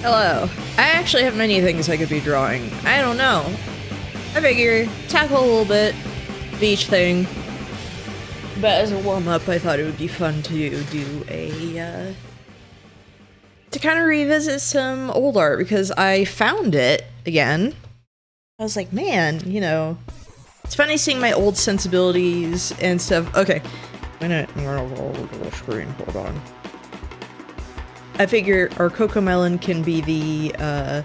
Hello. I actually have many things I could be drawing. I don't know. I figure tackle a little bit of each thing. But as a warm-up, I thought it would be fun to do a, to kind of revisit some old art, because I found it again. I was like, man, you know, it's funny seeing my old sensibilities and stuff. Okay, I'm gonna roll the screen, hold on. I figure our Cocomelon can be the,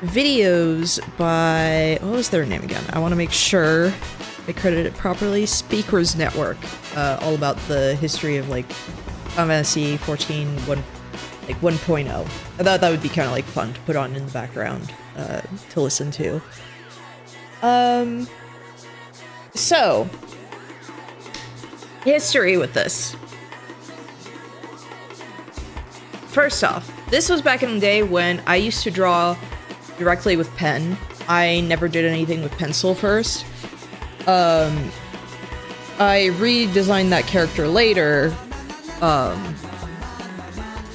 videos by, what was their name again? I want to make sure I credit it properly. Speakers Network, all about the history of, like, Final Fantasy 14, 1.0. I thought that would be kind of, like, fun to put on in the background, to listen to. So, history with this. First off, this was back in the day when I used to draw directly with pen. I never did anything with pencil first. I redesigned that character later,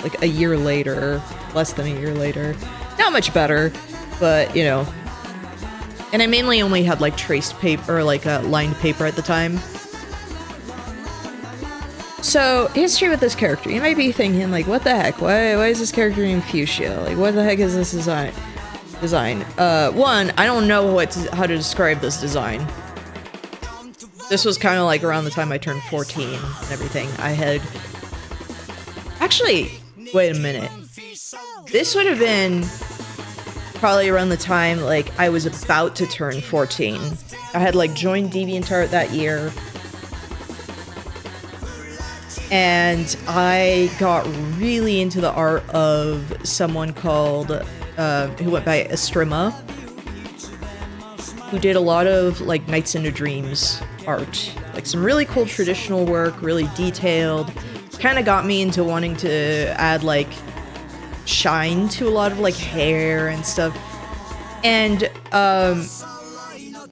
like a year later, less than a year later. Not much better. But, you know. And I mainly only had, like, traced paper, or, like, lined paper at the time. So, history with this character. You might be thinking, like, what the heck? Why is this character named Fuchsia? Like, what the heck is this design? One, I don't know how to describe this design. This was kind of like around the time I turned 14 and everything. I had... Actually, wait a minute. This would have been probably around the time, like, I was about to turn 14. I had, like, joined DeviantArt that year. And I got really into the art of someone called, who went by Estrima, who did a lot of, like, Nights into Dreams art. Like, some really cool traditional work, really detailed. Kind of got me into wanting to add, like, shine to a lot of, like, hair and stuff. And,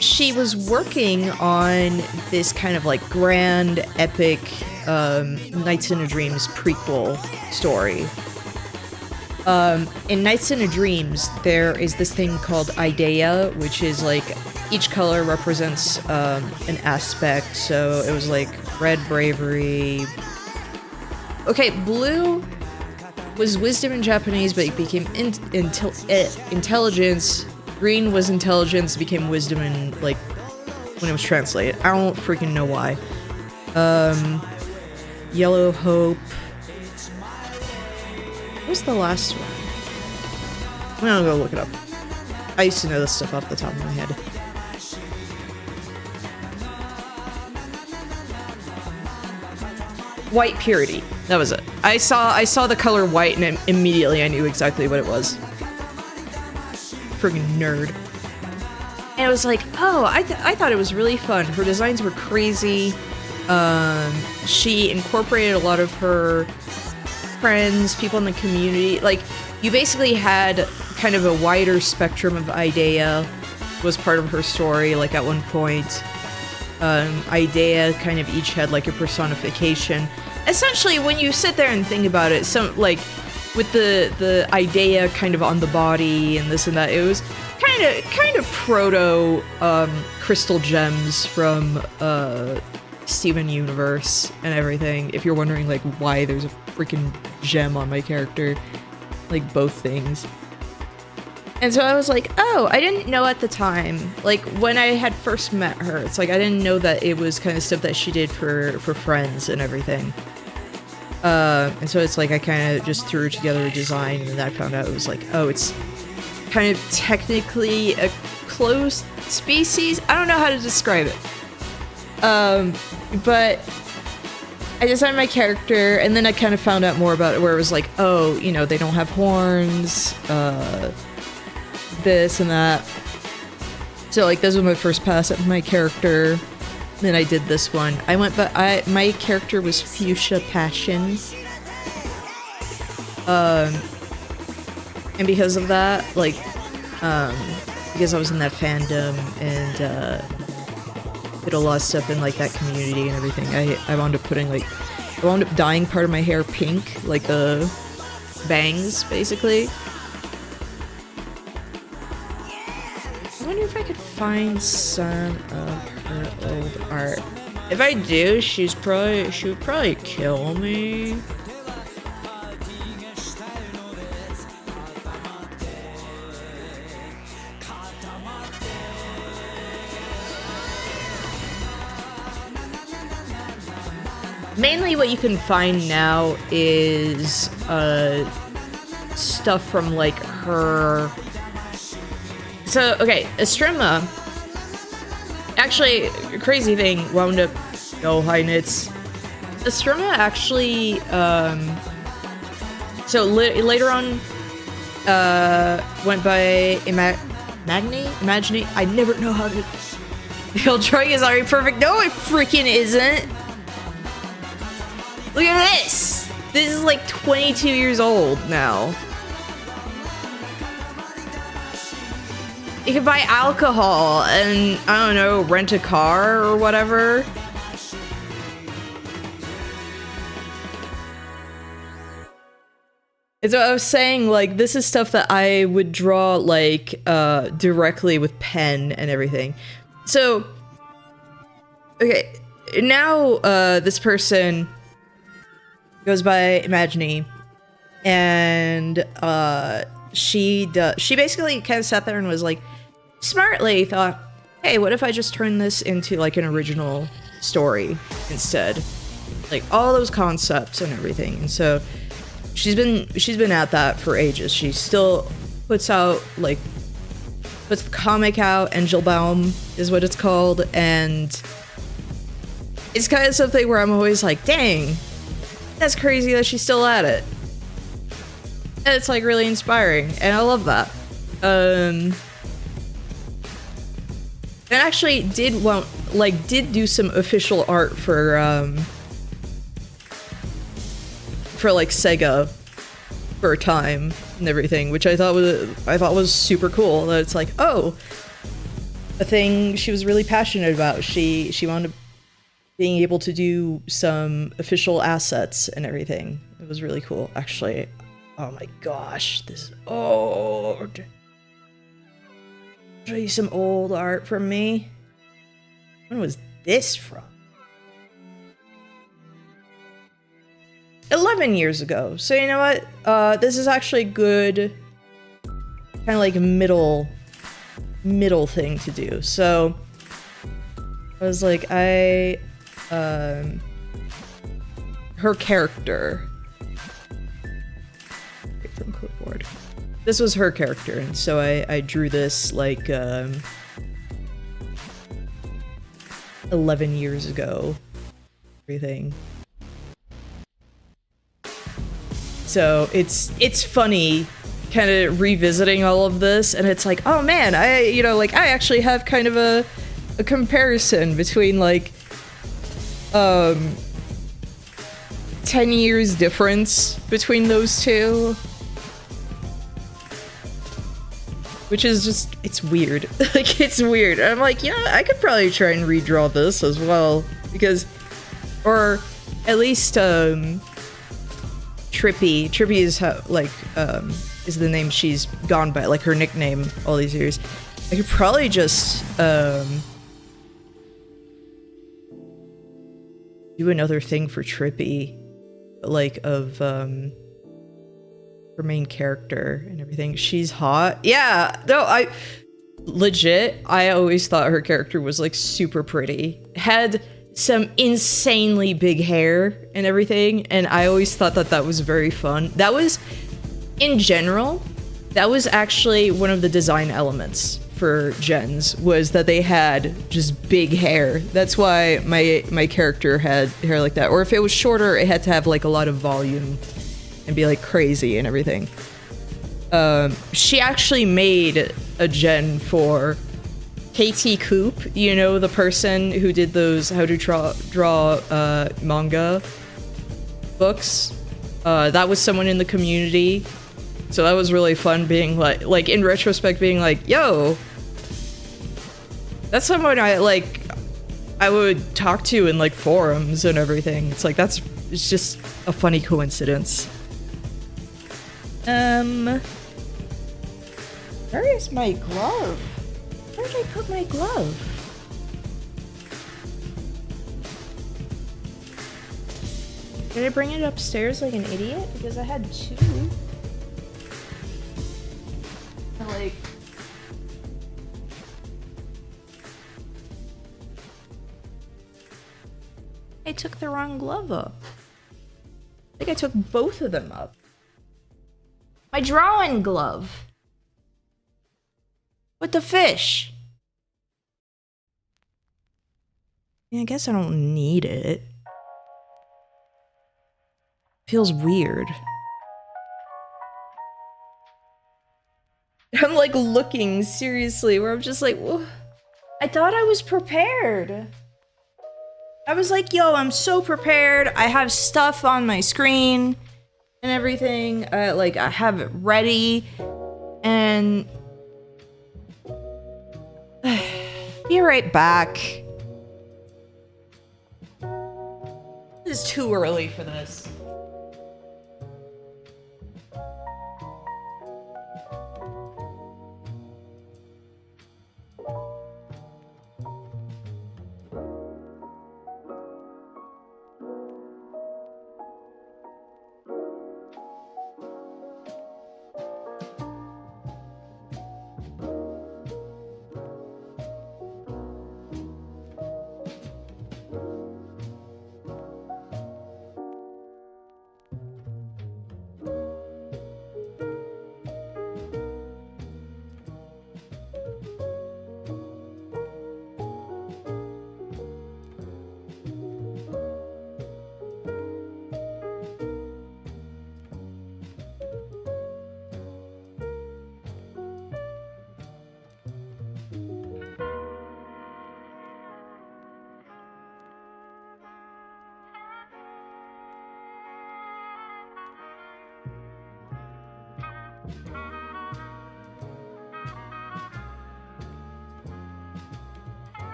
she was working on this kind of, like, grand, epic, Nights into Dreams prequel story. In Nights into Dreams, there is this thing called Idea, which is like each color represents an aspect. So it was like red, bravery. Okay, blue was wisdom in Japanese, but it became intelligence. Green was intelligence, became wisdom in, like, when it was translated. I don't freaking know why. Yellow, hope. What was the last one? I'm gonna go look it up. I used to know this stuff off the top of my head. White purity. That was it. I saw the color white and immediately I knew exactly what it was. Friggin' nerd. And it was like, oh, I thought it was really fun. Her designs were crazy. She incorporated a lot of her friends, people in the community. Like, you basically had kind of a wider spectrum of Idea was part of her story. Like, at one point, Idea kind of each had, like, a personification. Essentially, when you sit there and think about it, like, with the Idea kind of on the body and this and that, it was kind of proto crystal gems from Steven Universe and everything. If you're wondering, like, why there's a freaking gem on my character, like, both things. And so I was like, oh, I didn't know at the time, like, when I had first met her, it's like I didn't know that it was kind of stuff that she did for friends and everything. And so it's like I kind of just threw together a design, and then I found out it was like, oh, it's kind of technically a closed species. I don't know how to describe it. But I designed my character, and then I kind of found out more about it, where it was like, oh, you know, they don't have horns, this and that. So, like, this was my first pass at my character. Then I did this one. My character was Fuchsia Passion. And because of that, like, because I was in that fandom and, did a lot of stuff in, like, that community and everything, I wound up putting, like, I wound up dyeing part of my hair pink, like the bangs, basically. I wonder if I could find some of her old art. If I do, she would probably kill me. Mainly what you can find now is stuff from, like, her... So, okay, Estrima, actually, crazy thing, wound up... Oh, hi, Nits. Estrima actually, so later on, went by Imagine. I never know how to... Redrawing is already perfect. No, it freaking isn't! Look at this! This is like 22 years old now. You can buy alcohol and, I don't know, rent a car or whatever. And so I was saying, like, this is stuff that I would draw, like, directly with pen and everything. So, okay, now, this person goes by Imagine, and, she basically kind of sat there and was like, smartly thought, hey, what if I just turn this into, like, an original story instead? Like, all those concepts and everything. And so she's been at that for ages. She still puts out, like, puts the comic out, Angelbaum is what it's called, and it's kind of something where I'm always like, dang, that's crazy that she's still at it. And it's, like, really inspiring, and I love that. And actually did do some official art for like Sega for a time and everything, which I thought was super cool. That it's like, oh, a thing she was really passionate about. She wound up being able to do some official assets and everything. It was really cool, actually. Oh my gosh, this is old. Show you some old art from me. When was this from? 11 years ago. So you know what? This is actually good, kind of like middle thing to do. So I was like, her character. From clipboard. This was her character, and so I drew this like 11 years ago. Everything. So it's funny kind of revisiting all of this, and it's like, oh man, I actually have kind of a comparison between like 10 years difference between those two. Which is just, it's weird. Like, it's weird. I'm like, yeah, I could probably try and redraw this as well. Because, or at least, Trippy is how, like, is the name she's gone by, like her nickname all these years. I could probably just, do another thing for Trippy, like, of, her main character and everything. She's hot. Yeah, no, I always thought her character was like super pretty. Had some insanely big hair and everything, and I always thought that was very fun. That was, in general, that was actually one of the design elements for gens, was that they had just big hair. That's why my character had hair like that. Or if it was shorter, it had to have like a lot of volume and be like crazy and everything. She actually made a gen for KT Coop, you know, the person who did those how to draw manga books. That was someone in the community, so that was really fun. Being like in retrospect, being like, yo, that's someone I would talk to in like forums and everything. It's like it's just a funny coincidence. Where is my glove? Where did I put my glove? Did I bring it upstairs like an idiot? Because I had two. Like... I took the wrong glove up. I think I took both of them up. My drawing glove. With the fish. Yeah, I guess I don't need it. Feels weird. I'm like looking seriously where I'm just like, whoa. I thought I was prepared. I was like, yo, I'm so prepared. I have stuff on my screen and everything. Like, I have it ready. And... be right back. It is too early for this.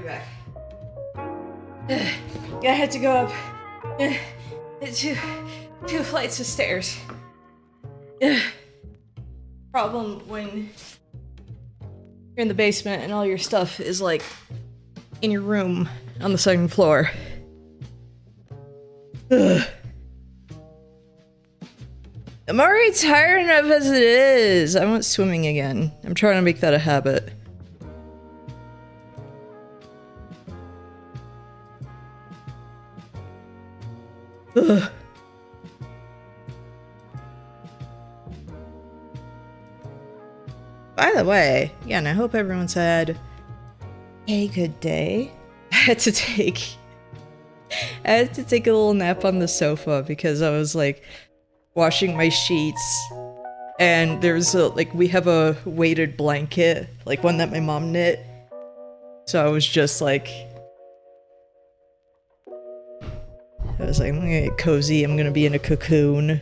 back. I had to go up two flights of stairs. Problem when you're in the basement and all your stuff is like in your room on the second floor. I'm already tired enough as it is. I want swimming again. I'm trying to make that a habit. Ugh. By the way, yeah, and I hope everyone's had a good day. I had to take a little nap on the sofa because I was like washing my sheets, and there's a we have a weighted blanket, like one that my mom knit. So I was just like, I'm gonna get cozy, I'm gonna be in a cocoon.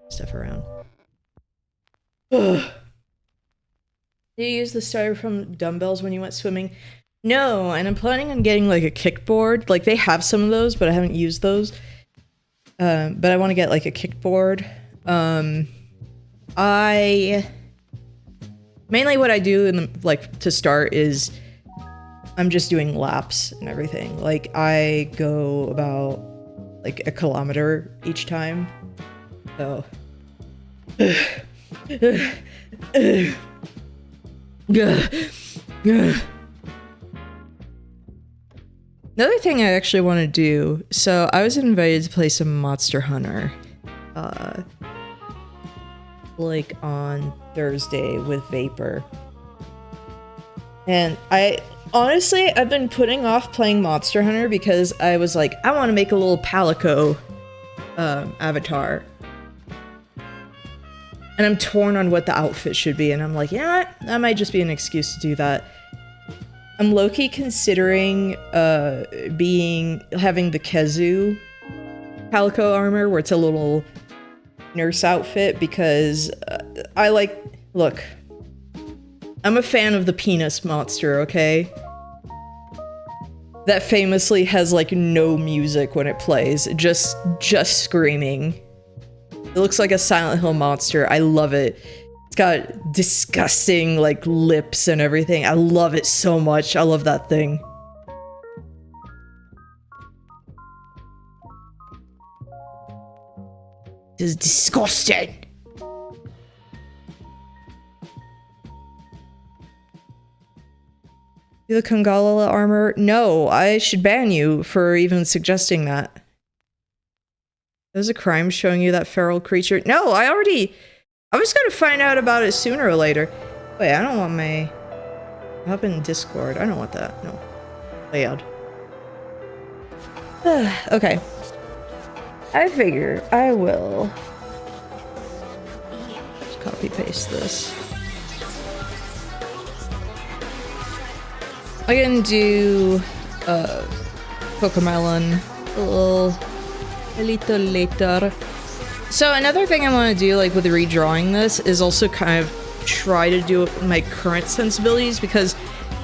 Stuff around. Ugh. Did you use the styrofoam dumbbells when you went swimming? No, and I'm planning on getting like a kickboard. Like they have some of those, but I haven't used those. But I want to get like a kickboard. Mainly what I do in the, to start is I'm just doing laps and everything. Like I go about like 1 kilometer each time. So Another thing I actually want to do, so I was invited to play some Monster Hunter, like on Thursday with Vapor. And I've been putting off playing Monster Hunter because I was like, I want to make a little Palico avatar. And I'm torn on what the outfit should be, and I'm like, you know what? That might just be an excuse to do that. I'm low-key considering having the Kezu Palico armor, where it's a little nurse outfit, because look, I'm a fan of the penis monster, okay? That famously has like no music when it plays, just screaming. It looks like a Silent Hill monster. I love it. It's got disgusting like lips and everything. I love it so much. I love that thing. It is disgusting. The Kangala armor? No, I should ban you for even suggesting that. There's a crime showing you that feral creature. No, I was gonna find out about it sooner or later. Wait, I don't want my... Up in Discord. I don't want that. No. Layout. Okay. I figure I will... just copy paste this. I can do... Cocomelon. A little later. So another thing I want to do, like with redrawing this, is also kind of try to do it with my current sensibilities, because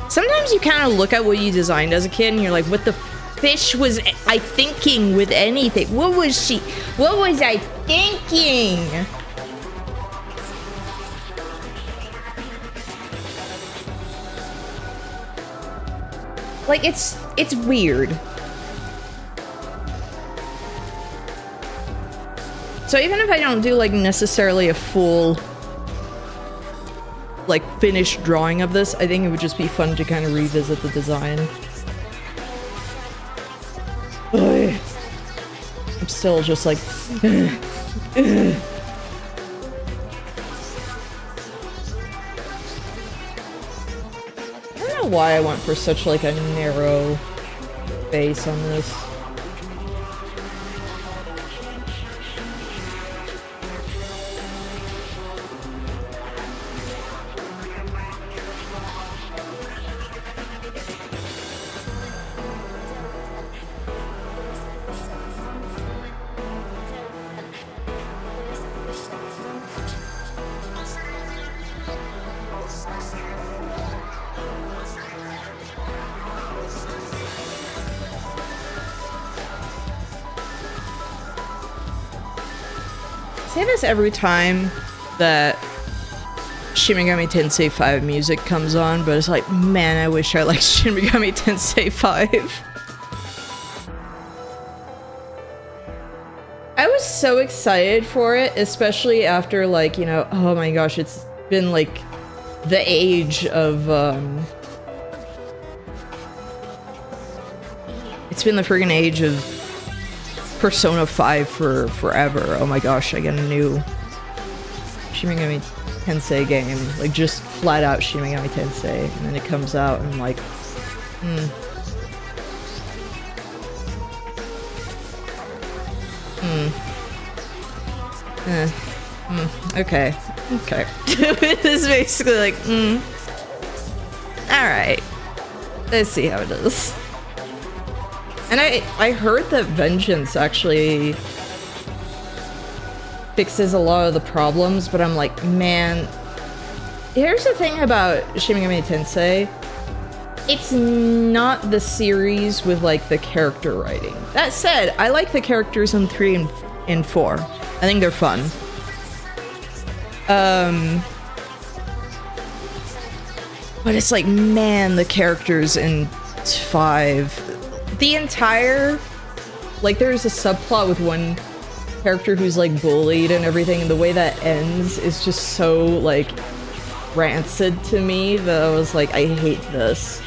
sometimes you kind of look at what you designed as a kid and you're like, what the fish was I thinking with anything? What was I thinking? Like, it's weird. So even if I don't do, like, necessarily a full, like, finished drawing of this, I think it would just be fun to kind of revisit the design. Ugh. I'm still just like... I don't know why I went for such, like, a narrow base on this. say this every time that Shin Megami Tensei 5 music comes on, but it's like, man, I wish I liked Shin Megami Tensei 5. I was so excited for it, especially after, like, you know, oh my gosh, it's been like the age of, it's been the friggin' age of Persona 5 for forever. Oh my gosh, I get a new Shin Megami Tensei game, like just flat out Shin Megami Tensei, and then it comes out and I'm like, okay. It's basically like, alright. Let's see how it is. And I heard that Vengeance actually fixes a lot of the problems, but I'm like, man, here's the thing about Shin Megami Tensei. It's not the series with, like, the character writing. That said, I like the characters in 3 and 4. I think they're fun. But it's like, man, the characters in 5. The entire... Like, there's a subplot with one character who's, like, bullied and everything, and the way that ends is just so, like, rancid to me that I was like, I hate this.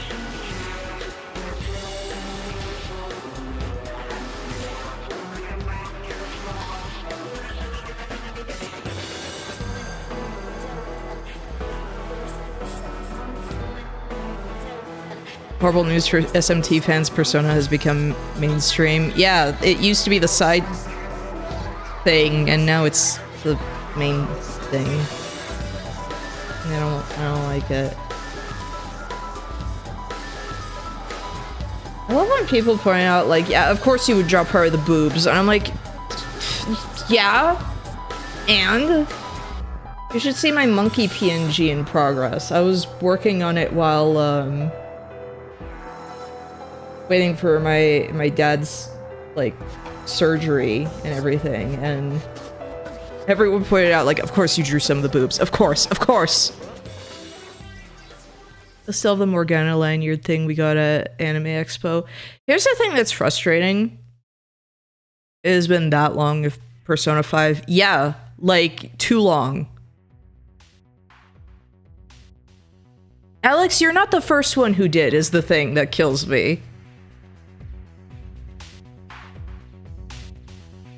Horrible news for SMT fans, Persona has become mainstream. Yeah, it used to be the side thing, and now it's the main thing. I don't like it. I love when people point out, like, yeah, of course you would draw part of the boobs, and I'm like, yeah, and? You should see my monkey PNG in progress. I was working on it while, waiting for my dad's, like, surgery and everything, and everyone pointed out, like, of course you drew some of the boobs. Of course, of course! I still have the Morgana lanyard thing we got at Anime Expo. Here's the thing that's frustrating. It has been that long of Persona 5. Yeah, like, too long. Alex, you're not the first one who did, is the thing that kills me.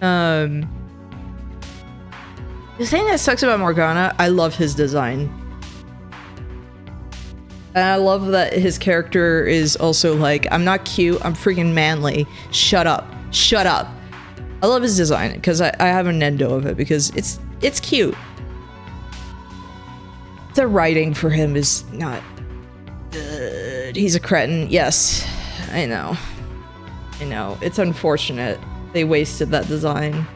The thing that sucks about Morgana, I love his design. And I love that his character is also like, I'm not cute, I'm freaking manly. Shut up. Shut up. I love his design, because I have a Nendo of it, because it's cute. The writing for him is not good. He's a cretin. Yes, I know. I know. It's unfortunate. They wasted that design.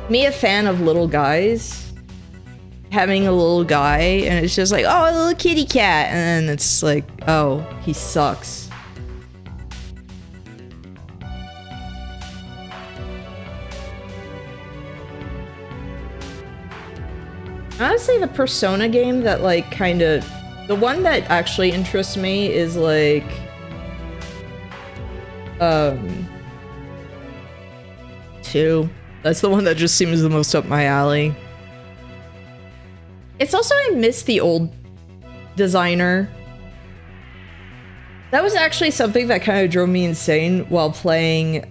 Me, a fan of little guys, having a little guy, and it's just like, oh, a little kitty cat, and then it's like, oh, he sucks. Honestly, the Persona game that, like, kind of... The one that actually interests me is, like... 2. That's the one that just seems the most up my alley. It's also, I miss the old designer. That was actually something that kind of drove me insane while playing,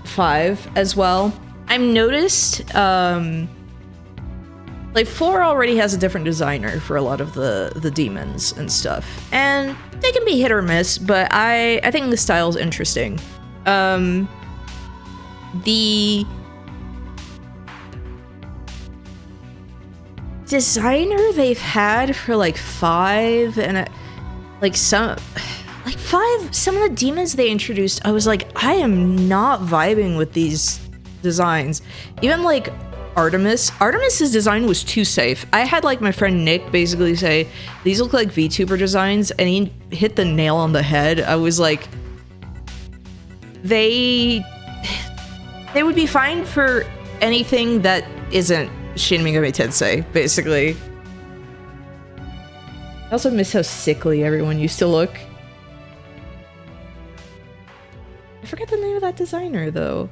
5 as well. I've noticed, like, 4 already has a different designer for a lot of the demons and stuff. And they can be hit or miss, but I think the style's interesting. The designer they've had for, like, 5 and, like, some... Like, 5, some of the demons they introduced, I was like, I am not vibing with these designs. Even, like, Artemis's design was too safe. I had like my friend Nick basically say, these look like VTuber designs, and he hit the nail on the head. I was like, they would be fine for anything that isn't Shin Megami Tensei, basically. I also miss how sickly everyone used to look. I forget the name of that designer, though.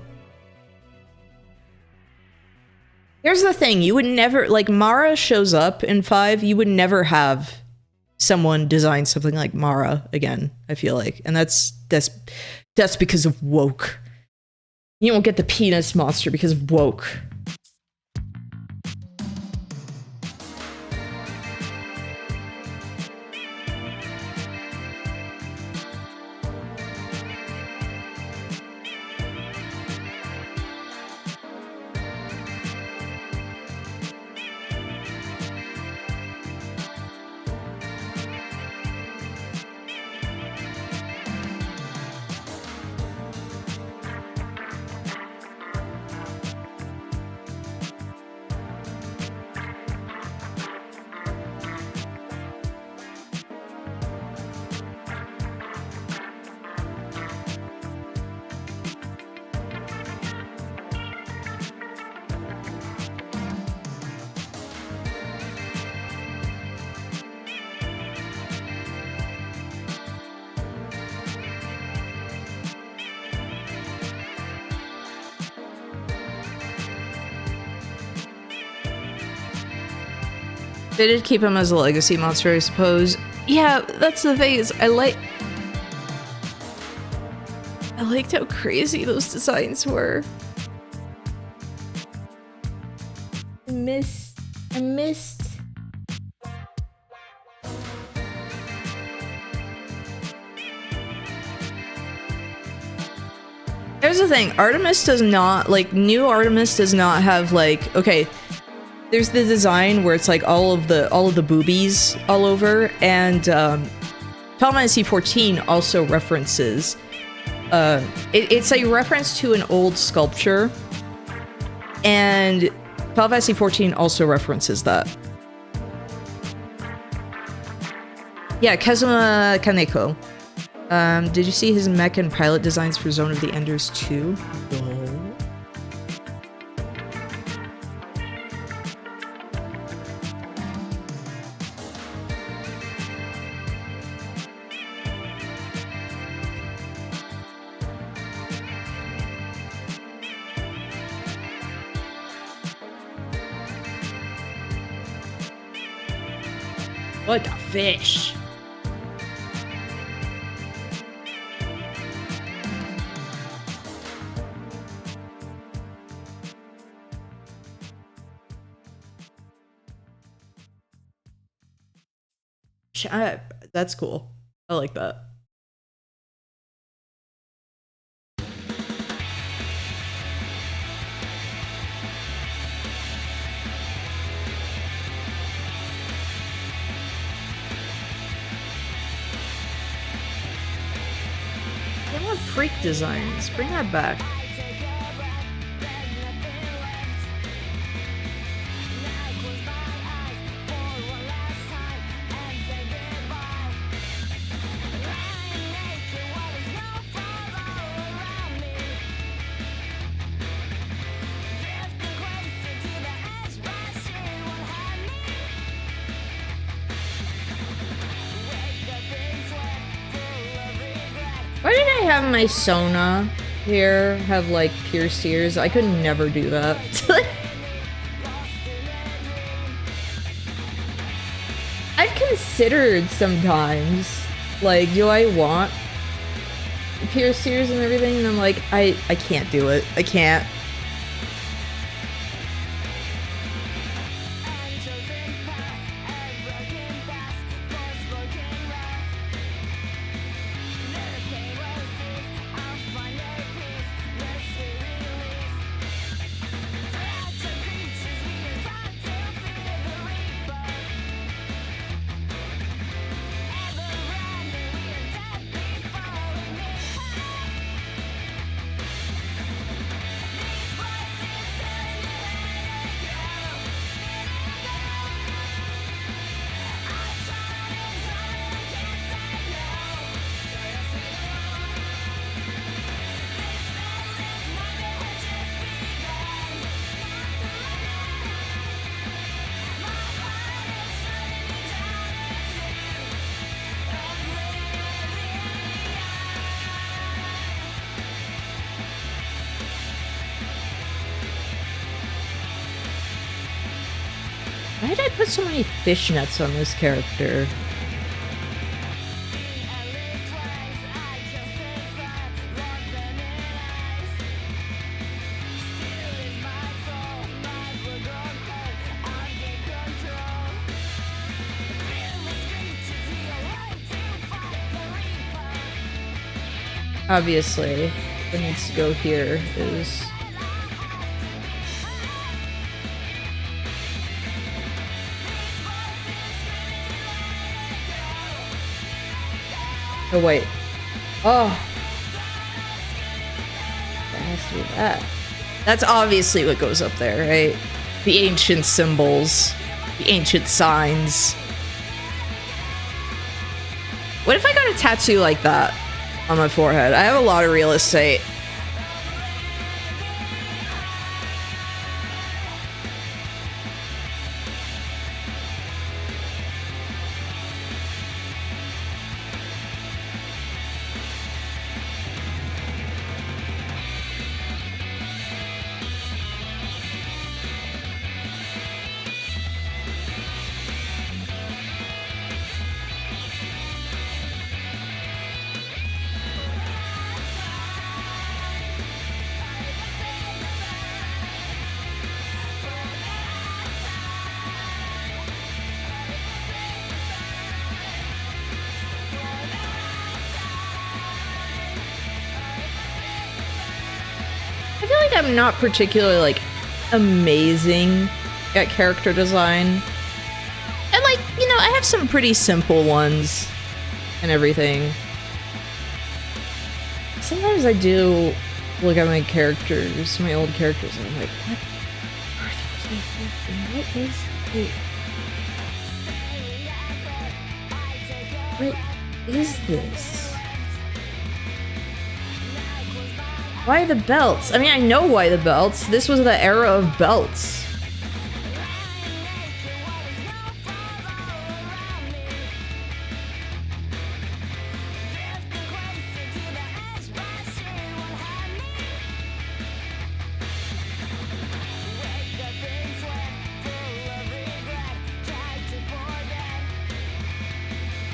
Here's the thing, you would never, like, Mara shows up in 5, you would never have someone design something like Mara again, I feel like. And that's because of woke. You won't get the penis monster because of woke. They did keep him as a legacy monster, I suppose. Yeah, that's the thing is, I liked how crazy those designs were. I missed. Here's the thing, Artemis does not, like, new Artemis does not have, like, okay, there's the design where it's like all of the boobies all over, and Final Fantasy XIV also references it's a reference to an old sculpture, and Final Fantasy XIV also references that. Yeah, Kazuma Kaneko. Did you see his mech and pilot designs for Zone of the Enders 2? No. What the fish? That's cool. I like that. They want freak designs. Bring that back. Why did I have my Sona here have like pierced ears? I could never do that. I've considered sometimes, like, do I want pierced ears and everything? And I'm like, I can't do it. I can't. Why did I put so many fishnets on this character? Obviously, what needs to go here is... Oh, wait. Oh. That has to be that. That's obviously what goes up there, right? The ancient symbols. The ancient signs. What if I got a tattoo like that on my forehead? I have a lot of real estate. I feel like I'm not particularly, like, amazing at character design. And, like, you know, I have some pretty simple ones and everything. Sometimes I do look at my characters, my old characters, and I'm like, what are those? What is it? What is this? Why the belts? I mean, I know why the belts. This was the era of belts.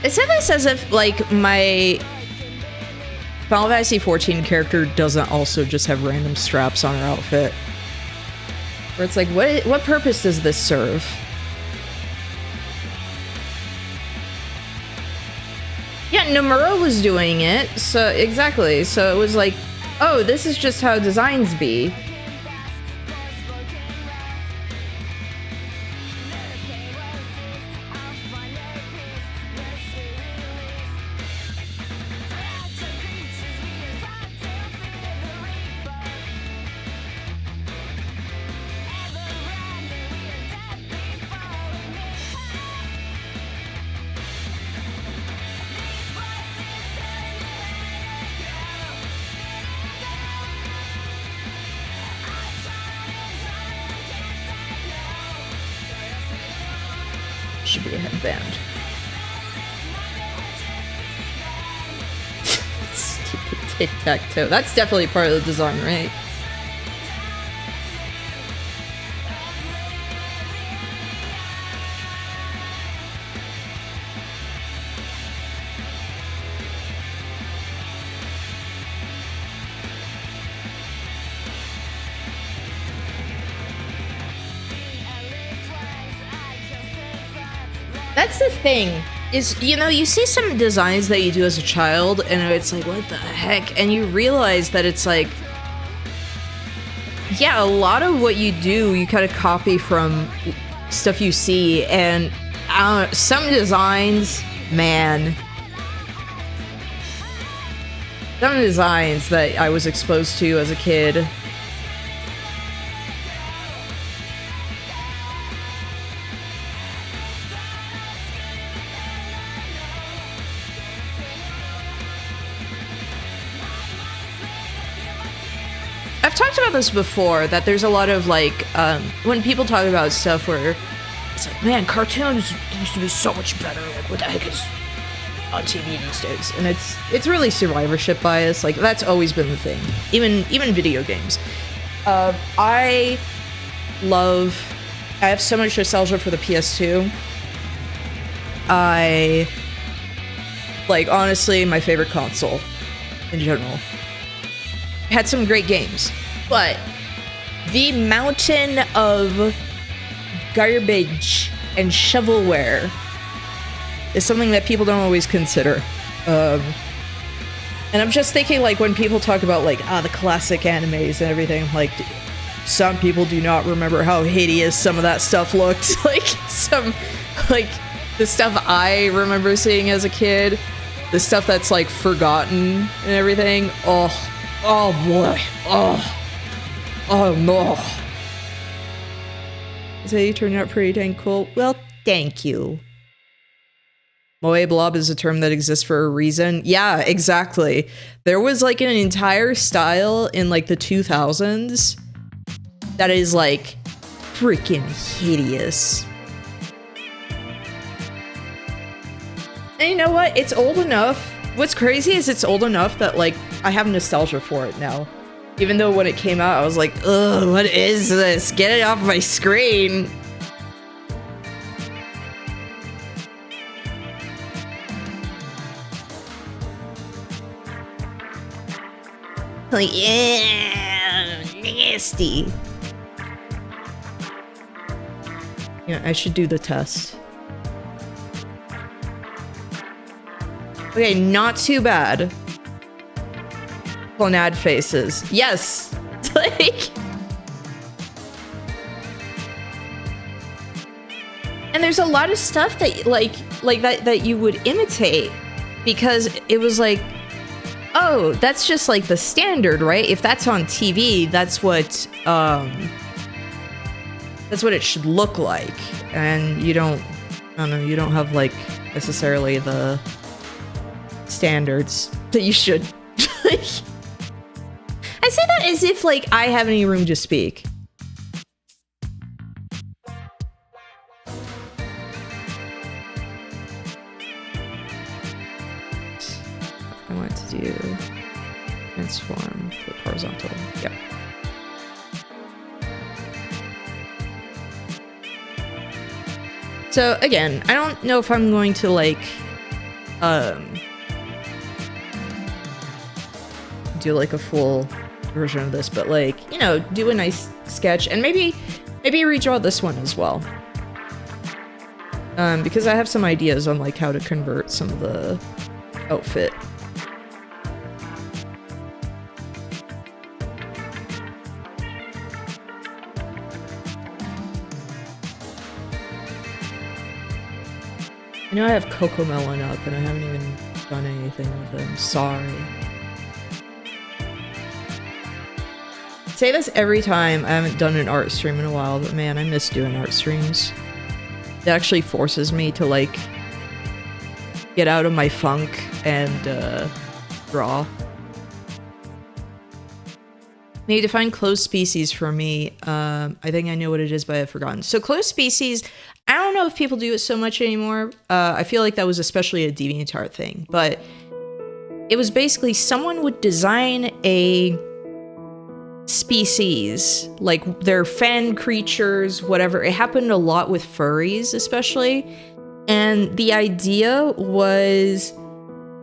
I said this as if, like, my Final Fantasy XIV character doesn't also just have random straps on her outfit. Where it's like, what purpose does this serve? Yeah, Nomura was doing it, so exactly. So it was like, oh, this is just how designs be. Should be a headband. Stupid tic-tac-toe. That's definitely part of the design, right? That's the thing, is, you know, you see some designs that you do as a child, and it's like, what the heck? And you realize that it's like, yeah, a lot of what you do, you kind of copy from stuff you see, and some designs, man. Some designs that I was exposed to as a kid. I've talked about this before, that there's a lot of, like, when people talk about stuff where it's like, man, cartoons used to be so much better, like, what the heck is on TV these days? And it's really survivorship bias, like, that's always been the thing. Even video games. I love I have so much nostalgia for the PS2. Like, honestly, my favorite console in general. Had some great games, but the mountain of garbage and shovelware is something that people don't always consider. And I'm just thinking, like, when people talk about, like, the classic animes and everything, like, some people do not remember how hideous some of that stuff looked. Like, the stuff I remember seeing as a kid, the stuff that's, like, forgotten and everything. Oh boy. Oh no. So you turned out pretty dang cool. Well, thank you. Moe blob is a term that exists for a reason. Yeah, exactly. There was like an entire style in like the 2000s that is like freaking hideous. And you know what? It's old enough. What's crazy is it's old enough that like I have nostalgia for it now. Even though when it came out, I was like, ugh, what is this? Get it off my screen. Like, yeah, nasty. Yeah, I should do the test. Okay, not too bad. Clonad faces. Yes! Like... And there's a lot of stuff that, like that you would imitate. Because it was like... Oh, that's just like the standard, right? If that's on TV, that's what it should look like. And you don't, I don't know, you don't have like necessarily the standards that you should. I say that as if like I have any room to speak. I want to do transform, flip horizontal. Yep. So again, I don't know if I'm going to like do like a full version of this, but like, you know, do a nice sketch and maybe redraw this one as well. Because I have some ideas on like how to convert some of the outfit. I know I have Cocomelon up and I haven't even done anything with him. Sorry. I say this every time. I haven't done an art stream in a while, but man, I miss doing art streams. It actually forces me to like get out of my funk and draw. Maybe define closed species for me. I think I know what it is, but I've forgotten. So closed species, I don't know if people do it so much anymore. I feel like that was especially a DeviantArt thing, but it was basically someone would design a species, like their fan creatures, whatever. It happened a lot with furries, especially. And the idea was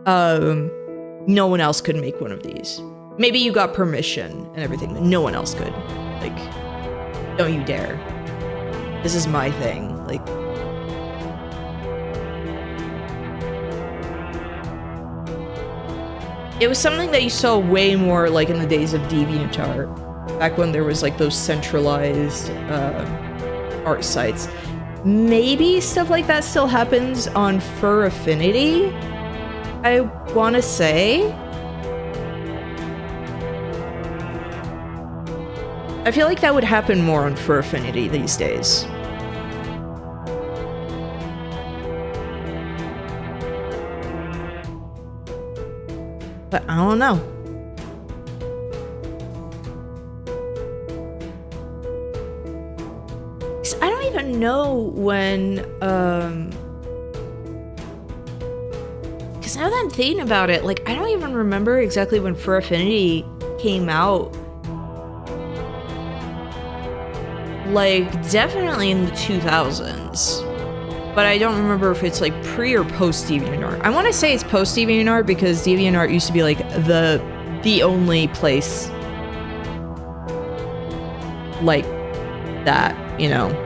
no one else could make one of these. Maybe you got permission and everything, but no one else could. Like, don't you dare. This is my thing. Like, it was something that you saw way more like in the days of DeviantArt, back when there was like those centralized art sites. Maybe stuff like that still happens on Fur Affinity, I want to say. I feel like that would happen more on Fur Affinity these days. But I don't know. I don't even know when, because now that I'm thinking about it, like, I don't even remember exactly when Fur Affinity came out. like definitely in the 2000s. But I don't remember if it's like pre or post DeviantArt. I want to say it's post DeviantArt because DeviantArt used to be like the only place like that, you know.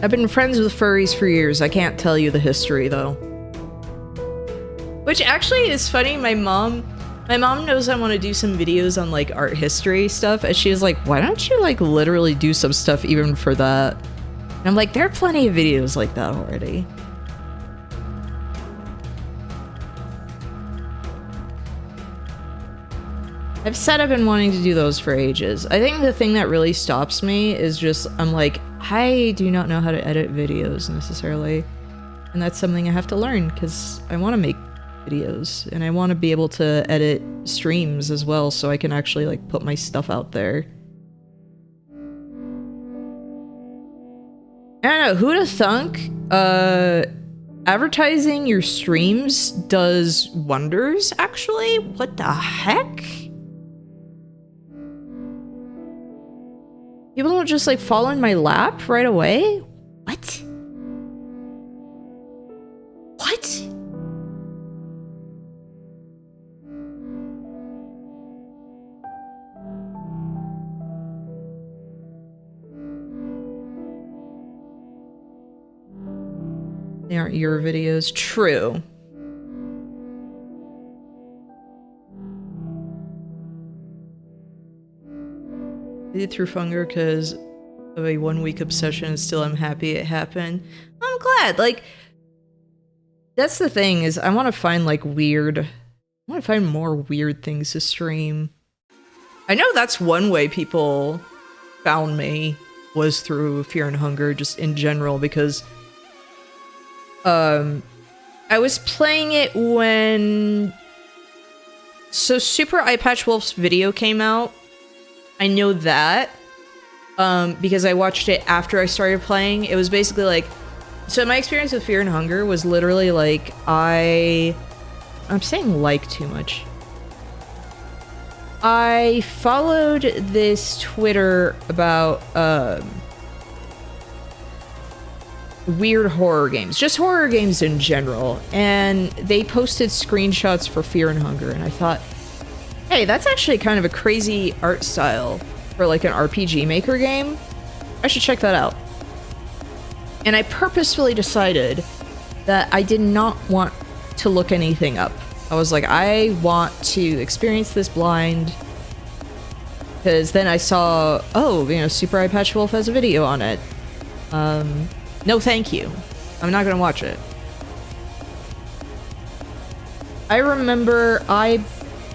I've been friends with furries for years. I can't tell you the history though. Which actually is funny. My mom knows I want to do some videos on like art history stuff, and she was like, why don't you like literally do some stuff even for that? And I'm like, there are plenty of videos like that already. I've said I've been wanting to do those for ages. I think the thing that really stops me is just, I'm like, I do not know how to edit videos necessarily. And that's something I have to learn because I want to make videos and I want to be able to edit streams as well so I can actually like put my stuff out there. I don't know, who'da thunk? Advertising your streams does wonders, actually? What the heck? People don't just like fall in my lap right away? What? What? They aren't your videos. True. I did through Funger because of a 1 week obsession and still I'm happy it happened. I'm glad. Like, that's the thing is I want to find like weird, I want to find more weird things to stream. I know that's one way people found me was through Fear and Hunger just in general because I was playing it when Super Eye Patch Wolf's video came out. I know that because I watched it after I started playing. It was basically like, so my experience with Fear and Hunger was literally like, I'm saying like too much. I followed this Twitter about weird horror games, just horror games in general, and they posted screenshots for Fear and Hunger, and I thought, hey, that's actually kind of a crazy art style for like an RPG Maker game. I should check that out. And I purposefully decided that I did not want to look anything up. I was like, I want to experience this blind. Because then I saw, oh, you know, Super Eye Patch Wolf has a video on it. No thank you. I'm not gonna watch it. I remember I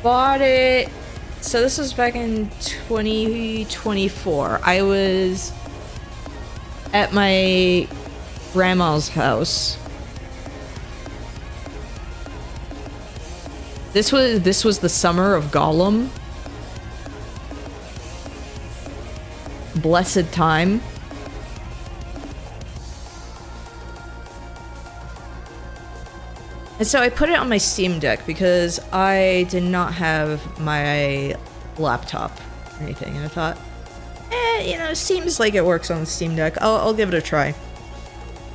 bought it, so this was back in 2024. I was at my grandma's house. This was the summer of Gollum. Blessed time. And so I put it on my Steam Deck because I did not have my laptop or anything. And I thought, you know, seems like it works on the Steam Deck. I'll give it a try.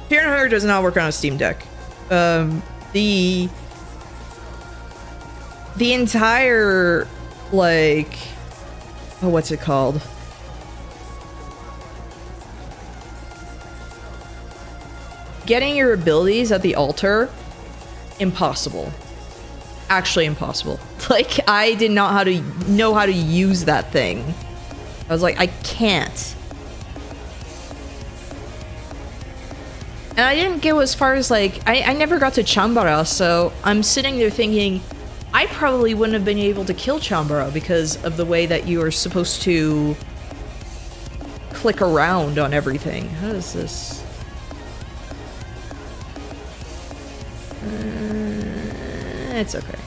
Fear and Hunger does not work on a Steam Deck. The entire, like, oh, what's it called? Getting your abilities at the altar, impossible. Actually impossible. Like, I did not know how to use that thing. I was like, I can't. And I didn't go as far as like, I never got to Chambara, so I'm sitting there thinking, I probably wouldn't have been able to kill Chambara because of the way that you are supposed to click around on everything. How does this? It's okay.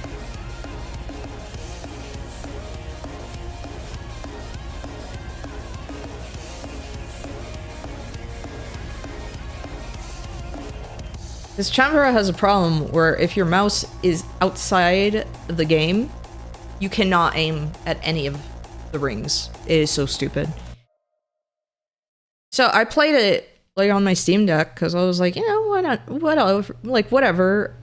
Because Chambara has a problem where if your mouse is outside the game, you cannot aim at any of the rings. It is so stupid. So I played it like on my Steam Deck because I was like, you know, why not? Whatever, like whatever.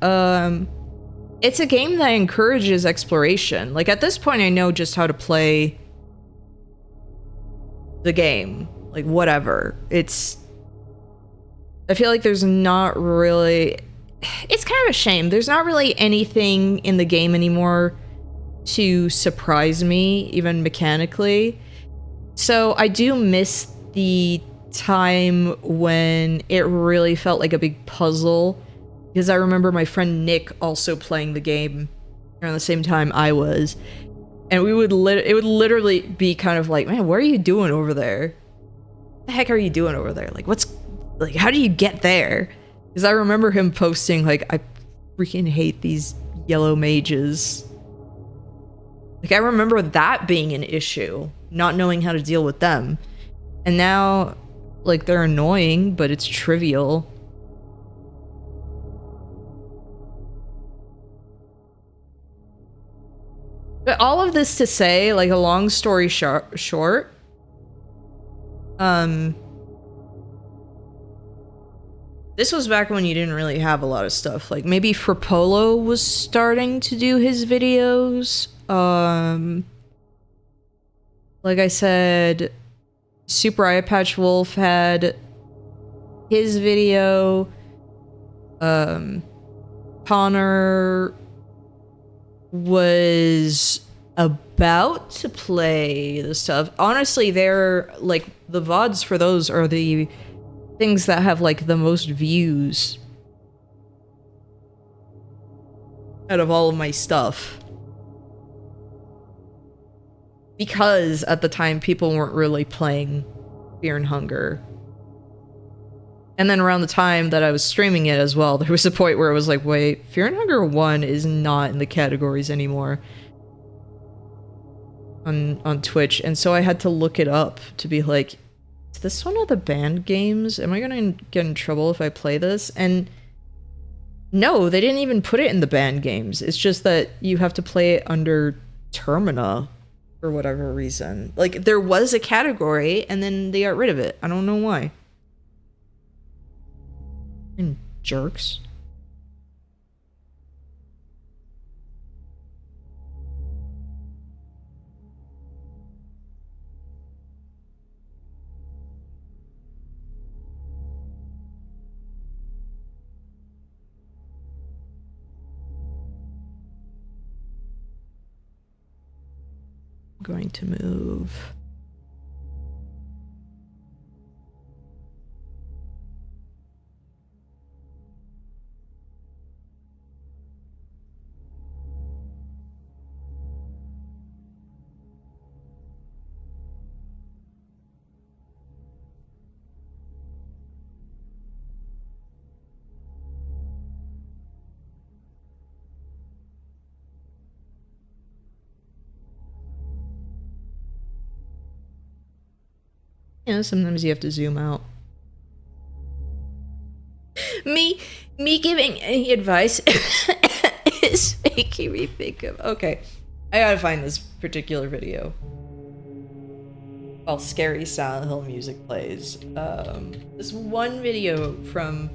It's a game that encourages exploration. Like at this point, I know just how to play the game. Like whatever. I feel like there's not really... It's kind of a shame. There's not really anything in the game anymore to surprise me, even mechanically. So I do miss the time when it really felt like a big puzzle. Because I remember my friend Nick also playing the game around the same time I was. And it would literally be kind of like, man, what are you doing over there? What the heck are you doing over there? Like, like, how do you get there? Because I remember him posting, like, I freaking hate these yellow mages. Like, I remember that being an issue, not knowing how to deal with them. And now, like, they're annoying, but it's trivial. But all of this to say, like, a long story short, this was back when you didn't really have a lot of stuff. Like, maybe Frapolo was starting to do his videos. Like I said, Super Eye Patch Wolf had his video. Connor was about to play the stuff. Honestly, they're, like, the VODs for those are the things that have like the most views out of all of my stuff, because at the time people weren't really playing Fear and Hunger. And then around the time that I was streaming it as well, there was a point where it was like, wait, Fear and Hunger 1 is not in the categories anymore on Twitch. And so I had to look it up to be like, is this one of the banned games? Am I gonna get in trouble if I play this? And no, they didn't even put it in the banned games. It's just that you have to play it under Termina for whatever reason. Like, there was a category and then they got rid of it. I don't know why. And jerks. Going to move. Yeah, sometimes you have to zoom out. Me giving any advice is making me think of... Okay, I gotta find this particular video. While scary Silent Hill music plays. This one video from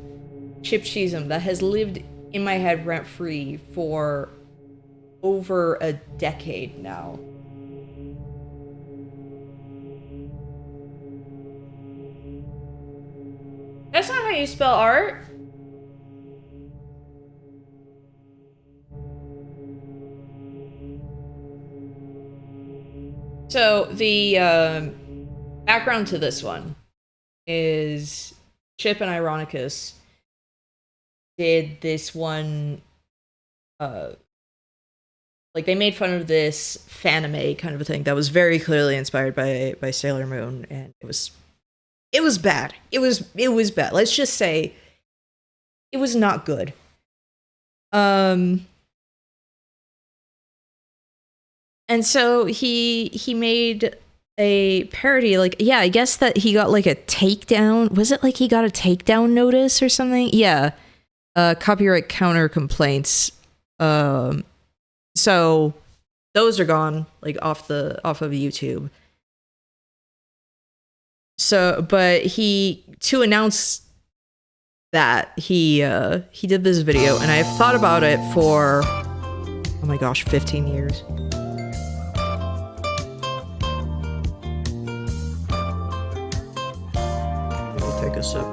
Chip Cheesem that has lived in my head rent-free for over a decade now. That's not how you spell art. So the background to this one is Chip and Ironicus did this one Like, they made fun of this fanime kind of a thing that was very clearly inspired by Sailor Moon, and it was bad. It was bad. Let's just say it was not good. And so he made a parody, like, yeah, I guess that he got like a takedown. Was it like he got a takedown notice or something? Yeah. Copyright counter complaints. So those are gone, like off of YouTube. So, but to announce that he did this video, and I've thought about it for, oh my gosh, 15 years. Take a sip.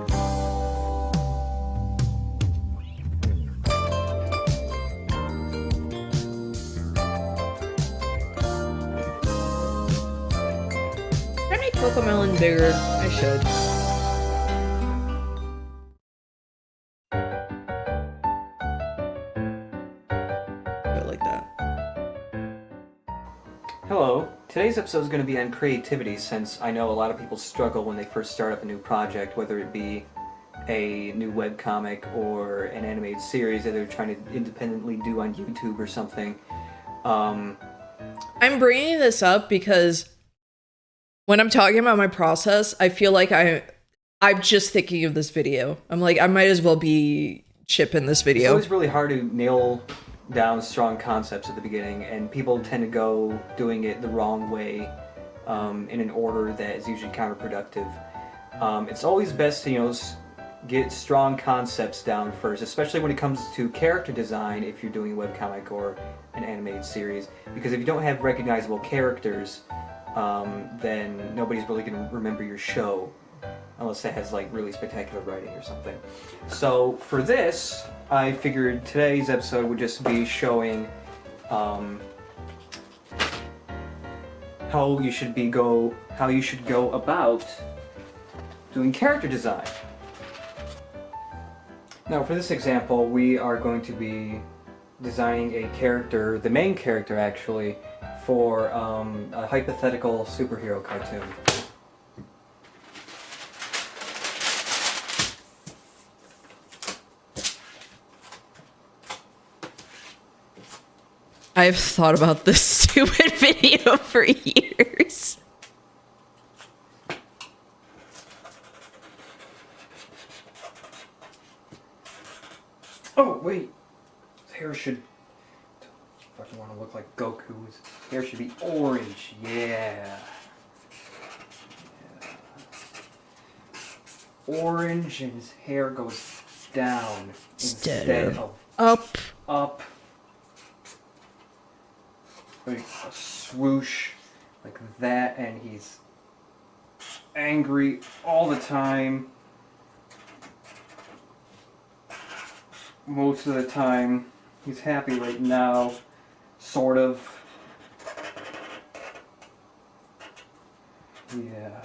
Can I make Cocomelon bigger? I should. Like that. Hello. Today's episode is going to be on creativity, since I know a lot of people struggle when they first start up a new project, whether it be a new webcomic or an animated series that they're trying to independently do on YouTube or something. I'm bringing this up because when I'm talking about my process, I feel like I'm just thinking of this video. I'm like, I might as well be Chip in this video. It's always really hard to nail down strong concepts at the beginning, and people tend to go doing it the wrong way, in an order that is usually counterproductive. It's always best to, get strong concepts down first, especially when it comes to character design if you're doing a webcomic or an animated series, because if you don't have recognizable characters, then nobody's really going to remember your show, unless it has like really spectacular writing or something. So for this, I figured today's episode would just be showing how you should go about doing character design. Now for this example, we are going to be designing a character, the main character actually, for a hypothetical superhero cartoon. I've thought about this stupid video for years. Oh, wait! His hair should... fucking want to look like Goku. His hair should be orange. Yeah. Orange, and his hair goes down instead of up. Up. Like a swoosh like that, and he's angry all the time. Most of the time. He's happy right now, sort of. Yeah.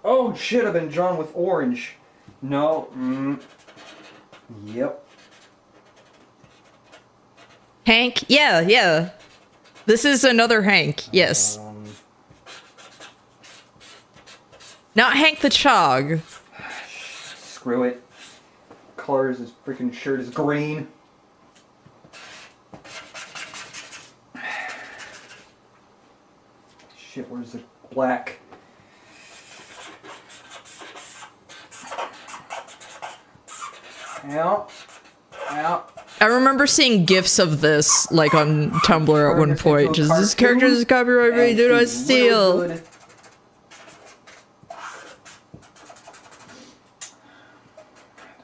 Oh shit, I've been drawn with orange. No. Yep. Hank? Yeah. This is another Hank, yes. Not Hank the Chog. Screw it. Colors, his freaking shirt is green. Shit, where's the black? Out. I remember seeing GIFs of this, like, on Tumblr at one point. Just, this character is copyright free, do not steal.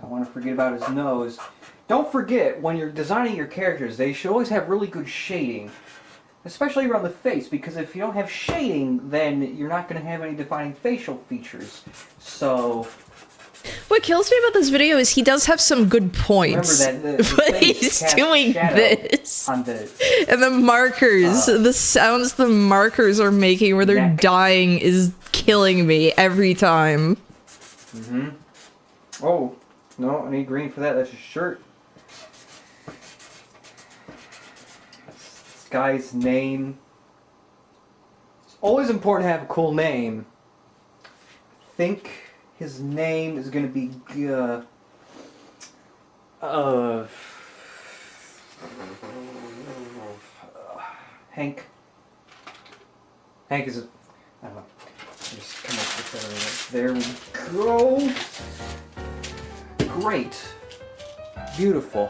Don't want to forget about his nose. Don't forget, when you're designing your characters, they should always have really good shading. Especially around the face, because if you don't have shading, then you're not going to have any defining facial features. So... What kills me about this video is he does have some good points, remember that but he's doing this. And the markers, the sounds the markers are making where they're dying is killing me every time. Oh, no, I need green for that. That's a shirt. guy's name. It's always important to have a cool name. I think his name is going to be Hank. Hank is I don't know. Just come up with there we go. Great. Beautiful.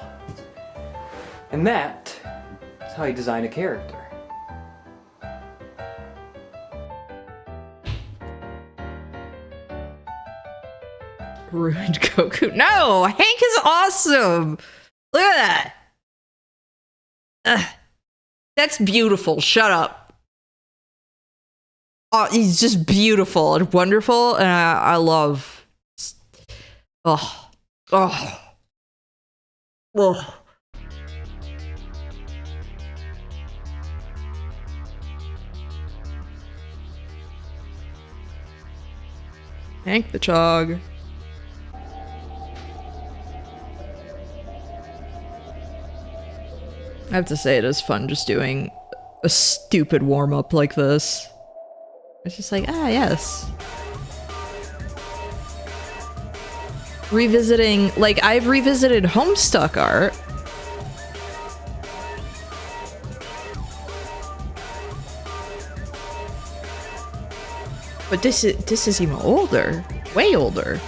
And that is how you design a character. Ruined Goku. No! Hank is awesome! Look at that! Ugh. That's beautiful. Shut up. Oh, he's just beautiful and wonderful, and I love... Oh. Oh. Oh. Hank the Chog. I have to say it is fun just doing a stupid warm-up like this. It's just like, ah, yes. Revisiting, like, I've revisited Homestuck art. But this is even older. Way older.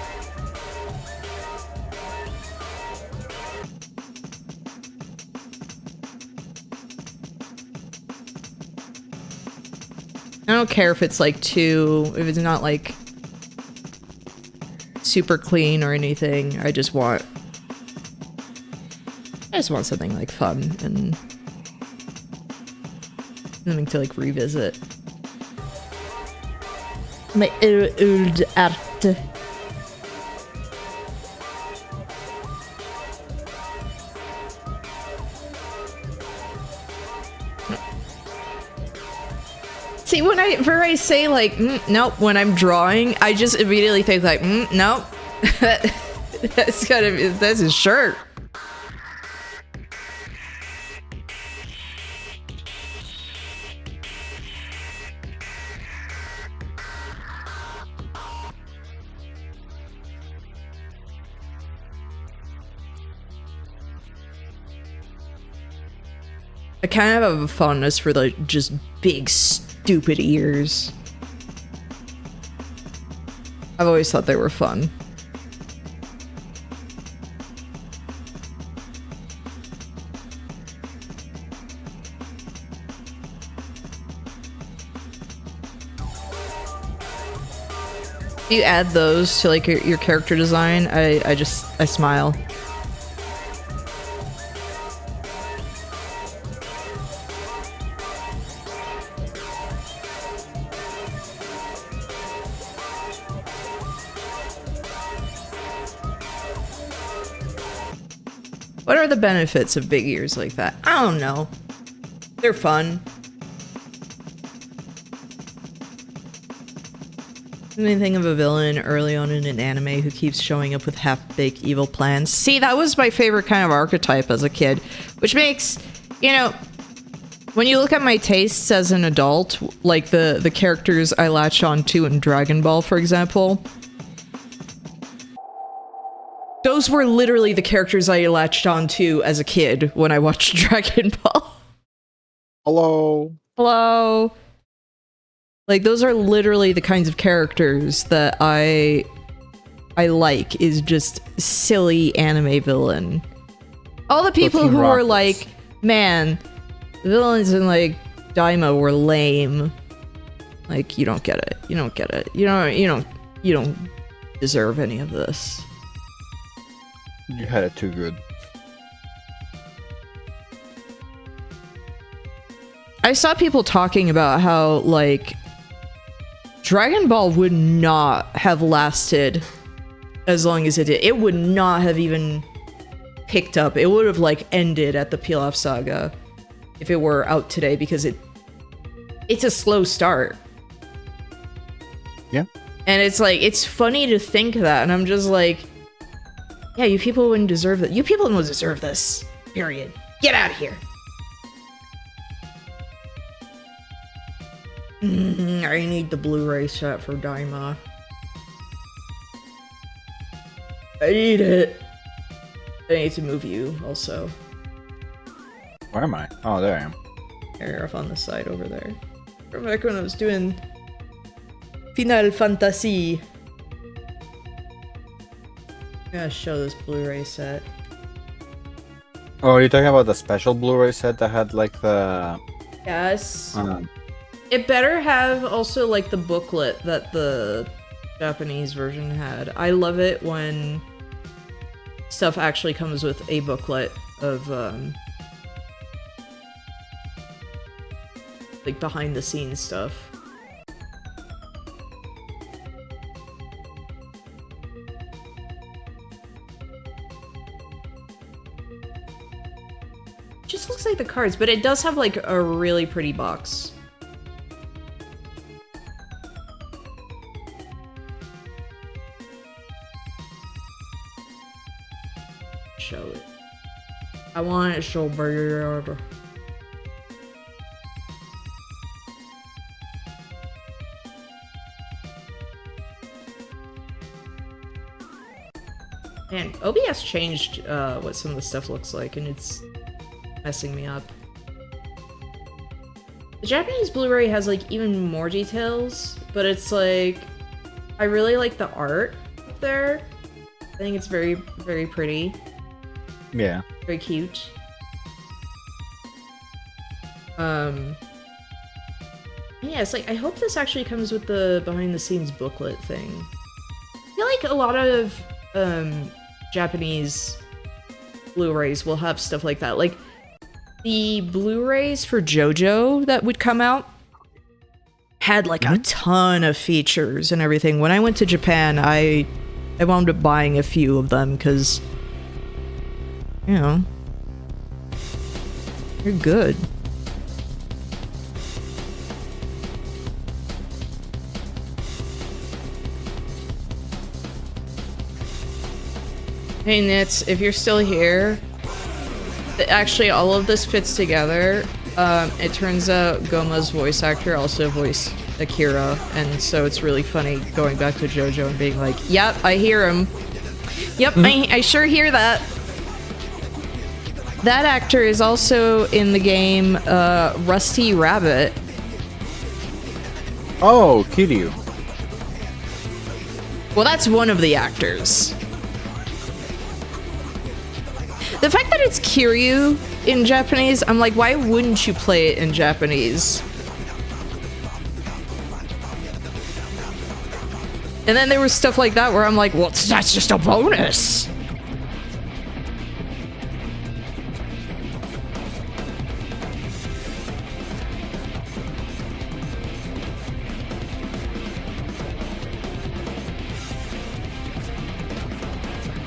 I don't care if it's like if it's not like super clean or anything. I just want something like fun and something to like revisit. My old art. See, whenever I say like, nope, when I'm drawing, I just immediately think like, nope, that's his shirt. I kind of have a fondness for the just big, stupid ears. I've always thought they were fun. If you add those to like your character design, I smile. What are the benefits of big ears like that? I don't know. They're fun. Anything of a villain early on in an anime who keeps showing up with half-baked evil plans. See, that was my favorite kind of archetype as a kid, which makes, you know, when you look at my tastes as an adult, like the characters I latched onto in Dragon Ball, for example, those were literally the characters I latched onto as a kid when I watched Dragon Ball. Hello. Hello. Like, those are literally the kinds of characters that I like, is just silly anime villain. All the people who are like, man, the villains in like Daima were lame. Like, you don't get it. You don't get it. You don't deserve any of this. You had it too good. I saw people talking about how, like, Dragon Ball would not have lasted as long as it did. It would not have even picked up. It would have, like, ended at the Pilaf Saga if it were out today, because it's a slow start. Yeah. And it's like, it's funny to think that, and I'm just like, yeah, you people wouldn't deserve that. You people don't deserve this. Period. Get out of here. I need the Blu-ray set for Daima. I need it. I need to move you also. Where am I? Oh, there I am. You're off on the side over there. Remember back when I was doing Final Fantasy. I'm gonna show this Blu-ray set. Oh, you're talking about the special Blu-ray set that had like the... Yes. It better have also like the booklet that the Japanese version had. I love it when stuff actually comes with a booklet of like behind the scenes stuff. Just looks like the cards, but it does have like a really pretty box. Show it. I want it so bad. Man, OBS changed what some of the stuff looks like, and it's messing me up. The Japanese Blu-ray has like even more details, but it's like I really like the art up there. I think it's very, very pretty. Yeah. Very cute. Yeah, it's like I hope this actually comes with the behind the scenes booklet thing. I feel like a lot of Japanese Blu-rays will have stuff like that. Like the Blu-rays for JoJo that would come out had like a ton of features and everything. When I went to Japan, I wound up buying a few of them because, you know, they're good. Hey Nits, if you're still here, actually all of this fits together. It turns out Goma's voice actor also voiced Akira, and so it's really funny going back to JoJo and being like, yep, I hear him. Yep, I sure hear that. That actor is also in the game Rusty Rabbit. Oh, Kiryu. Well, that's one of the actors. The fact that it's Kiryu in Japanese, I'm like, why wouldn't you play it in Japanese? And then there was stuff like that where I'm like, well, that's just a bonus.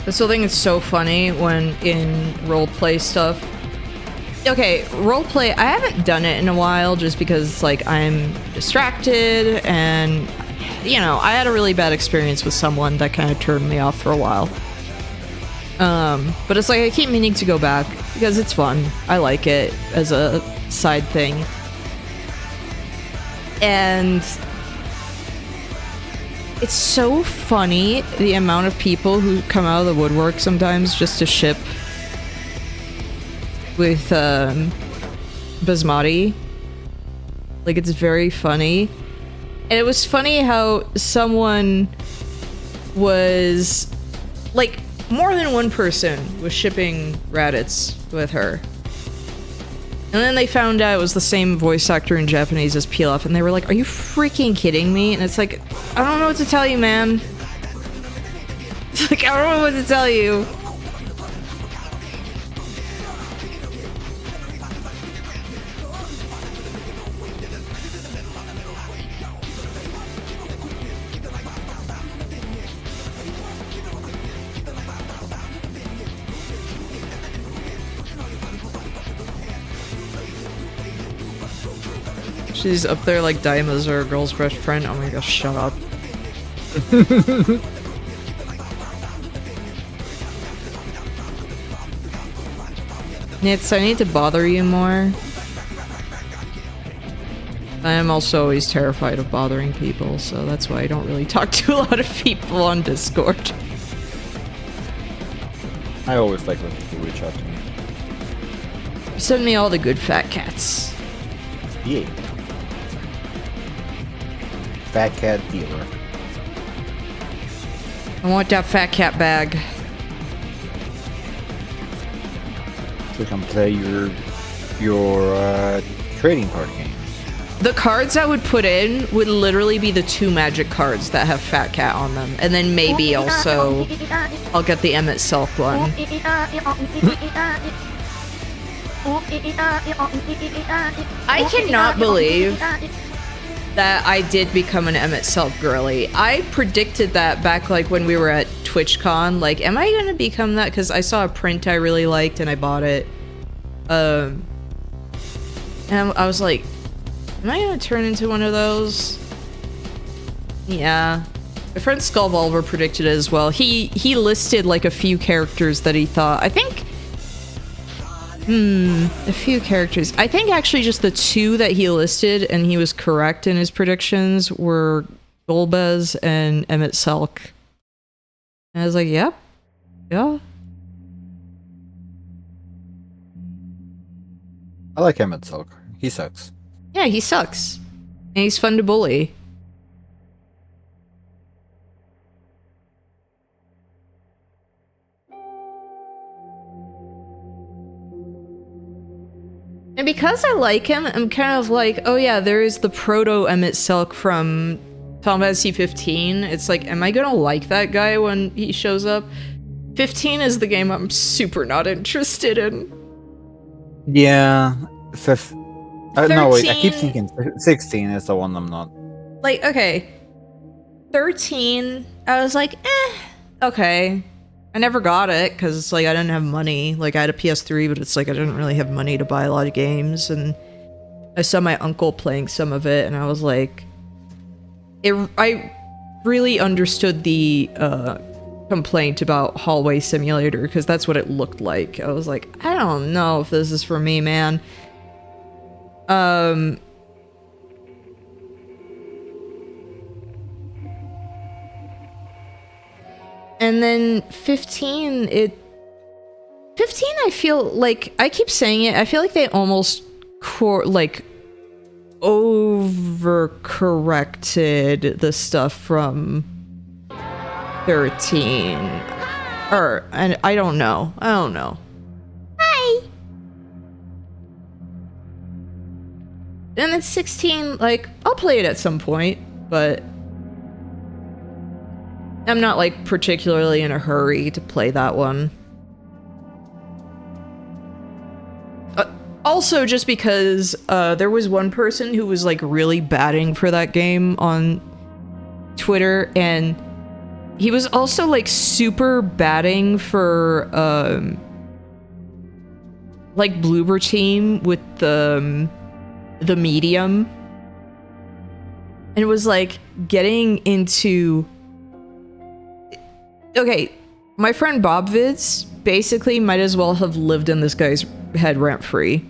This whole thing is so funny when in roleplay stuff. Okay, roleplay, I haven't done it in a while just because, like, I'm distracted and, you know, I had a really bad experience with someone that kind of turned me off for a while. But it's like I keep meaning to go back because it's fun. I like it as a side thing. And it's so funny the amount of people who come out of the woodwork sometimes just to ship with Basmati. Like, it's very funny. And it was funny how someone was, like, more than one person was shipping Raditz with her. And then they found out it was the same voice actor in Japanese as Pilaf, and they were like, are you freaking kidding me? And it's like, I don't know what to tell you, man. It's like, I don't know what to tell you. She's up there like Daima's her girl's best friend. Oh my gosh, shut up. Nits, I need to bother you more. I am also always terrified of bothering people, so that's why I don't really talk to a lot of people on Discord. I always like when people reach out to me. Send me all the good fat cats. Yeah. Fat cat dealer. I want that fat cat bag. So you can play your trading card game. The cards I would put in would literally be the 2 magic cards that have Fat Cat on them. And then maybe also I'll get the Emmett Selk one. I cannot believe that I did become an Emmett Selk girly. I predicted that back like when we were at TwitchCon. Like, am I gonna become that? Because I saw a print I really liked and I bought it. And I was like, am I gonna turn into one of those? Yeah. My friend Skullvolver predicted it as well. He listed like a few characters that he thought. I think... a few characters. I think actually just the 2 that he listed, and he was correct in his predictions, were Golbez and Emmett Selk. And I was like, yep. Yeah. I like Emmett Selk. He sucks. Yeah, he sucks. And he's fun to bully. And because I like him, I'm kind of like, oh yeah, there is the proto Emmett Selk from Final Fantasy 15. It's like, am I gonna like that guy when he shows up? 15 is the game I'm super not interested in. Yeah. No, wait, I keep 13 thinking 16 is the one I'm not. Like, okay. 13, I was like, okay. I never got it, because it's like, I didn't have money. Like, I had a PS3, but it's like, I didn't really have money to buy a lot of games, and I saw my uncle playing some of it, and I was like... I really understood the, complaint about Hallway Simulator, because that's what it looked like. I was like, I don't know if this is for me, man. And then 15, 15, I feel like, I keep saying it, I feel like they almost, overcorrected the stuff from 13. And I don't know. Hi! And then 16, like, I'll play it at some point, but I'm not, like, particularly in a hurry to play that one. Also, just because there was one person who was, like, really batting for that game on Twitter, and he was also, like, super batting for, like, Bloober Team with the medium. And it was, like, getting into... Okay, my friend Bob Vids basically might as well have lived in this guy's head rent-free.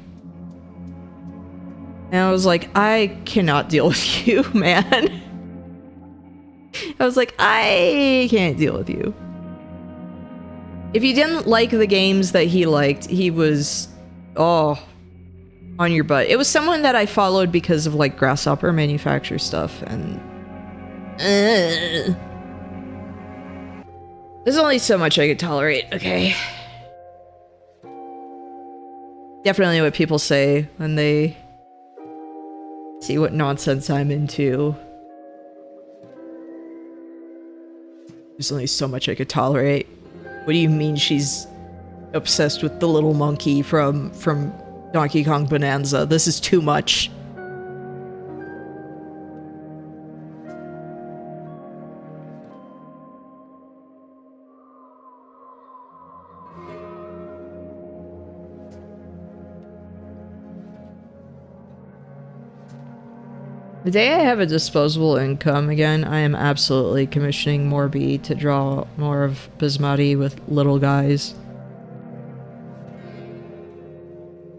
And I was like, I cannot deal with you, man. I was like, I can't deal with you. If you didn't like the games that he liked, he was, on your butt. It was someone that I followed because of, like, Grasshopper Manufacture stuff, and... There's only so much I could tolerate, okay? Definitely what people say when they see what nonsense I'm into. There's only so much I could tolerate. What do you mean she's obsessed with the little monkey from Donkey Kong Bonanza? This is too much. The day I have a disposable income again, I am absolutely commissioning Morbi to draw more of Bismati with little guys.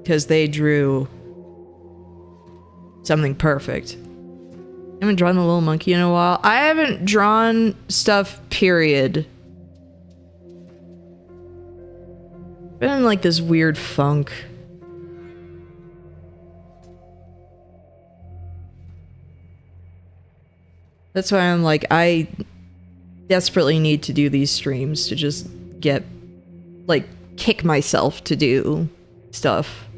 Because they drew something perfect. I haven't drawn the little monkey in a while. I haven't drawn stuff, period. Been in like this weird funk. That's why I'm like, I desperately need to do these streams to just get, like, kick myself to do stuff.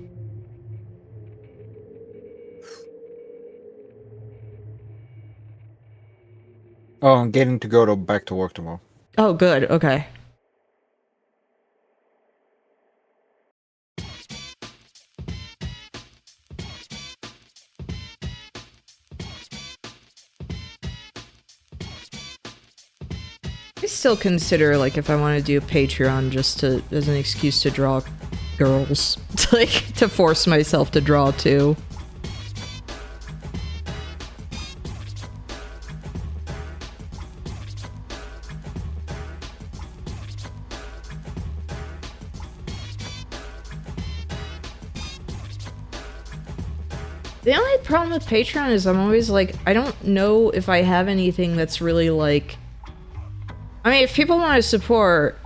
Oh, I'm getting to go back to work tomorrow. Oh, good. Okay. I still consider, like, if I want to do Patreon just to as an excuse to draw girls, like, to force myself to draw too. The only problem with Patreon is I'm always like, I don't know if I have anything that's really like... I mean, if people want to support,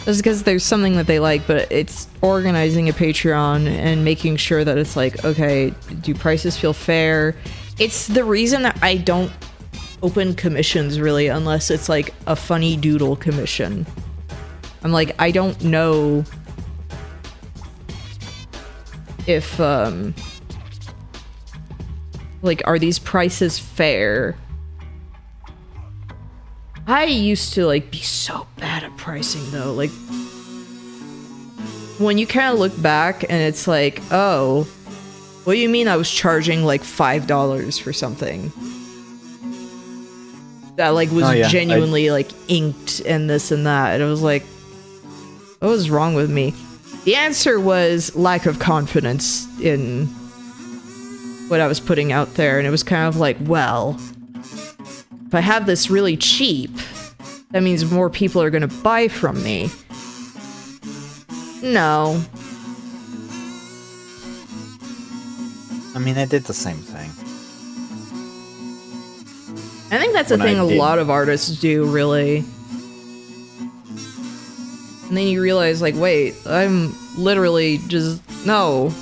it's because there's something that they like, but it's organizing a Patreon and making sure that it's like, okay, do prices feel fair? It's the reason that I don't open commissions, really, unless it's like a funny doodle commission. I'm like, I don't know if, like, are these prices fair? I used to, like, be so bad at pricing, though. Like, when you kind of look back and it's like, oh, what do you mean I was charging, like, $5 for something? That, like, was genuinely, like, inked and this and that. And I was like, what was wrong with me? The answer was lack of confidence in what I was putting out there. And it was kind of like, well... if I have this really cheap, that means more people are gonna buy from me. No. I mean, I did the same thing. I think that's a thing a lot of artists do, really. And then you realize, like, wait, I'm literally just... no.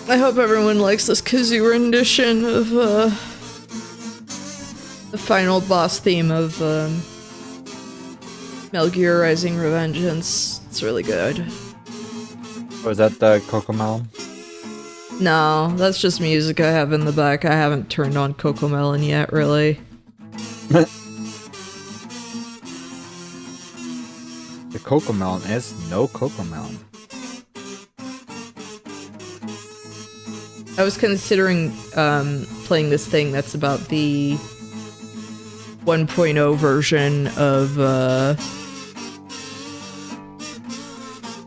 I hope everyone likes this kazoo rendition of the final boss theme of Metal Gear Rising: Revengeance. It's really good. Was that the Cocomelon? No, that's just music I have in the back. I haven't turned on Cocomelon yet, really. The Cocomelon is no Cocomelon. I was considering playing this thing that's about the 1.0 version of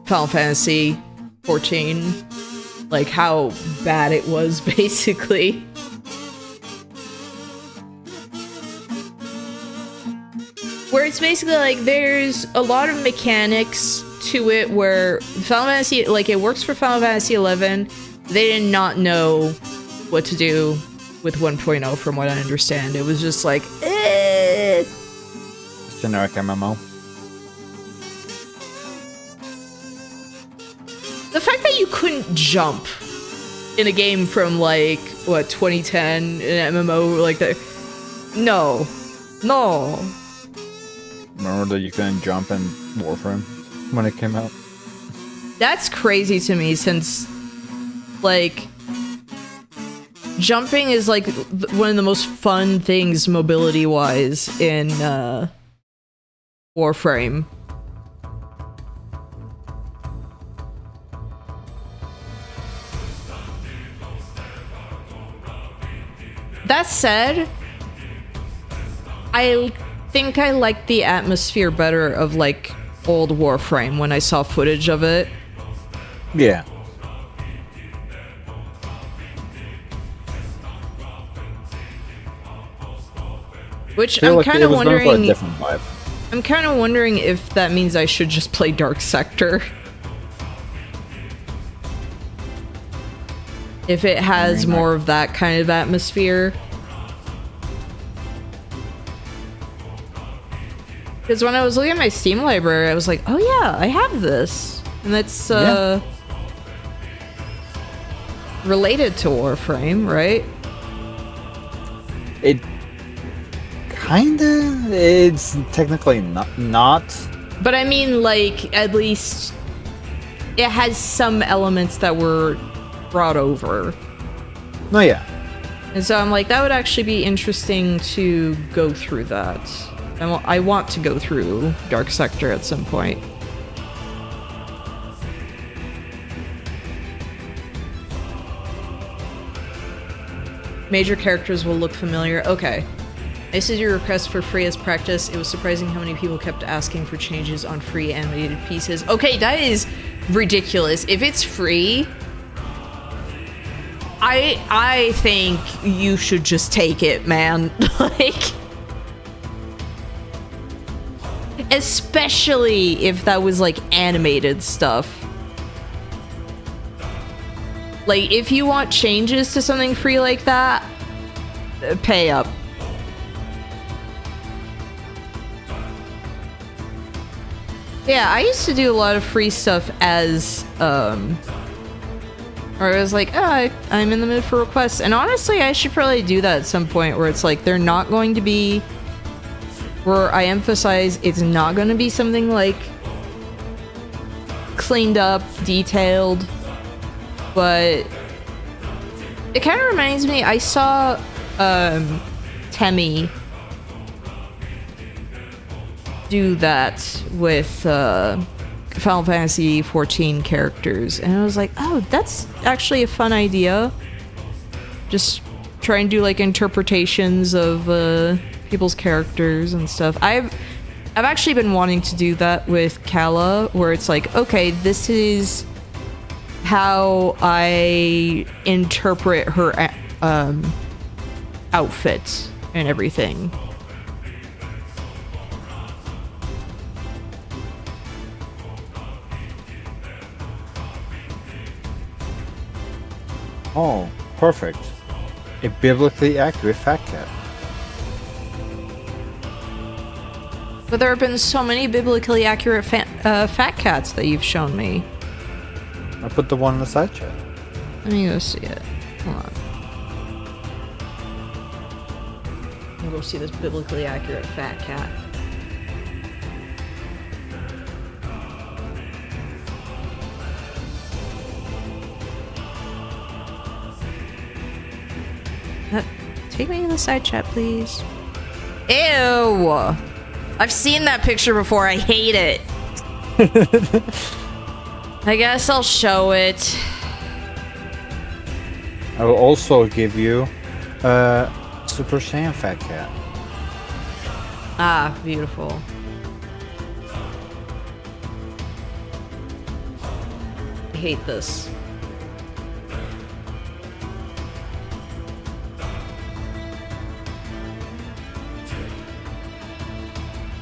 Final Fantasy 14. Like, how bad it was, basically. Where it's basically like, there's a lot of mechanics to it where Final Fantasy, like, it works for Final Fantasy 11. They did not know what to do with 1.0 from what I understand. It was just like, eh. It's generic MMO. The fact that you couldn't jump in a game from, like, what, 2010, an MMO like that. No. No. Remember that you couldn't jump in Warframe when it came out? That's crazy to me, since... like, jumping is like one of the most fun things mobility-wise in Warframe. That said, I think I liked the atmosphere better of, like, old Warframe when I saw footage of it. Yeah. Which feel I'm like kind it of was going for a wondering. different vibe. I'm kind of wondering if that means I should just play Dark Sector. If it has more of that kind of atmosphere. Because when I was looking at my Steam library, I was like, oh yeah, I have this. And that's related to Warframe, right? It kinda. It's technically not. But I mean, like, at least it has some elements that were brought over. No, yeah. And so I'm like, that would actually be interesting to go through that. I want to go through Dark Sector at some point. Major characters will look familiar. Okay. I said your request for free as practice. It was surprising how many people kept asking for changes on free animated pieces. Okay, that is ridiculous. If it's free, I think you should just take it, man. Like, especially if that was like animated stuff. Like, if you want changes to something free like that, pay up. Yeah, I used to do a lot of free stuff as, or I was like, oh, I'm in the mood for requests. And honestly, I should probably do that at some point where it's like, they're not going to be, where I emphasize it's not going to be something like cleaned up, detailed, but it kind of reminds me, I saw Temmie do that with Final Fantasy 14 characters, and I was like, oh, that's actually a fun idea. Just try and do like interpretations of people's characters and stuff. I've actually been wanting to do that with Kala, where it's like, okay, this is how I interpret her outfit and everything. Oh, perfect. A biblically accurate fat cat. But there have been so many biblically accurate fat cats that you've shown me. I put the one in the side chat. Let me go see it. Hold on. I'm gonna go see this biblically accurate fat cat. Take me to the side chat, please. Ew! I've seen that picture before. I hate it. I guess I'll show it. I will also give you Super Saiyan fat cat. Ah, beautiful. I hate this.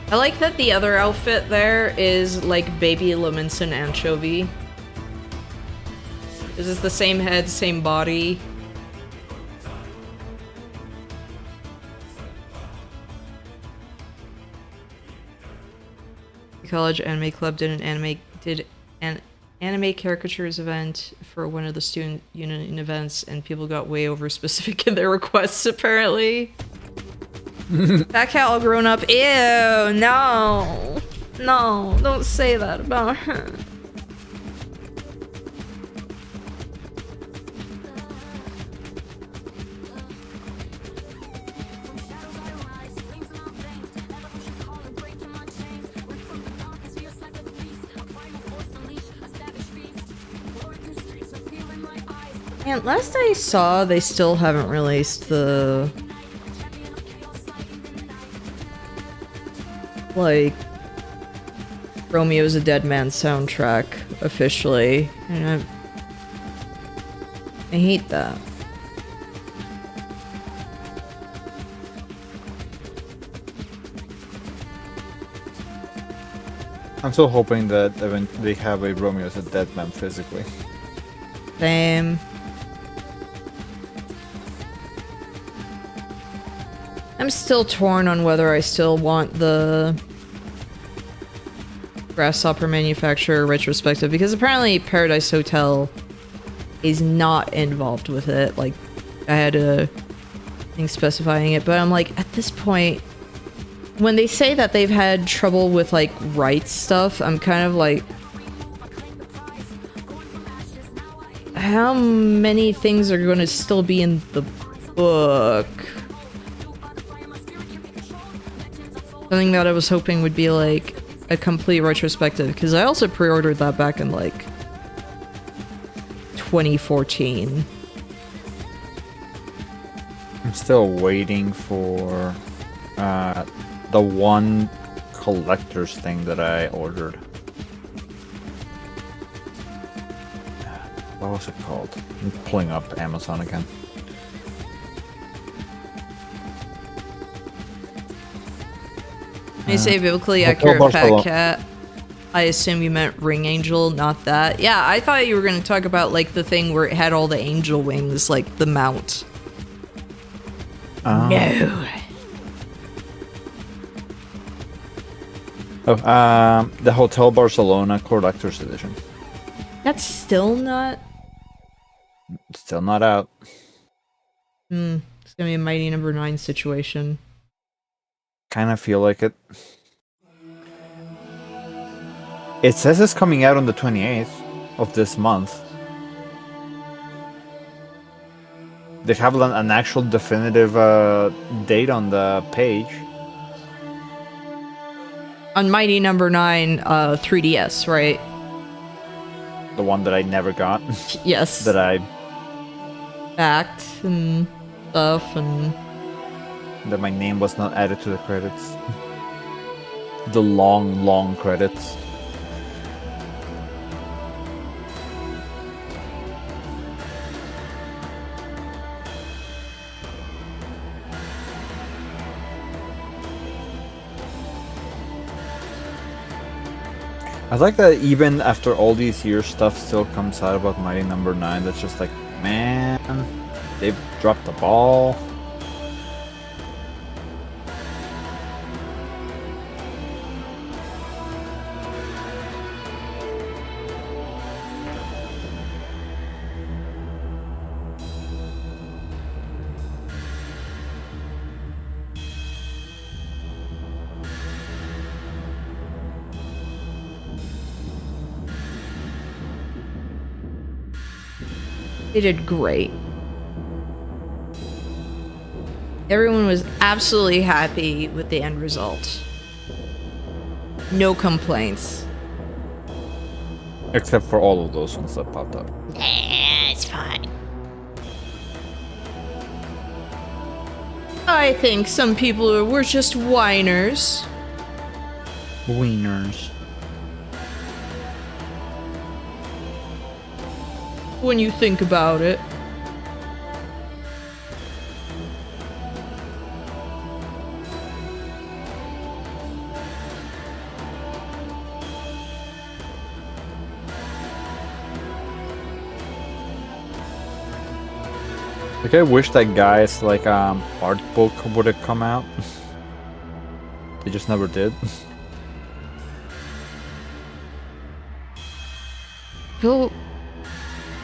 I like that the other outfit there is like Baby Lemonson Anchovy. Is this the same head, same body? The College Anime Club did an anime caricatures event for one of the student union events, and people got way over specific in their requests apparently. That cat all grown up. Ew, no. No, don't say that about her. And last I saw, they still haven't released the like Romeo's a Dead Man soundtrack officially, and I hate that. I'm still hoping that they have a Romeo as a dead man physically. Same. I'm still torn on whether I still want the Grasshopper Manufacturer retrospective, because apparently Paradise Hotel is not involved with it. Like, I had a thing specifying it, but I'm like, at this point, when they say that they've had trouble with, like, rights stuff, I'm kind of like, how many things are going to still be in the book? Something that I was hoping would be, like, a complete retrospective, because I also pre-ordered that back in, like, 2014. I'm still waiting for the one collector's thing that I ordered. What was it called? I'm pulling up Amazon again. When you say biblically Hotel accurate fat Barcelona. cat, I assume you meant ring angel, not that. Yeah, I thought you were going to talk about, like, the thing where it had all the angel wings, like the mount. No. Oh, the Hotel Barcelona Collector's Edition. That's still not... Still not out. It's going to be a Mighty Number 9 situation. Kind of feel like it. It says it's coming out on the 28th of this month. They have an actual definitive date on the page. On Mighty Number 9 3DS, right? The one that I never got. Yes. That I... Backed and stuff, and... That my name was not added to the credits. The long, long credits. I like that even after all these years, stuff still comes out about Mighty Number 9. That's just like, man, they've dropped the ball. They did great. Everyone was absolutely happy with the end result. No complaints. Except for all of those ones that popped up. It's fine. I think some people were just whiners. Wieners. When you think about it. Like, I wish that guy's like art book would have come out. They just never did. People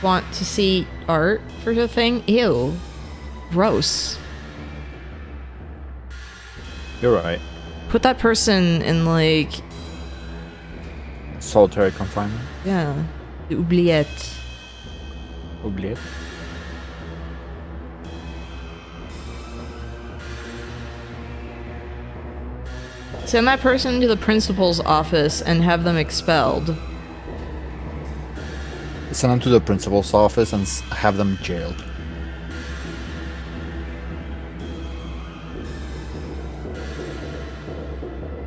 want to see art for the thing? Ew. Gross. You're right. Put that person in, like... Solitary confinement. Yeah. The oubliette. Oubliette. Send that person to the principal's office and have them expelled. Send them to the principal's office and have them jailed.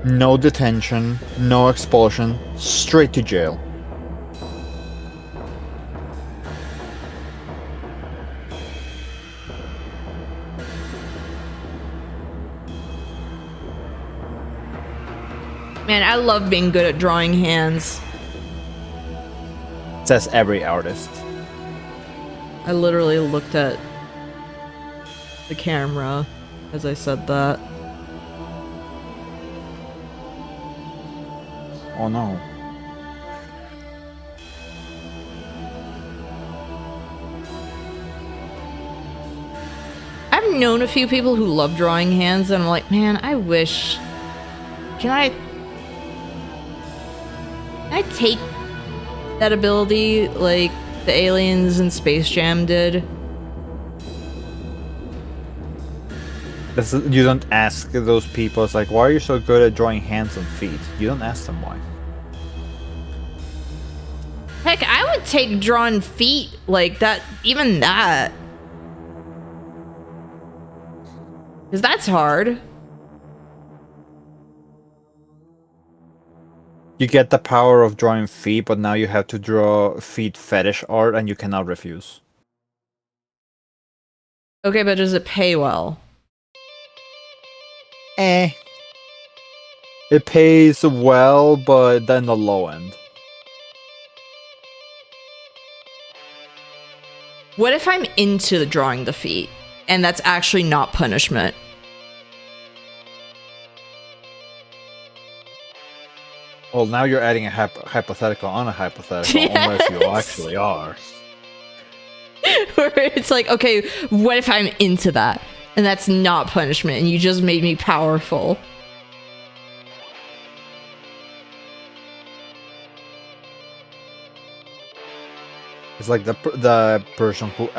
No detention, no expulsion, straight to jail. Man, I love being good at drawing hands. Says every artist. I literally looked at the camera as I said that. Oh no. I've known a few people who love drawing hands, and I'm like, man, I wish. Can I take that ability like the aliens in Space Jam did? You don't ask those people, it's like, why are you so good at drawing hands and feet? You don't ask them why. Heck, I would take drawn feet like that, even that. Because that's hard. You get the power of drawing feet, but now you have to draw feet fetish art and you cannot refuse. Okay, but does it pay well? Eh. It pays well, but then the low end. What if I'm into the drawing the feet, and that's actually not punishment? Well, now you're adding a hypothetical on a hypothetical, Yes. unless you actually are. Where it's like, okay, what if I'm into that? And that's not punishment, and you just made me powerful. It's like the person who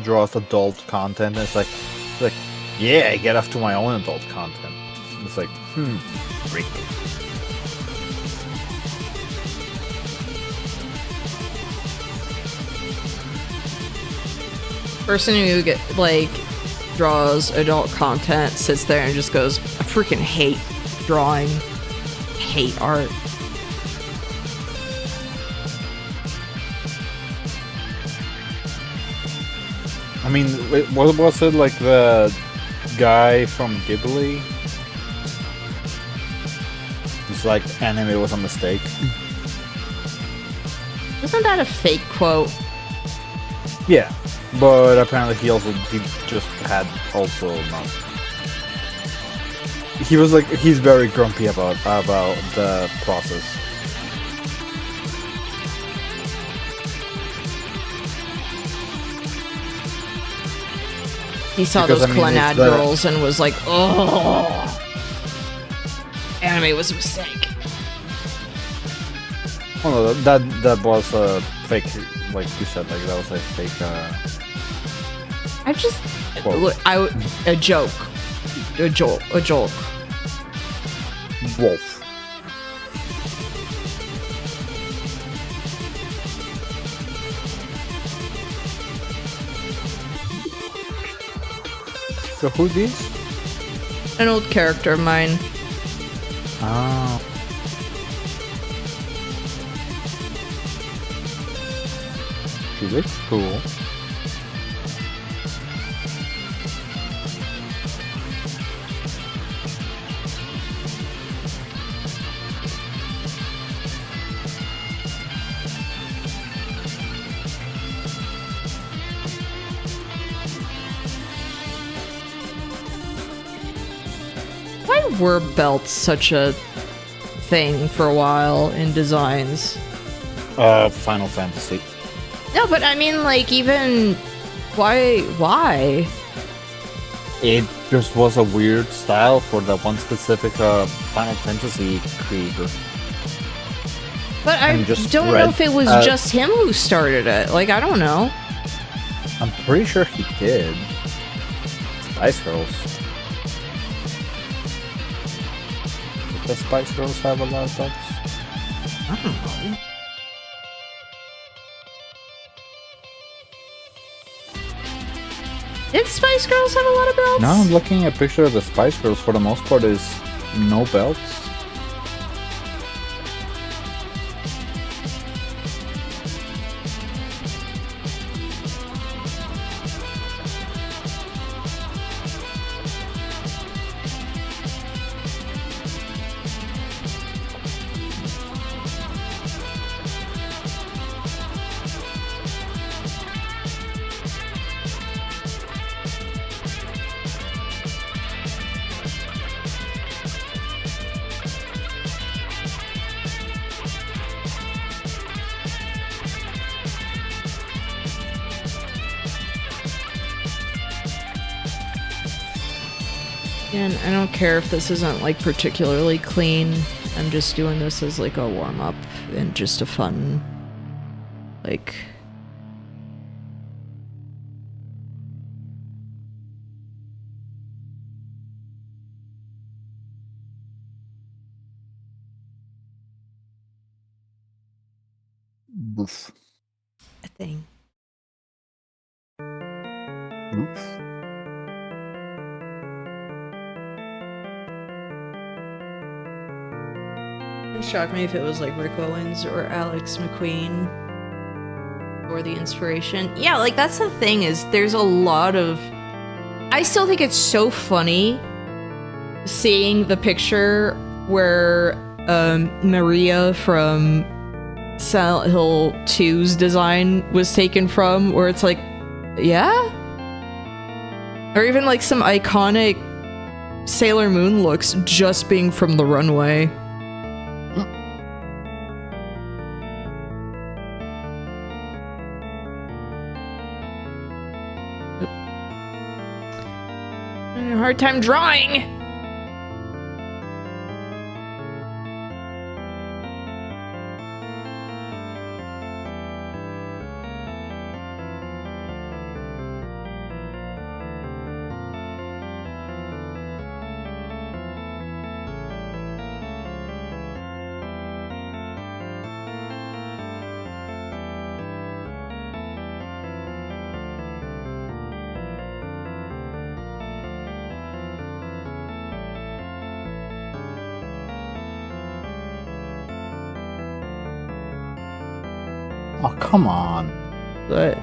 draws adult content. And it's like, yeah, I get off to my own adult content. It's like, freak. Person who draws adult content sits there and just goes, I freaking hate drawing, hate art. I mean, what was it, like the guy from Ghibli? It's like, anime was a mistake. Isn't that a fake quote? Yeah, but apparently he just had also not. He was like, he's very grumpy about the process. He saw Because, those I mean, Clannad it's the- girls and was like, oh, anime was a mistake. Oh no, that was a fake, like you said, like that was a fake. I just, Quote. look, a joke. Wolf. So who this? An old character of mine. Oh. She looks cool. Why were belts such a thing for a while in designs? Final Fantasy. No, but I mean, like, even why? It just was a weird style for that one specific Final Fantasy creator. But I And just don't know read, if it was just him who started it. Like, I don't know. I'm pretty sure he did. Spice Girls. Did the Spice Girls have a lot of belts? I don't know. Did Spice Girls have a lot of belts? No, I'm looking at a picture of the Spice Girls. For the most part, is no belts. And I don't care if this isn't like particularly clean. I'm just doing this as like a warm-up and just a fun, like... Oof. a thing. Oof. It would shock me if it was like Rick Owens or Alex McQueen or the inspiration. Yeah, like that's the thing is there's a lot of... I still think it's so funny seeing the picture where Maria from Silent Hill 2's design was taken from, where it's like, yeah? Or even like some iconic Sailor Moon looks just being from the runway. Hard time drawing. Oh, come on. But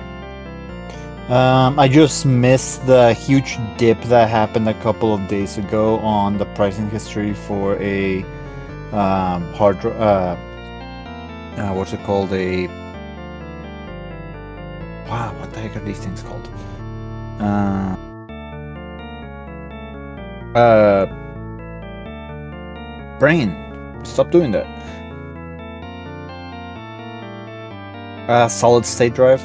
I just missed the huge dip that happened a couple of days ago on the pricing history for a hard drive. What's it called? Wow, what the heck are these things called? Brain. Stop doing that. Solid state drive.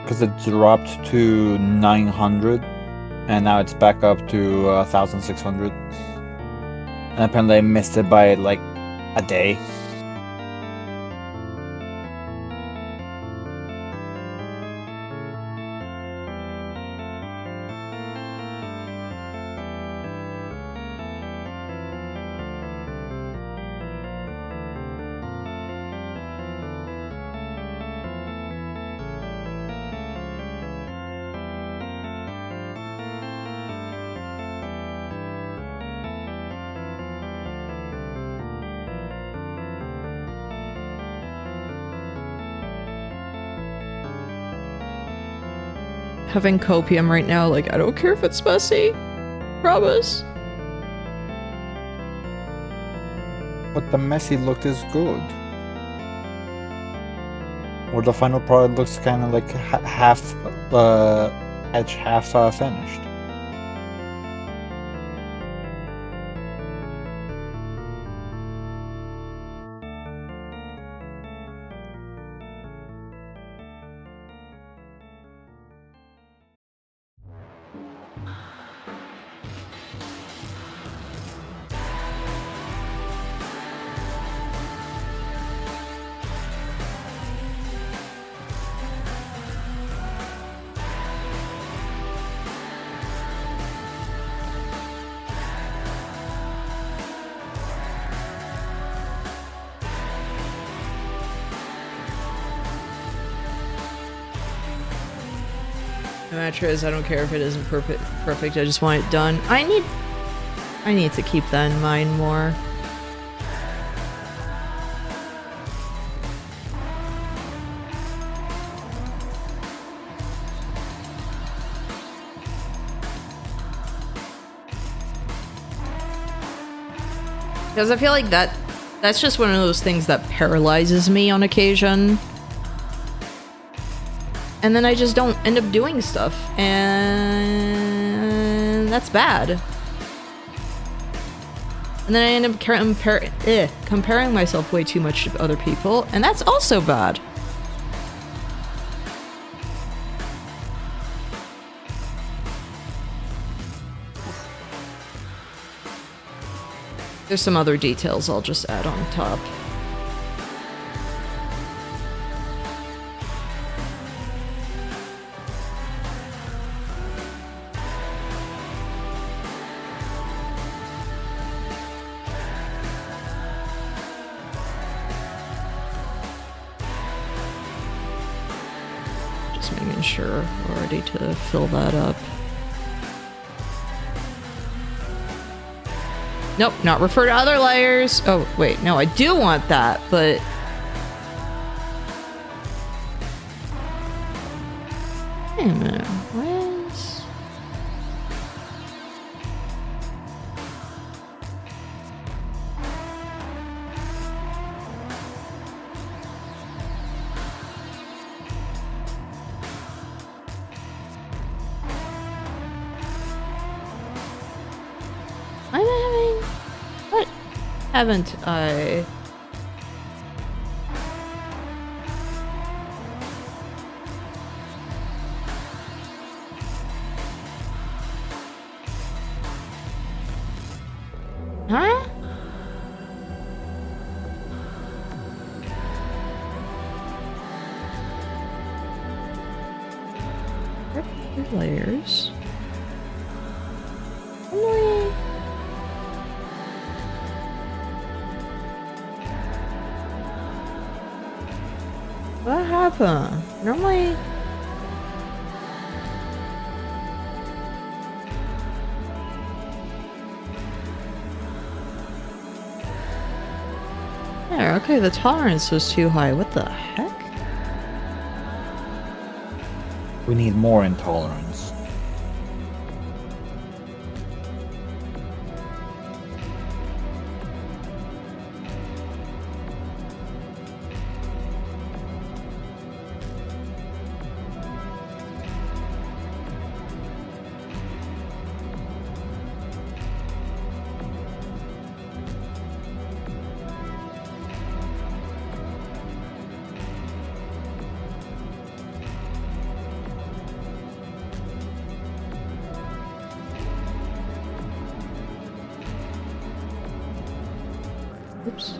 Because it dropped to 900 and now it's back up to 1600. And apparently I missed it by like a day. having copium right now, like, I don't care if it's messy. Promise. But the messy look is good. Or the final product looks kind of like half edge, half finished. The mattress, I don't care if it isn't perfect, I just want it done. I need to keep that in mind more. Because I feel like that's just one of those things that paralyzes me on occasion. And then I just don't end up doing stuff, and that's bad. And then I end up comparing myself way too much to other people, and that's also bad. There's some other details I'll just add on top. Just making sure we're ready to fill that up. Nope, not refer to other layers. Oh, wait, no, I do want that, but... Wait a minute, what is... I'm having... What haven't I... Huh? Layers. Annoying. What happened? Normally... There, okay, the tolerance was too high. What the heck? We need more intolerance. Oops.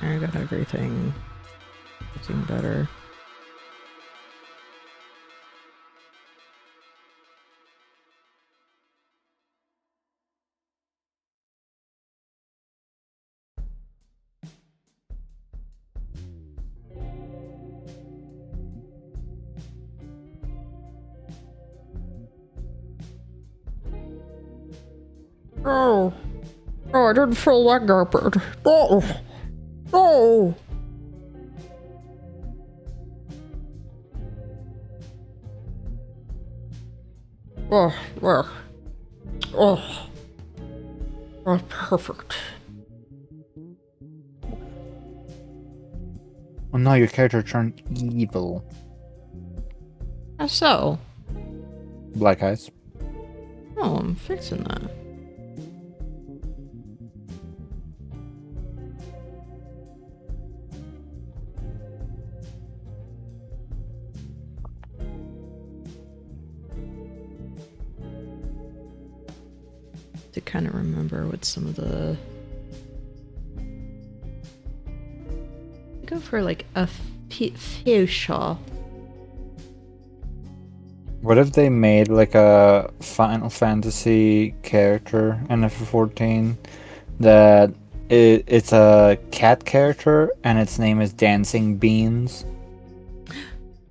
I got everything looking better. Oh, oh, I didn't feel that good. Oh. Oh! Oh, well. Oh. Oh, perfect. Oh no, your character turned evil. How so? Black eyes. Oh, I'm fixing that. To kind of remember what some of the... Go for like a fuchsia. What if they made like a Final Fantasy character in FF14 that it's a cat character and its name is Dancing Beans?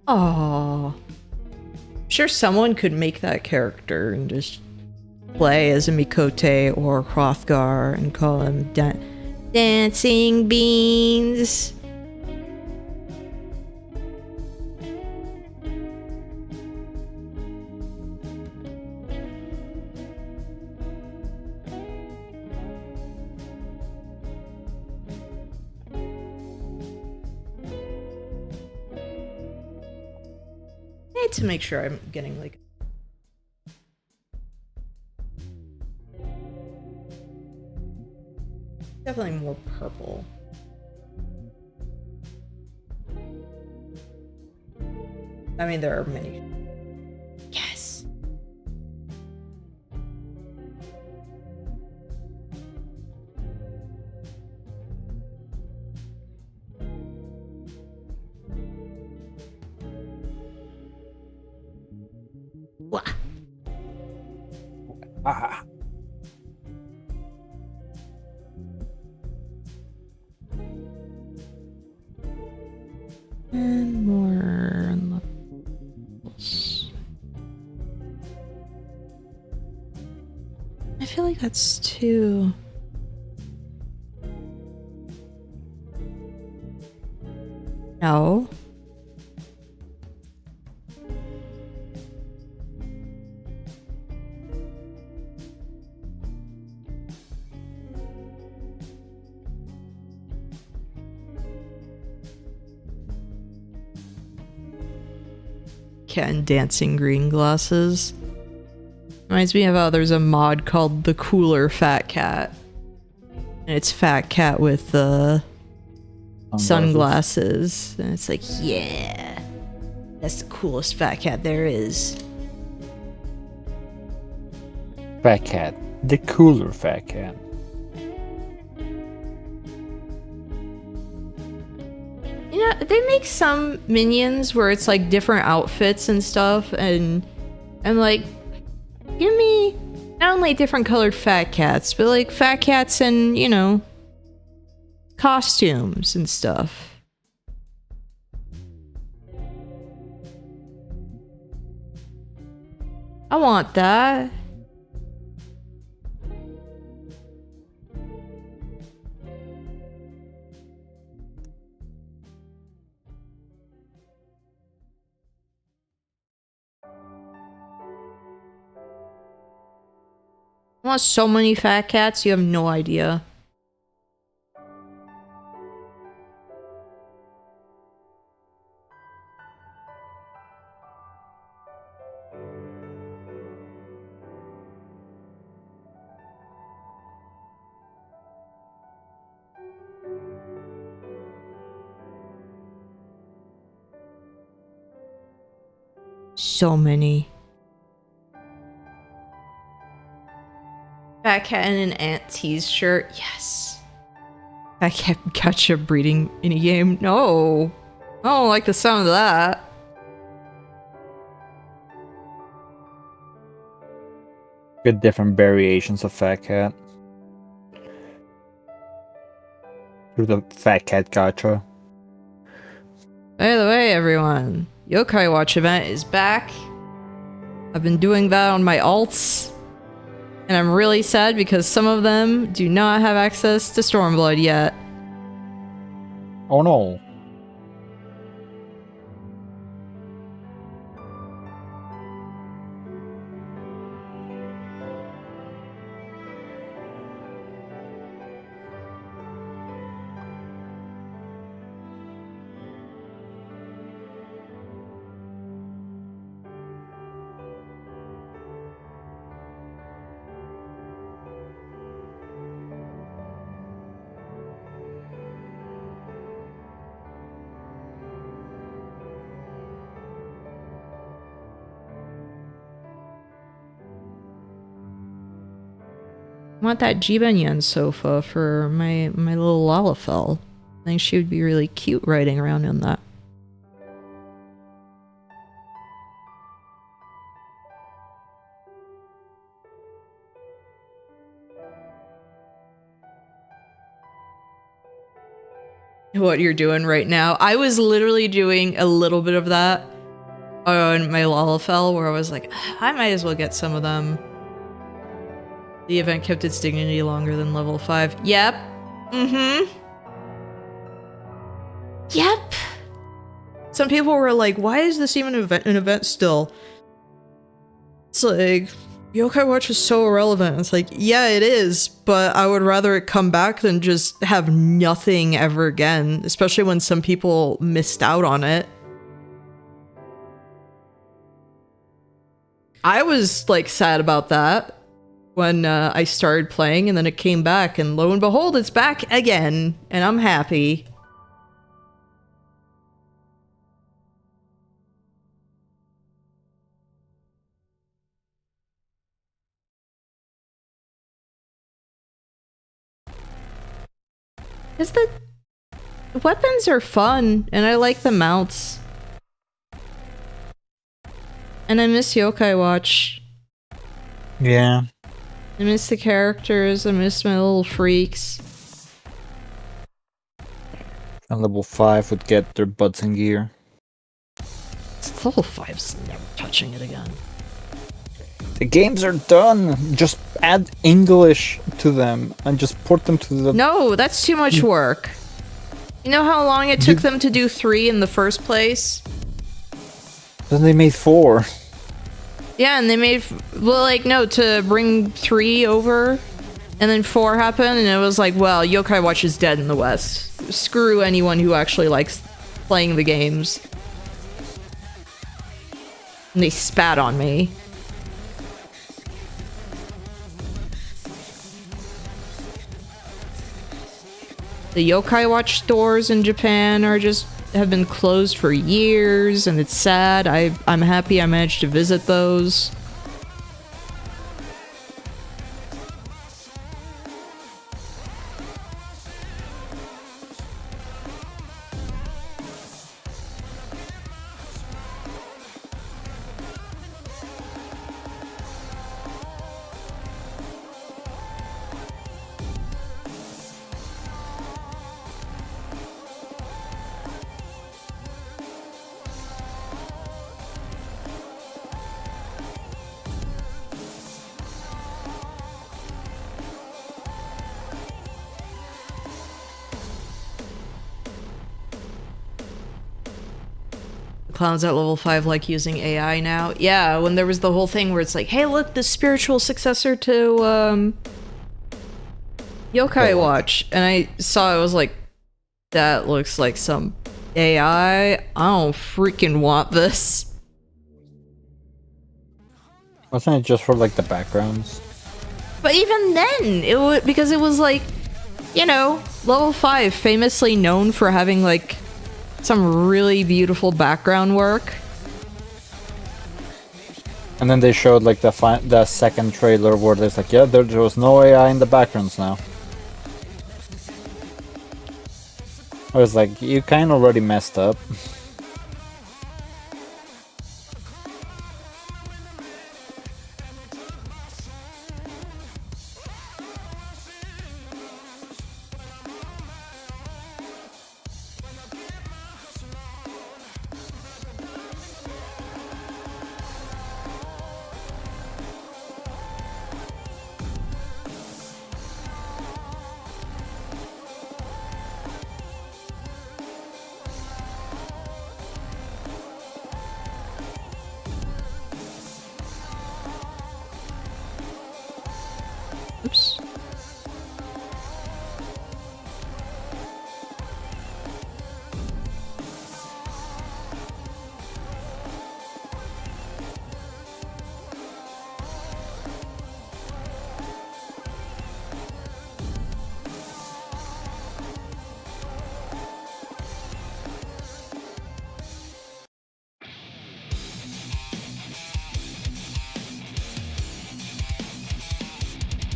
Oh, sure someone could make that character and just play as a Mikote or Hrothgar and call him Dancing Beans. I need to make sure I'm getting like definitely more purple. I mean, there are many. Yes. Wah. Ah. And more levels. I feel like that's too. No. Cat and dancing green glasses. Reminds me of how there's a mod called the Cooler Fat Cat. And it's Fat Cat with sunglasses. And it's like, yeah. That's the coolest fat cat there is. Fat cat. The cooler fat cat. You know, they make some minions where it's like different outfits and stuff, and I'm like, give me not only different colored fat cats, but like fat cats and, you know, costumes and stuff. I want that. I want so many fat cats, you have no idea. So many. Fat cat in an Aunt T's shirt. Yes. Fat cat gotcha breeding in a game. No. I don't like the sound of that. Good different variations of fat cat. Through the fat cat gacha. By the way, everyone, Yokai Watch event is back. I've been doing that on my alts. And I'm really sad because some of them do not have access to Stormblood yet. Oh no. I want that Jibanyan sofa for my little Lalafell. I think she would be really cute riding around in that. What you're doing right now. I was literally doing a little bit of that Oh, and my Lalafell, where I was like, I might as well get some of them. The event kept its dignity longer than level 5. Yep. Mm-hmm. Yep. Some people were like, why is this even an event still? It's like, Yokai Watch is so irrelevant. It's like, yeah, it is, but I would rather it come back than just have nothing ever again, especially when some people missed out on it. I was, like, sad about that when I started playing, and then it came back, and lo and behold, it's back again, and I'm happy. Because the weapons are fun, and I like the mounts. And I miss Yokai Watch. Yeah. I miss the characters, I miss my little freaks. And level 5 would get their butts in gear. Level 5's never touching it again. The games are done! Just add English to them and just port them to the... No, that's too much work. You know how long it took them to do 3 in the first place? Then they made 4. Yeah, and they made... Well, like, no, to bring 3 over, and then 4 happened, and it was like, well, Yokai Watch is dead in the West. Screw anyone who actually likes playing the games. And they spat on me. The Yokai Watch stores in Japan are just have been closed for years, and it's sad. I'm happy I managed to visit those. Clowns at level 5 like using AI now. Yeah, when there was the whole thing where it's like, hey, look, the spiritual successor to Yokai Watch. And I saw it, was like, that looks like some AI. I don't freaking want this. Wasn't it just for like the backgrounds? But even then, it would, because it was like, you know, level 5 famously known for having like some really beautiful background work. And then they showed like the second trailer where there's like, yeah, there was no AI in the backgrounds now. I was like, you kind of already messed up. Oops.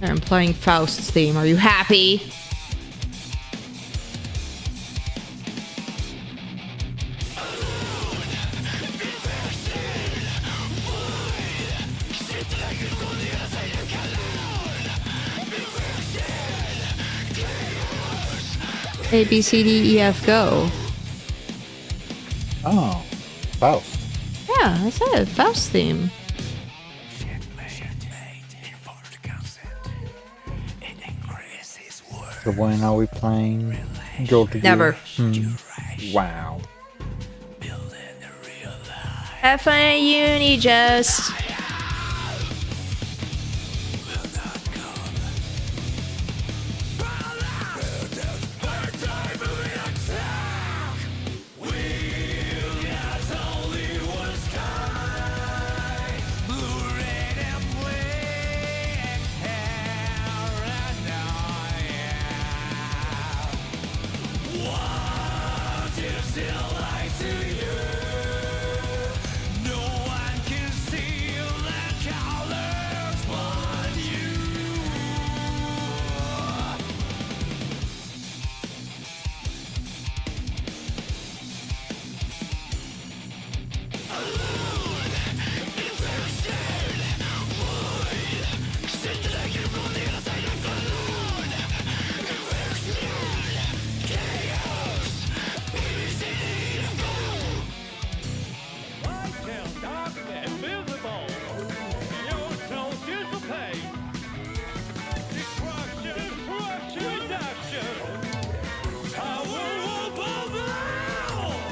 I'm playing Faust's theme. Are you happy? A, B, C, D, E, F, go. Oh, Faust. Yeah, I said Faust theme. So when are we playing Guilty Never. Gear? Wow. Have fun at uni, Jess.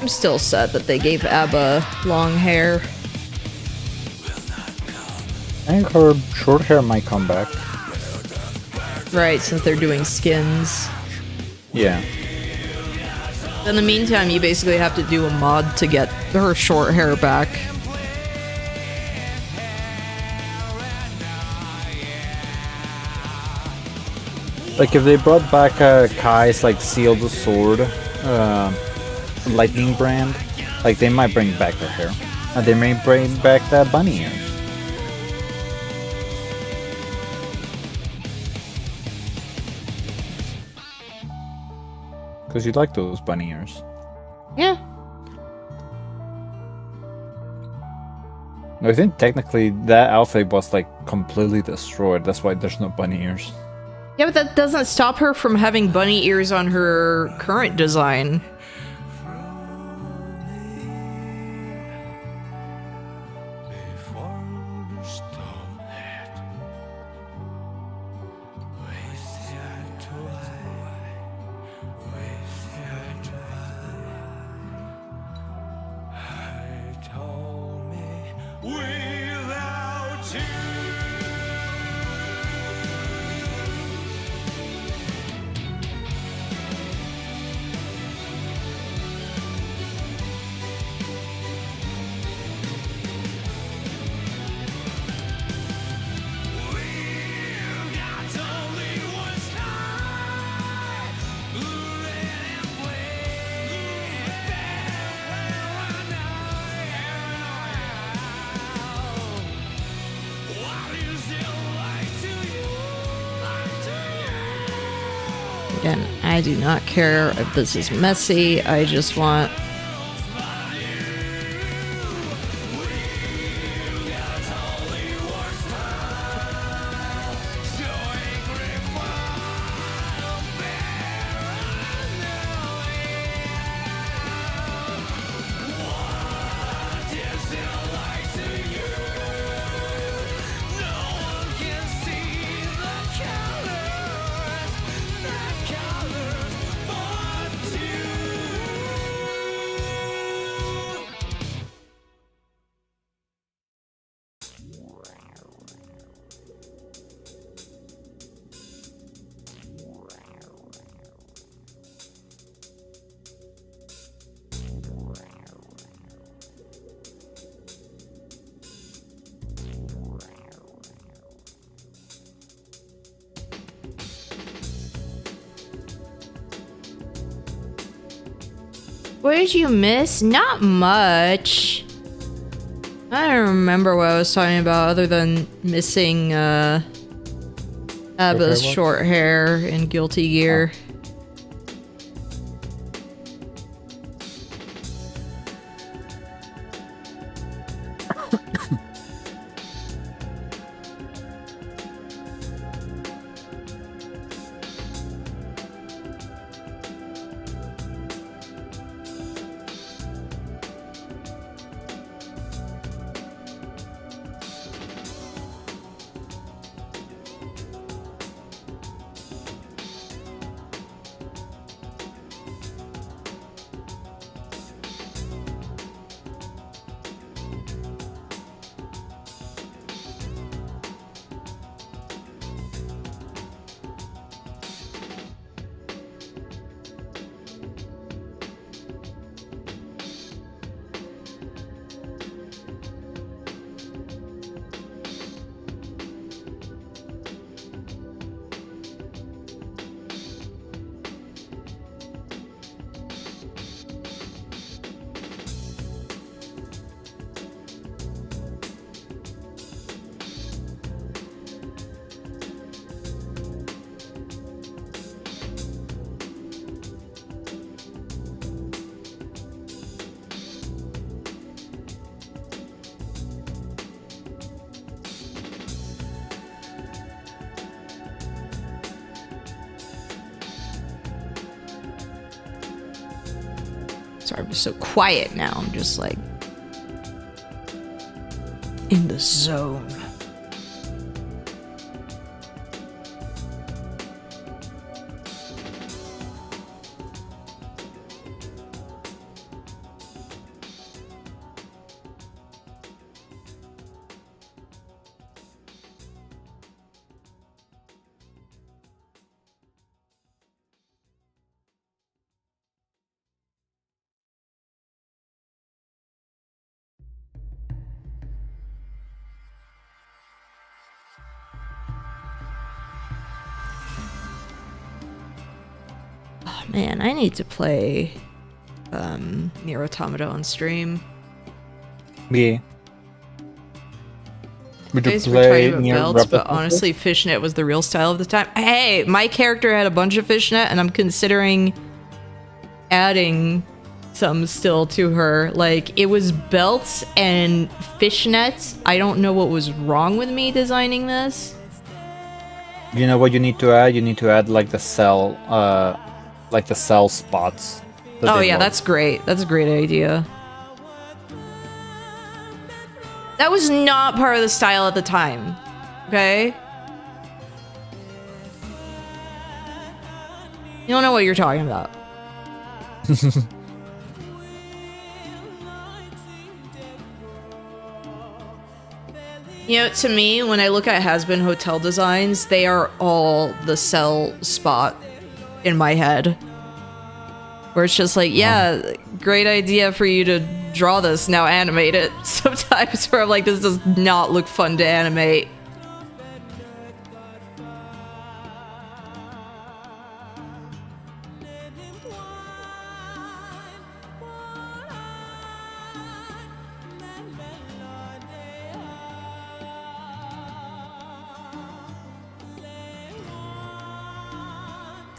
I'm still sad that they gave ABBA long hair. I think her short hair might come back. Right, since they're doing skins. Yeah. In the meantime, you basically have to do a mod to get her short hair back. Like if they brought back Kai's like Seal the Sword lightning brand, like they might bring back her hair. And they may bring back that bunny ears. Because you like those bunny ears. Yeah. No, I think technically that outfit was like completely destroyed. That's why there's no bunny ears. Yeah, but that doesn't stop her from having bunny ears on her current design. Again, I do not care if this is messy. I just want... What did you miss? Not much. I don't remember what I was talking about other than missing Abba's short hair in Guilty Gear. Sorry, I'm just so quiet now. I'm just like in the zone. Oh man, I need to play Nier Automata on stream. Yeah. Would you Guys were play talking about Nier belts, but Replicant? honestly, fishnet was the real style of the time. Hey, my character had a bunch of fishnet, and I'm considering adding some still to her. Like, it was belts and fishnets. I don't know what was wrong with me designing this. You know what you need to add? You need to add like the cell spots. that Oh they yeah, love. that's great. That's a great idea. That was not part of the style at the time. Okay? You don't know what you're talking about. You know, to me, when I look at has-been hotel designs, they are all the cell spot in my head. Where it's just like, yeah, great idea for you to draw this, now animate it. Sometimes where I'm like, this does not look fun to animate.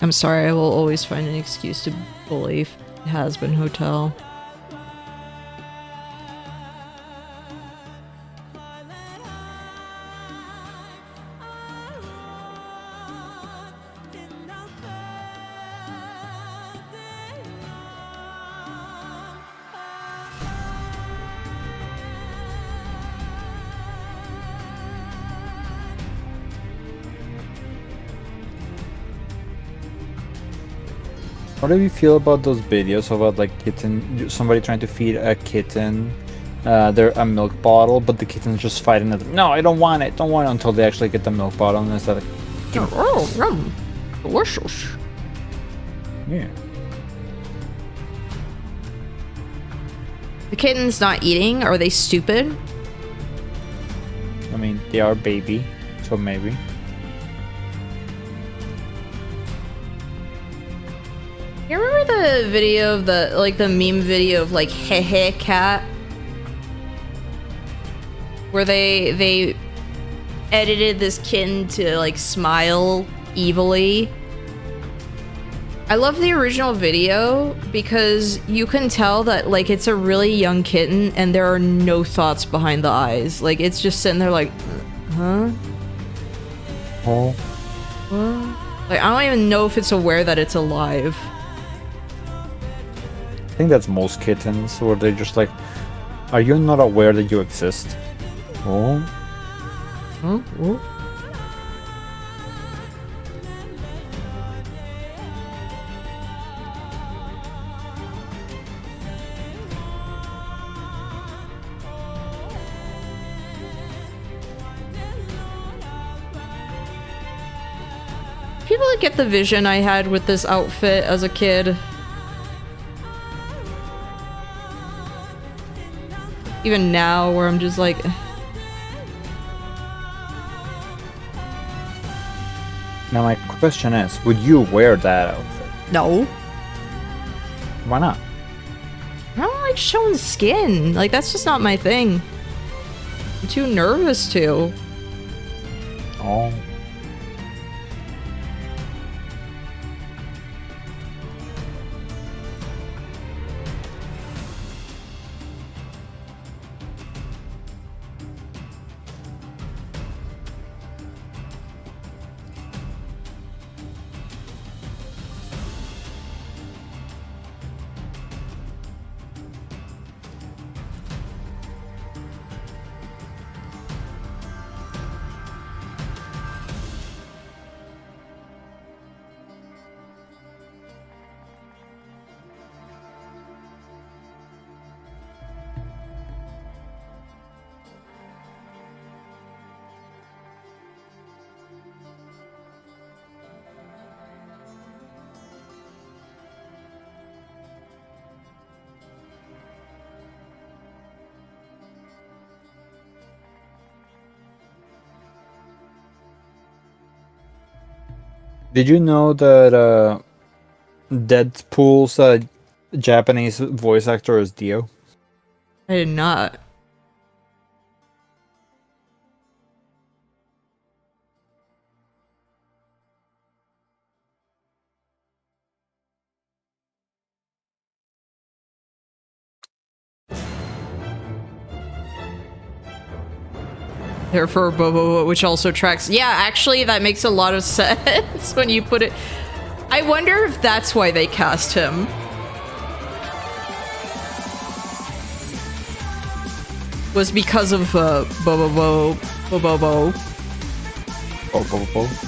I'm sorry, I will always find an excuse to bully has-been hotel. What do you feel about those videos about like somebody trying to feed a kitten a milk bottle, but the kitten's just fighting it? No, I don't want it. Don't want it until they actually get the milk bottle, and it's like, Oh, delicious. yeah. The kitten's not eating? Are they stupid? I mean, they are baby, so maybe. You remember the video of the meme video of like Hehe Cat? Where they edited this kitten to like smile evilly. I love the original video because you can tell that like it's a really young kitten and there are no thoughts behind the eyes. Like it's just sitting there like, huh? Oh. What? Like I don't even know if it's aware that it's alive. I think that's most kittens, where they're just like, are you not aware that you exist? Oh. Huh? Oh. People that get the vision I had with this outfit as a kid. Even now, where I'm just like... Now my question is, would you wear that outfit? No. Why not? I don't like showing skin. Like, that's just not my thing. I'm too nervous to. Oh. Did you know that Deadpool's Japanese voice actor is Dio? I did not. Therefore, Bobo, which also tracks. Yeah, actually, that makes a lot of sense when you put it. I wonder if that's why they cast him. Was because of Bobo. Oh.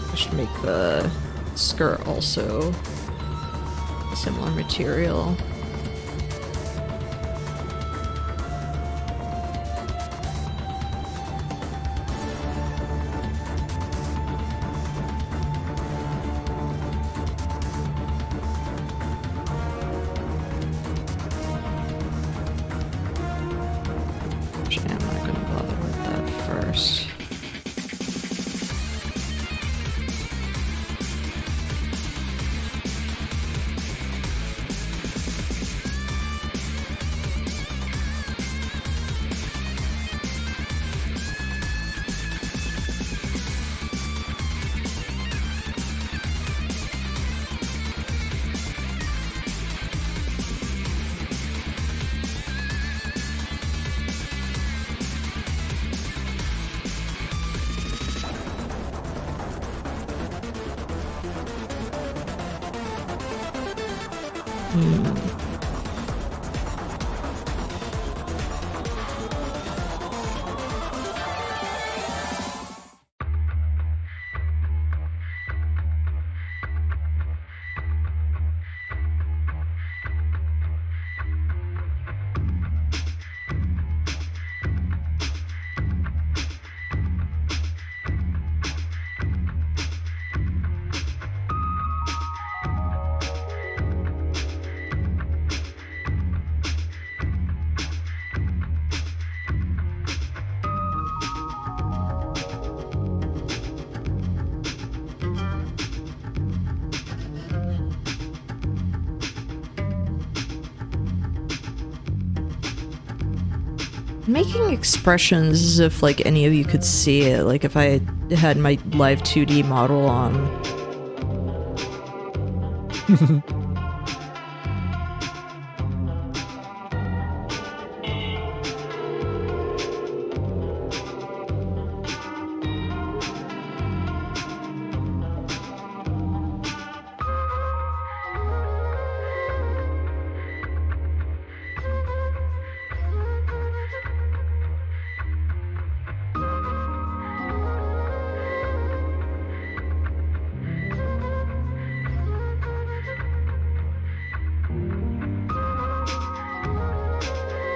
I should make the skirt also a similar material. Actually, I'm not going to bother with that first. Making expressions as if like any of you could see it, like if I had my live 2D model on.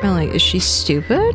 I'm like, is she stupid?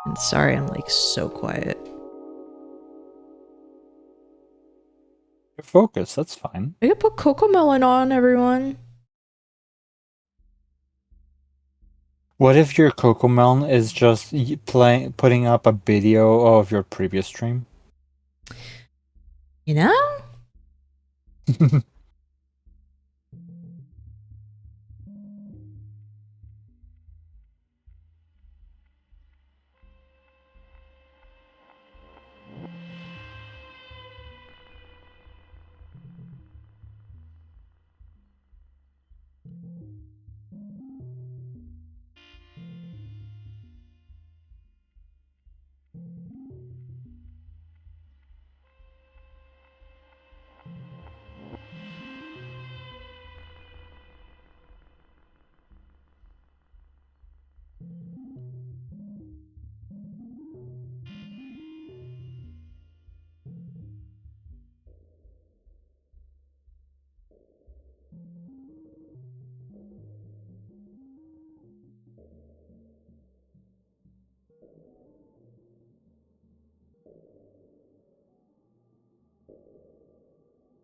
And sorry, I'm like so quiet. Focus, that's fine. I could put Cocomelon on, everyone. What if your Cocomelon is just putting up a video of your previous stream? You know?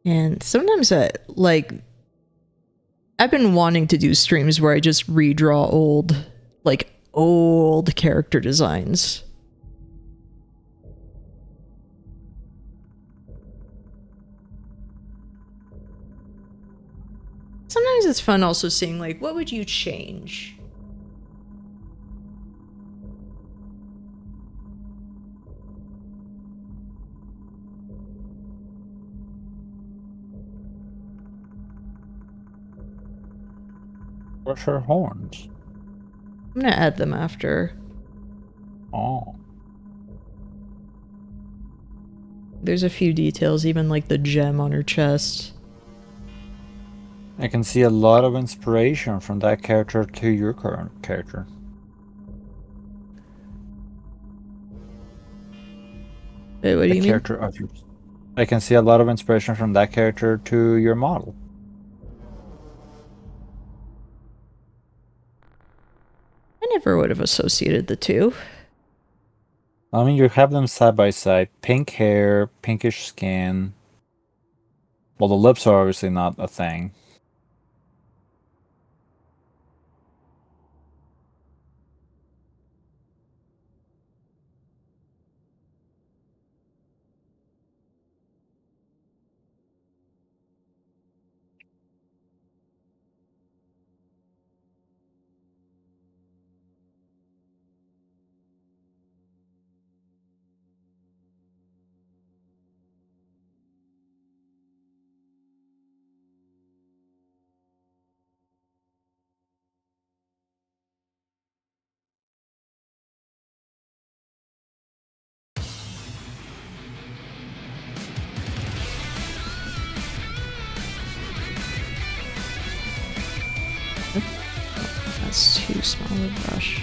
And sometimes like I've been wanting to do streams where I just redraw old character designs. Sometimes it's fun also seeing like, what would you change? Where's her horns? I'm gonna add them after. Oh. There's a few details, even like the gem on her chest. I can see a lot of inspiration from that character to your current character. Wait, what do you mean? Character of yours. I can see a lot of inspiration from that character to your model. I never would have associated the two. I mean, you have them side by side. Pink hair, pinkish skin. Well, the lips are obviously not a thing. That's too small a brush.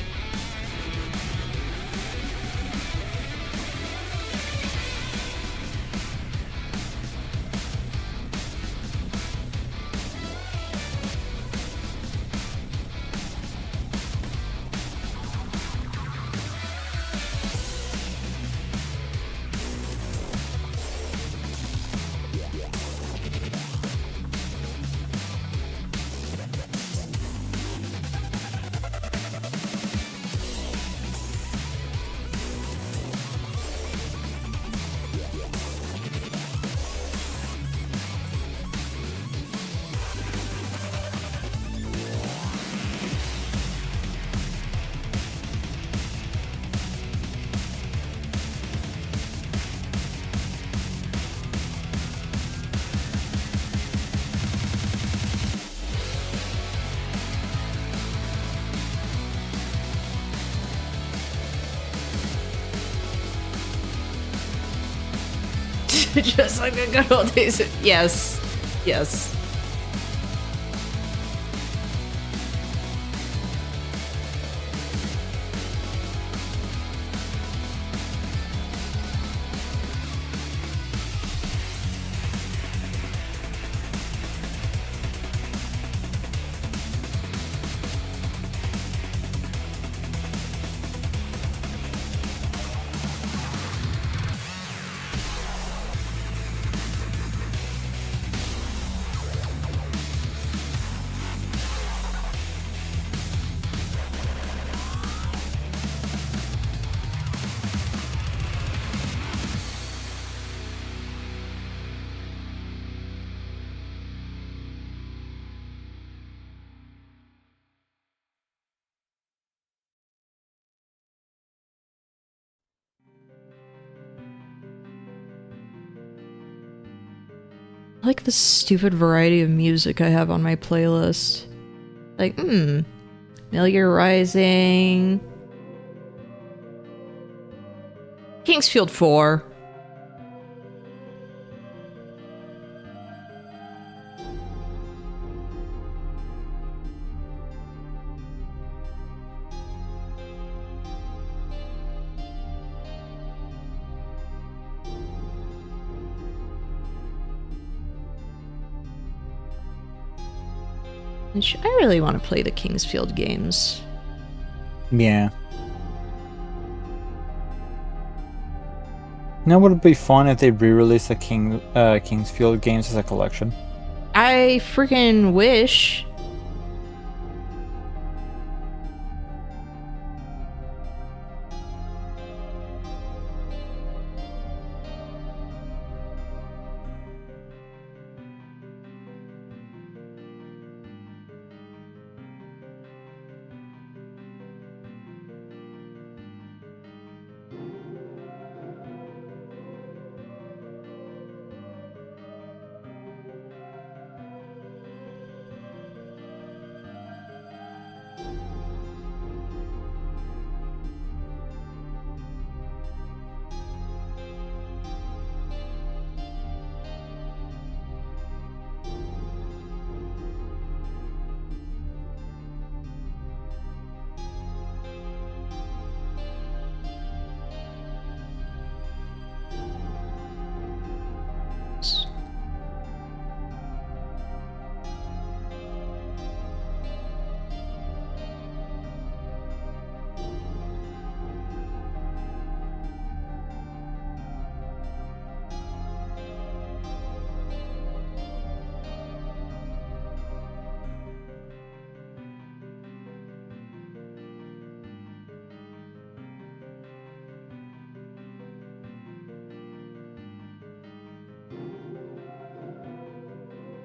Just like a good old days. Yes. Yes. I like the stupid variety of music I have on my playlist. Like, Familiar Rising. Kingsfield 4. I really want to play the Kingsfield games. Yeah. Now, would it be fun if they re-released the Kingsfield games as a collection? I freaking wish.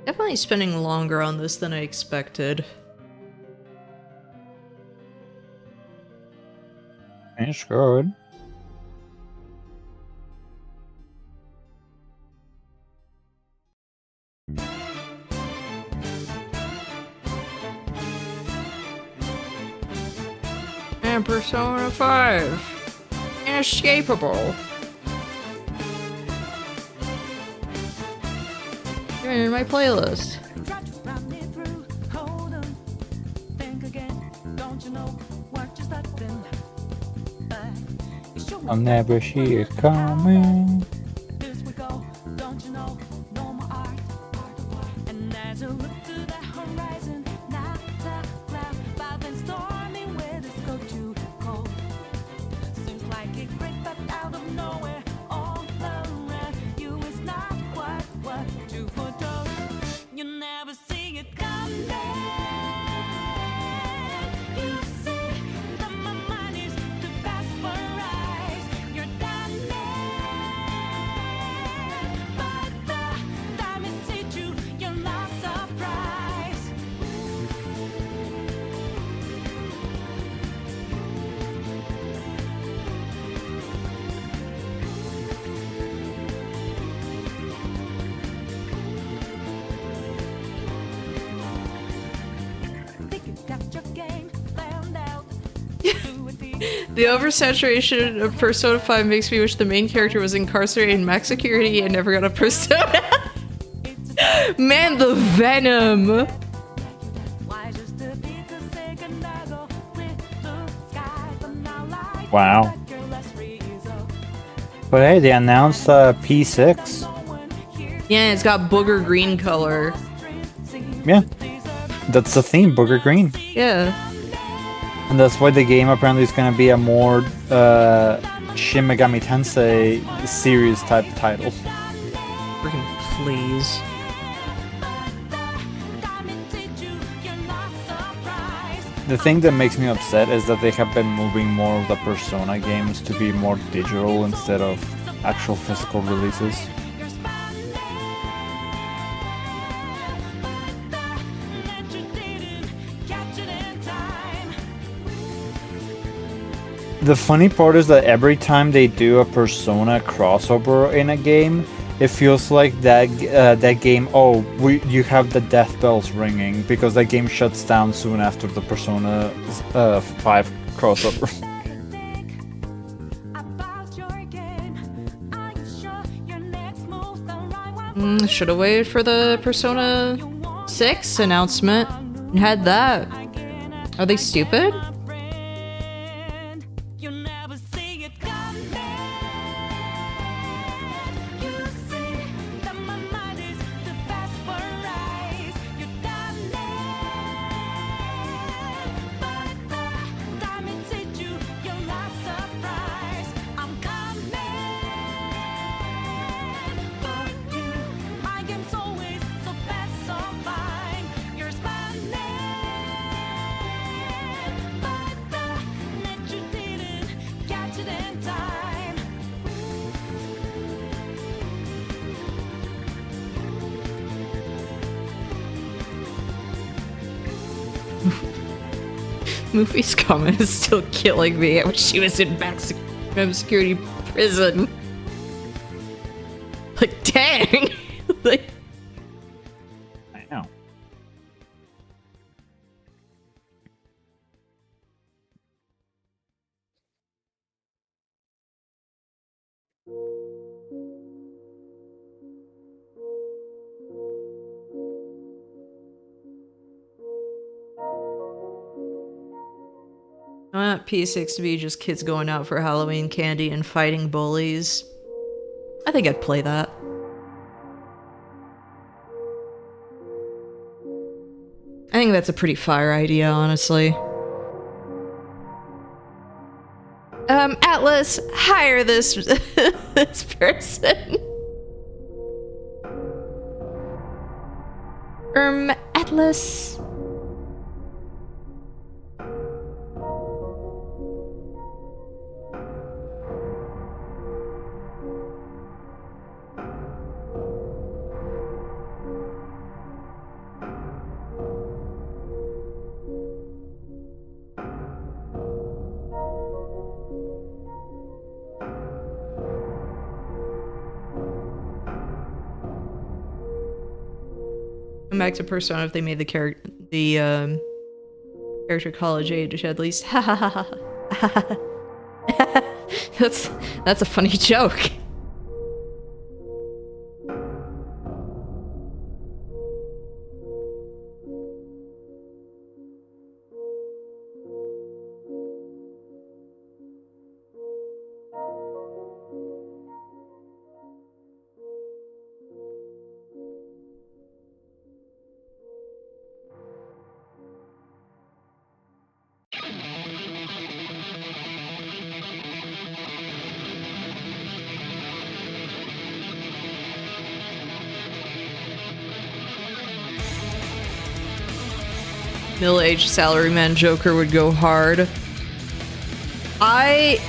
Definitely spending longer on this than I expected. It's good. And Persona 5. Inescapable. You're in my playlist. I'll never see it coming. The oversaturation of Persona 5 makes me wish the main character was incarcerated in max security and never got a persona. Man, the venom! Wow. But hey, they announced P6. Yeah, it's got booger green color. Yeah. That's the theme, booger green. Yeah. And that's why the game apparently is going to be a more Shin Megami Tensei series type title. Freaking please. The thing that makes me upset is that they have been moving more of the Persona games to be more digital instead of actual physical releases. The funny part is that every time they do a Persona crossover in a game, It feels like that game. Oh, you have the death bells ringing because that game shuts down soon after the Persona 5 crossover. Should have waited for the Persona 6 announcement and had that. Are they stupid? Movie's comment is still killing me. I wish she was in maximum security prison. Like, dang! Like, I know. I want P6 to be just kids going out for Halloween candy and fighting bullies. I think I'd play that. I think that's a pretty fire idea, honestly. Atlas, hire this this person. Atlas. Back to Persona if they made the character college age at least. That's a funny joke. Middle-aged salaryman Joker would go hard. I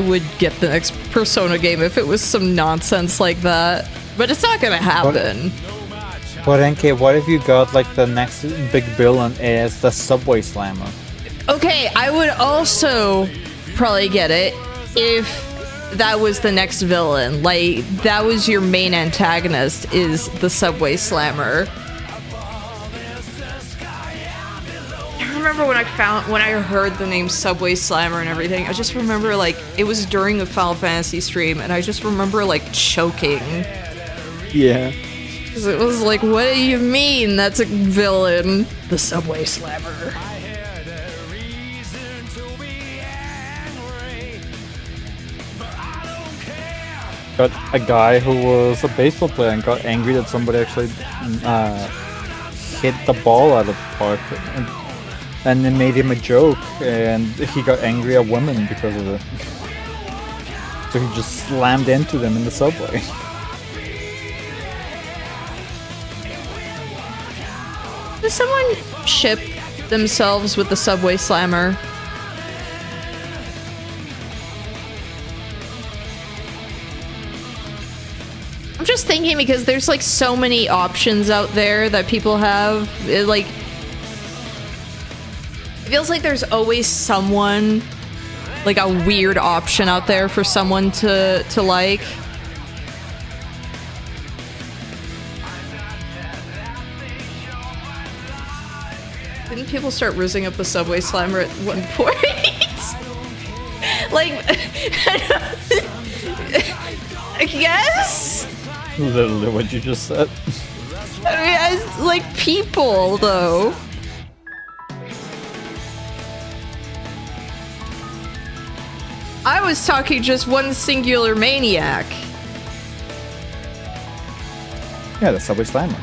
would get the next Persona game if it was some nonsense like that. But it's not gonna happen. But NK, what if you got like the next big villain as the Subway Slammer? Okay, I would also probably get it if that was the next villain. Like, that was your main antagonist, is the Subway Slammer. I remember when I heard the name Subway Slammer and everything, I just remember, like, it was during a Final Fantasy stream, and I just remember, like, choking. Yeah. 'Cause it was like, what do you mean that's a villain? The Subway Slammer. Got a guy who was a baseball player and got angry that somebody actually hit the ball out of the park. And it made him a joke, and he got angry at women because of it. So he just slammed into them in the subway. Does someone ship themselves with the Subway Slammer? I'm just thinking because there's like so many options out there that people have. It feels like there's always someone, like a weird option out there for someone to like. Didn't people start rizzing up the Subway Slammer at one point? Like, I guess? Literally what you just said. I mean, like people, though. I was talking just one singular maniac. Yeah, the Subway Slammer.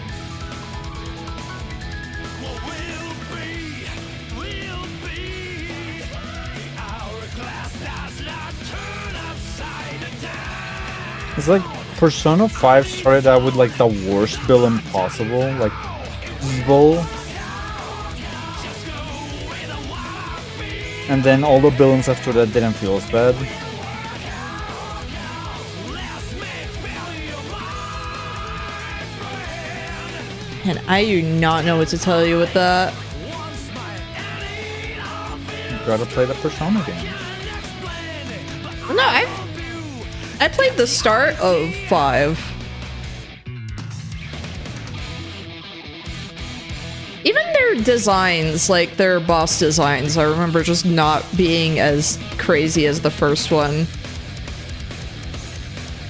It's like Persona 5 started out with like the worst villain possible, like evil. And then all the villains after that didn't feel as bad. And I do not know what to tell you with that. You gotta play the Persona games. Well, no, I played the start of 5. Even their designs, like their boss designs, I remember just not being as crazy as the first one.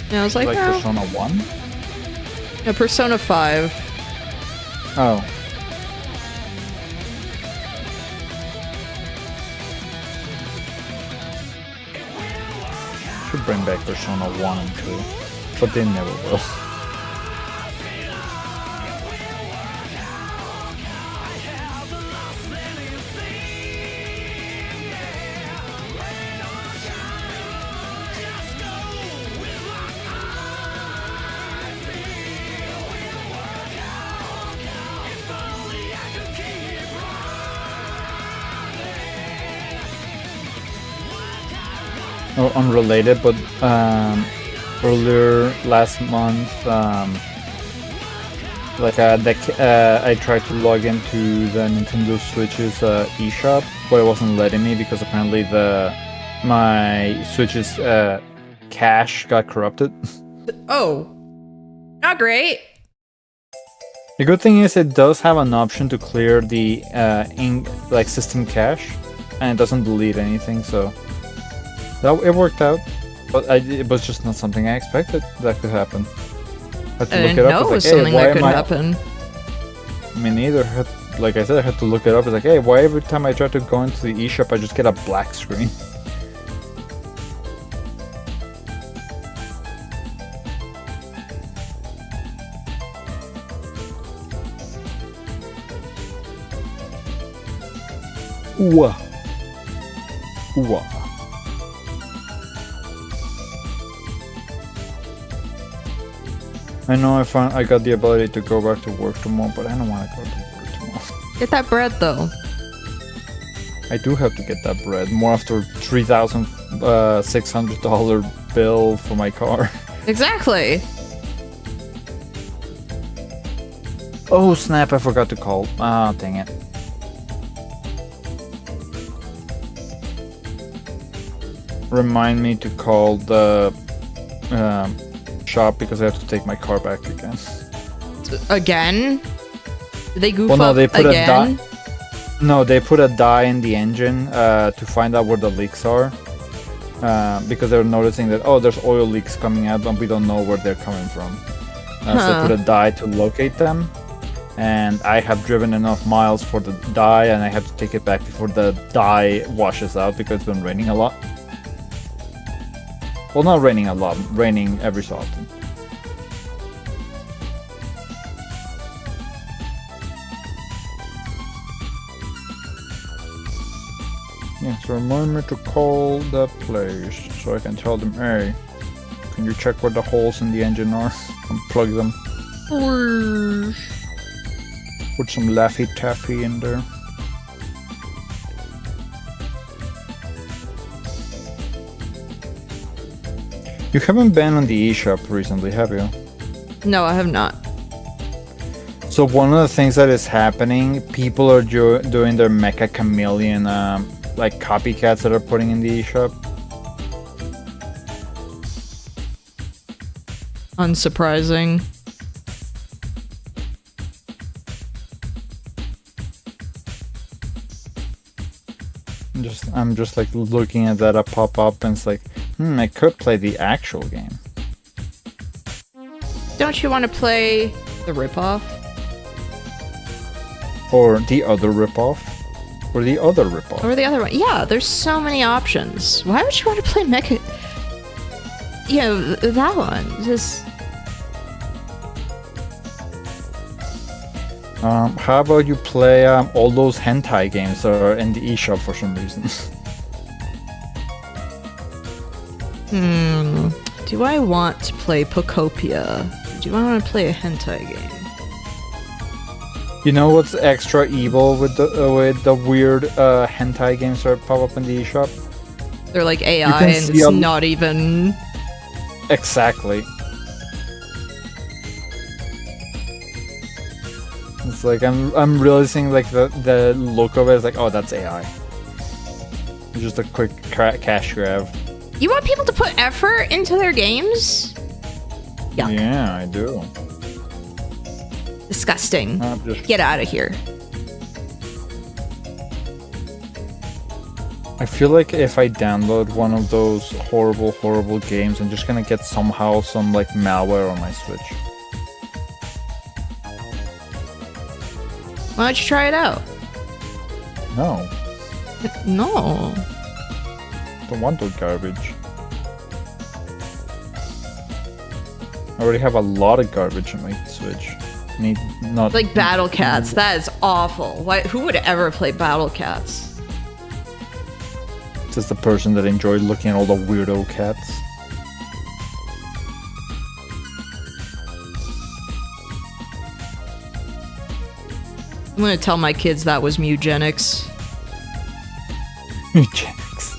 And I was like, oh. Persona 1? No, Persona 5. Oh. Should bring back Persona 1 and 2, but they never will. Oh, unrelated, but earlier last month, I tried to log into the Nintendo Switch's eShop, but it wasn't letting me because apparently my Switch's cache got corrupted. Oh, not great. The good thing is it does have an option to clear the system cache, and it doesn't delete anything, so. It worked out, but it was just not something I expected that could happen. I had to look it up. It was something that could happen. Me neither. Like I said, I had to look it up. It's like, hey, why every time I try to go into the eShop, I just get a black screen? Ooh. Ooh. I know I got the ability to go back to work tomorrow, but I don't want to go to work tomorrow. Get that bread, though. I do have to get that bread. More after $3,600 bill for my car. Exactly. Oh snap! I forgot to call. Ah, dang it. Remind me to call the shop because I have to take my car back again. Again? Did they goof well, no, up they put again? No, they put a dye in the engine to find out where the leaks are. Because they're noticing that, oh, there's oil leaks coming out and we don't know where they're coming from. So they put a dye to locate them. And I have driven enough miles for the dye and I have to take it back before the dye washes out because it's been raining a lot. Well, not raining a lot, raining every so often. Yeah, so remind me to call the place so I can tell them, hey, can you check where the holes in the engine are and plug them? Put some Laffy Taffy in there. You haven't been on the eShop recently, have you? No, I have not. So one of the things that is happening, people are doing their Mecha Chameleon, like copycats that are putting in the eShop. Unsurprising. I'm just like looking at that pop up, and it's like, I could play the actual game. Don't you want to play the ripoff? Or the other ripoff. Or the other ripoff. Or the other one? Yeah, there's so many options. Why would you want to play Mecha? You know, that one. Just. How about you play all those hentai games that are in the eShop for some reason? Do I want to play Pocopia? Do I want to play a hentai game? You know what's extra evil with the weird hentai games that pop up in the eShop? They're like AI and it's not even... Exactly. It's like I'm realizing like the look of it is like, oh, that's AI. Just a quick cash grab. You want people to put effort into their games? Yuck. Yeah, I do. Disgusting. Just... Get out of here. I feel like if I download one of those horrible games, I'm just gonna get somehow some like malware on my Switch. Why don't you try it out? No. No. Don't want that garbage. I already have a lot of garbage on my Switch. Need not like Battle Cats. That is awful. Why? Who would ever play Battle Cats? Just the person that enjoyed looking at all the weirdo cats. I'm gonna tell my kids that was eugenics. Eugenics.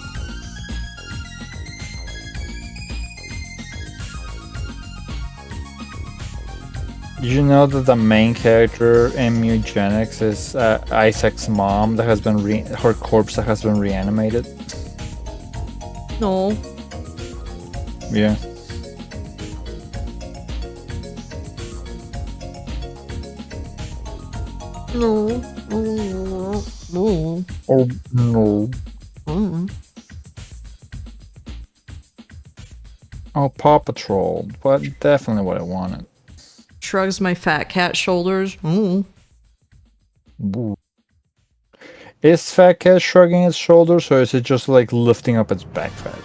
Did you know that the main character in Eugenics is Isaac's mom that has been her corpse that has been reanimated? No. Yeah. No. No. Oh no. Oh, Paw Patrol, but definitely what I wanted. Shrugs my fat cat shoulders. Ooh. Is Fat Cat shrugging its shoulders, or is it just like lifting up its back fat?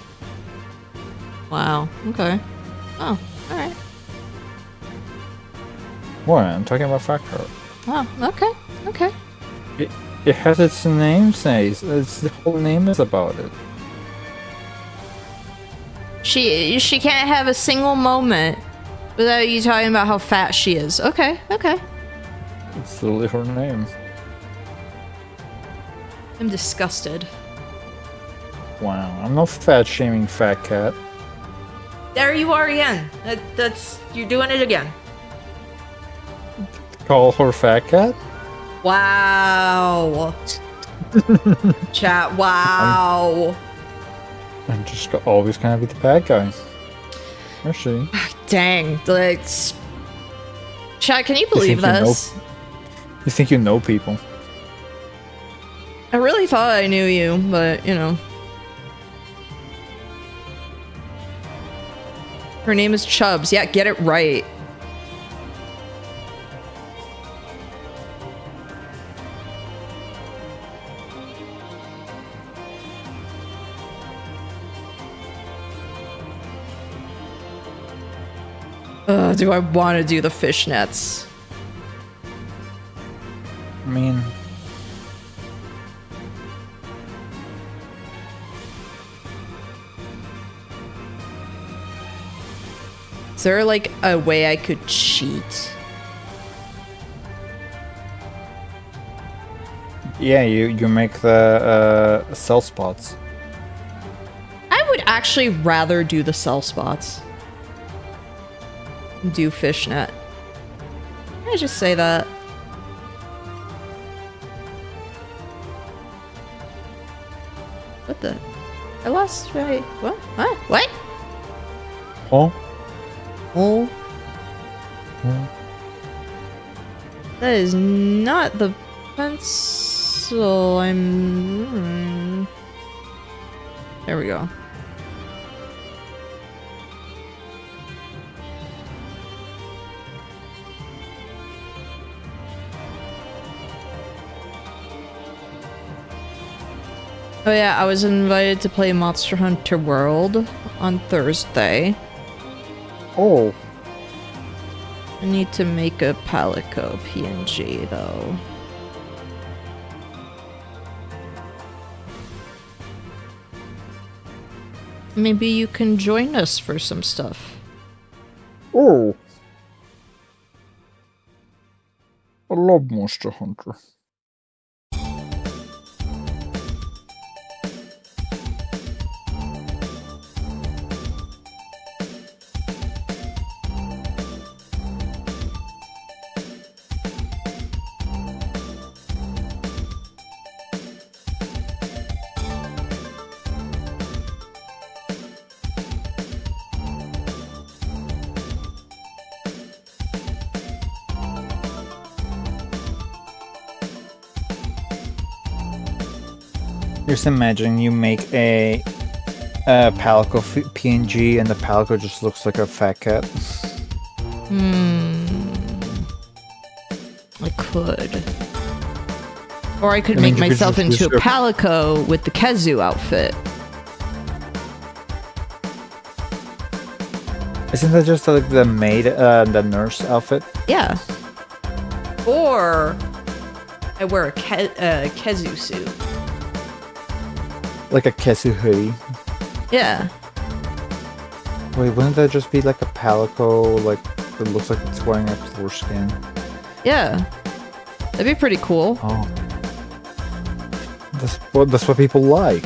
Wow. Okay. Oh, alright. What? I'm talking about Fat Cat. Oh, okay. Okay. It has its name says. Its the whole name is about it. She can't have a single moment without you talking about how fat she is. Okay, okay. It's literally her name. I'm disgusted. Wow, I'm not fat shaming Fat Cat. There you are again. That's you're doing it again. Call her Fat Cat? Wow. Chat. Wow. I'm just always gonna be the bad guy. Or she. Dang. Like, chat. Can you believe this? You think you know people? I really thought I knew you, but you know. Her name is Chubbs. Yeah, get it right. Do I want to do the fishnets? I mean... Is there like a way I could cheat? Yeah, you make the cell spots. I would actually rather do the cell spots. Do fishnet. Can I just say that? What the? I lost my... What? Huh? What? Oh? Oh. Oh. That is not the pencil I'm... There we go. Oh yeah, I was invited to play Monster Hunter World on Thursday. Oh. I need to make a Palico PNG though. Maybe you can join us for some stuff. Oh. I love Monster Hunter. Just imagine you make a Palico PNG and the Palico just looks like a fat cat. I could. Or I could make myself into a Palico with the Kezu outfit. Isn't that just like the maid, the nurse outfit? Yeah. Or I wear a Kezu suit. Like a Kesu hoodie. Yeah. Wait, wouldn't that just be like a Palico, like, that looks like it's wearing a foreskin? Yeah. That'd be pretty cool. Oh. That's what people like.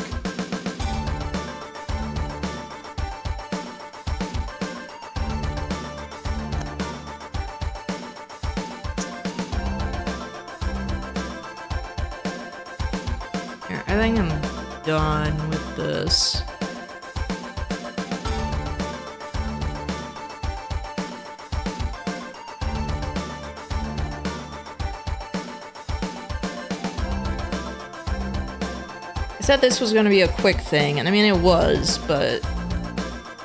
Here, I think I'm done with this. I said this was going to be a quick thing, and I mean it was, but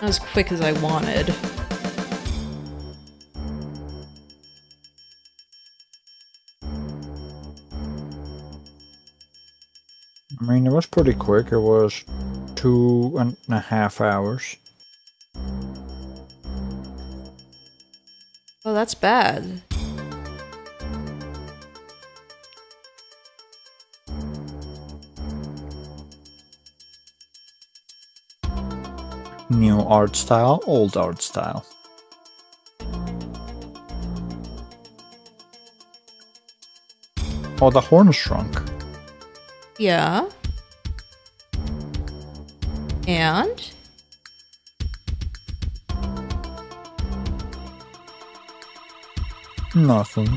not as quick as I wanted. I mean, it was pretty quick. It was 2.5 hours. Oh, that's bad. New art style, old art style. Oh, the horn shrunk. Yeah. And? Nothing.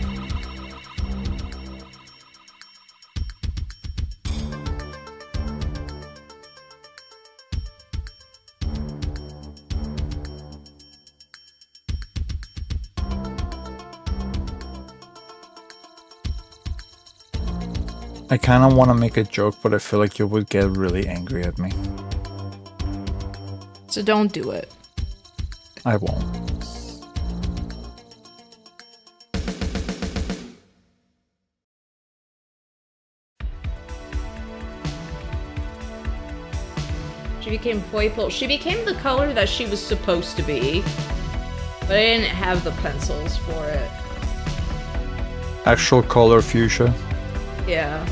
I kind of want to make a joke, but I feel like you would get really angry at me. So don't do it. I won't. She became purple. She became the color that she was supposed to be. But I didn't have the pencils for it. Actual color fuchsia. Yeah.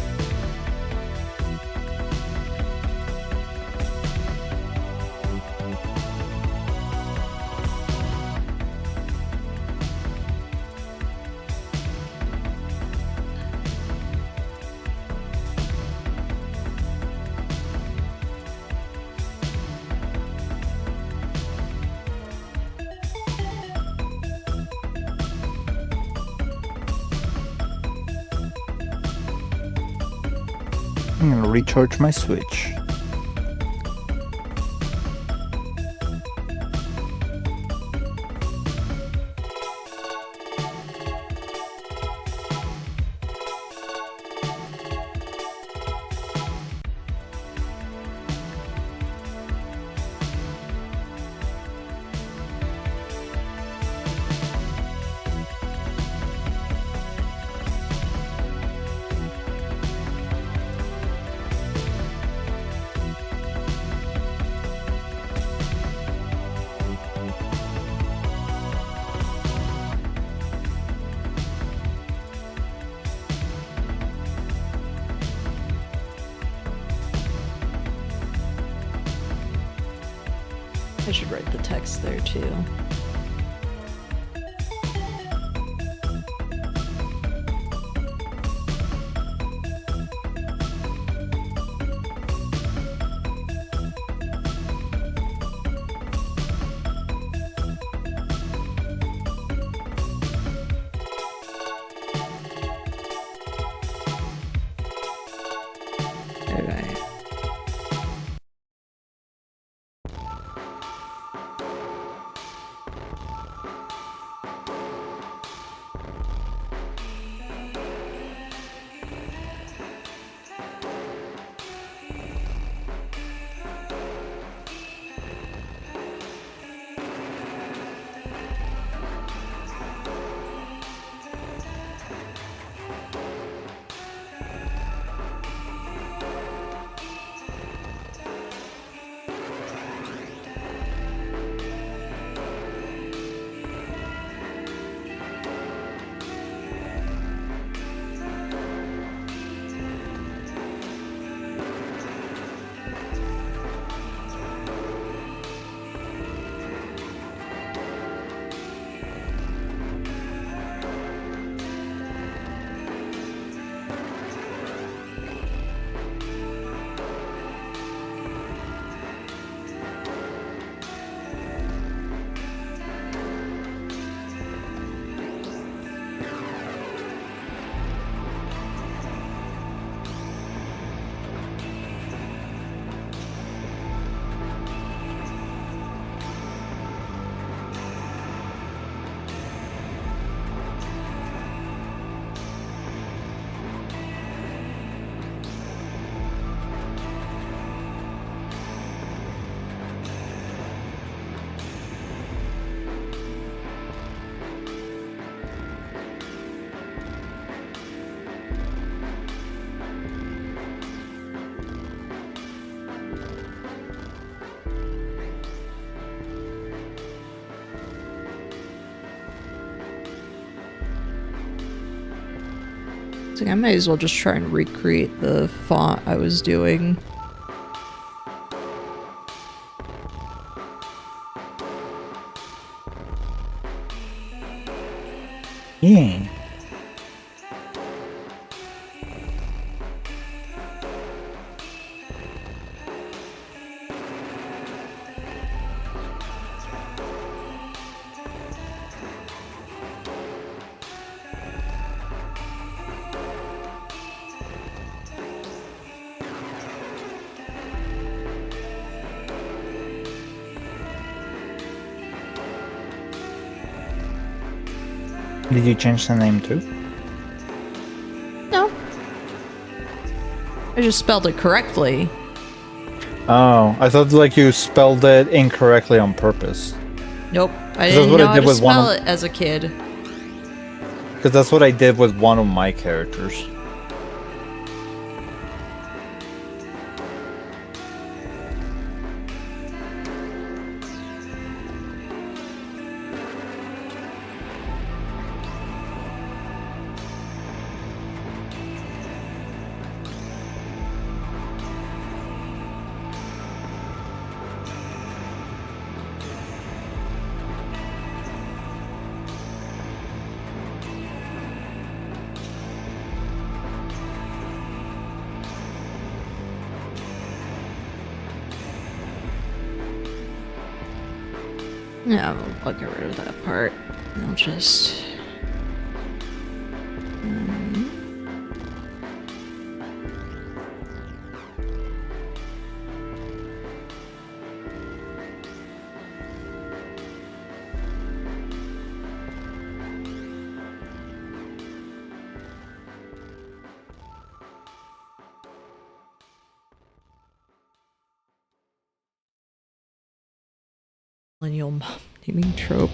I'm gonna recharge my Switch. should write the text there too. Alright. So I might as well just try and recreate the font I was doing. Yeah. Did you change the name too? No. I just spelled it correctly. Oh, I thought like you spelled it incorrectly on purpose. Nope. I That's didn't what know I how did to with one spell of- it as a kid. Because that's what I did with one of my characters. No, I'll get rid of that part. I'll just... Millennial mom naming trope.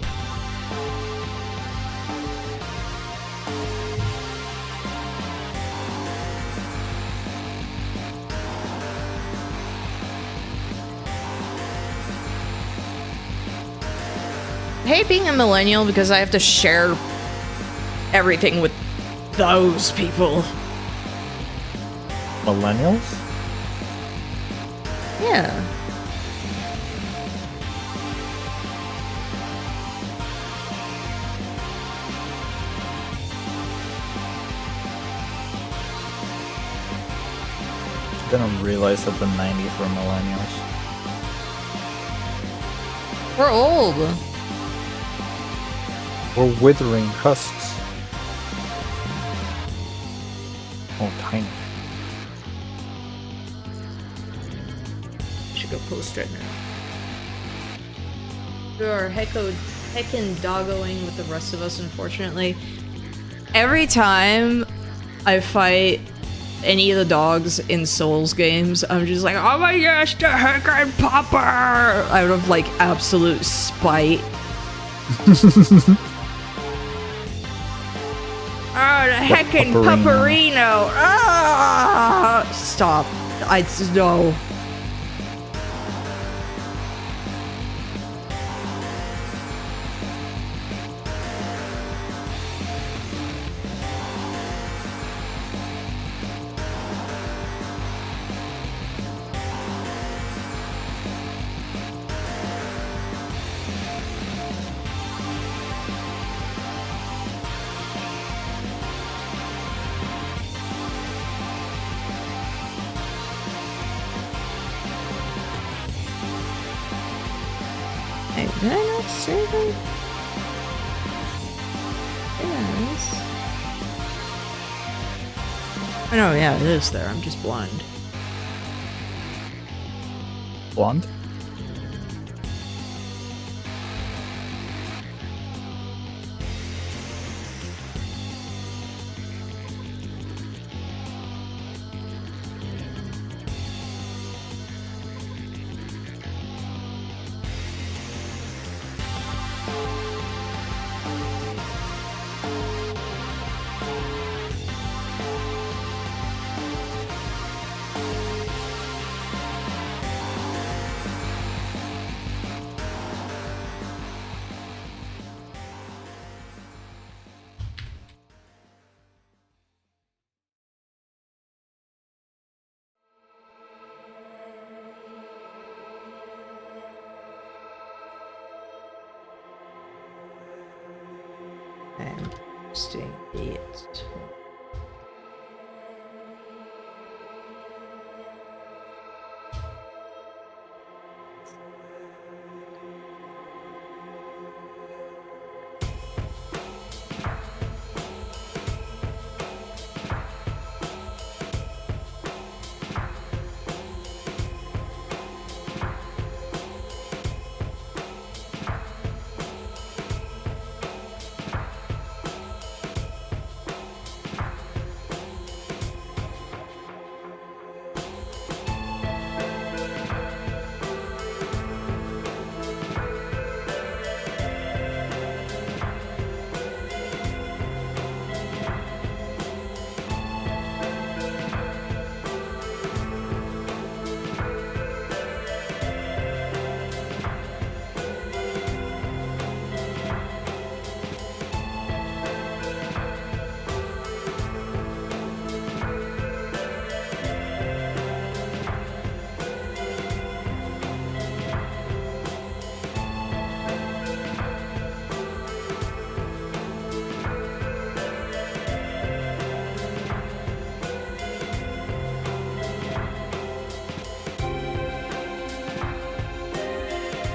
I hate being a millennial because I have to share everything with those people. Millennials? Yeah. Didn't realize that the 90s were millennials. We're old. We're withering husks. Oh, tiny. Should go post right now. We are heckin' doggoing with the rest of us, unfortunately. Every time I fight any of the dogs in Souls games, I'm just like, oh my gosh, the heckin' popper! Out of like absolute spite. Oh, the heckin' pupperino! Ah! Stop. No. Hey, did I not save it? Yes. Oh no, yeah, it is there. I'm just blind. Blonde? I'm staying it.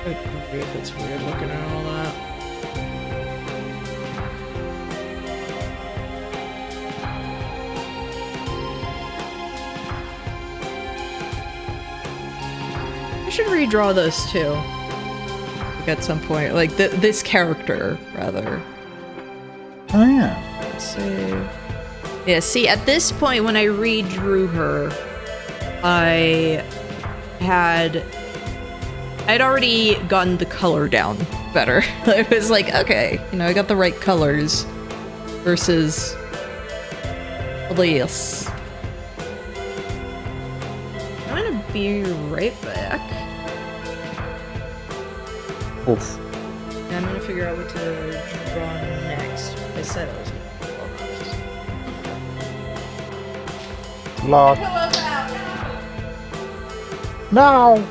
I agree if it's weird looking at all that. I should redraw this too. Like at some point. Like this character, rather. Oh yeah. Let's see. Yeah, see, at this point when I redrew her, I'd already gotten the color down better. It was like, okay, you know, I got the right colors versus this. I'm gonna be right back. Oof. And I'm gonna figure out what to draw next. I said I was gonna draw Lock. No!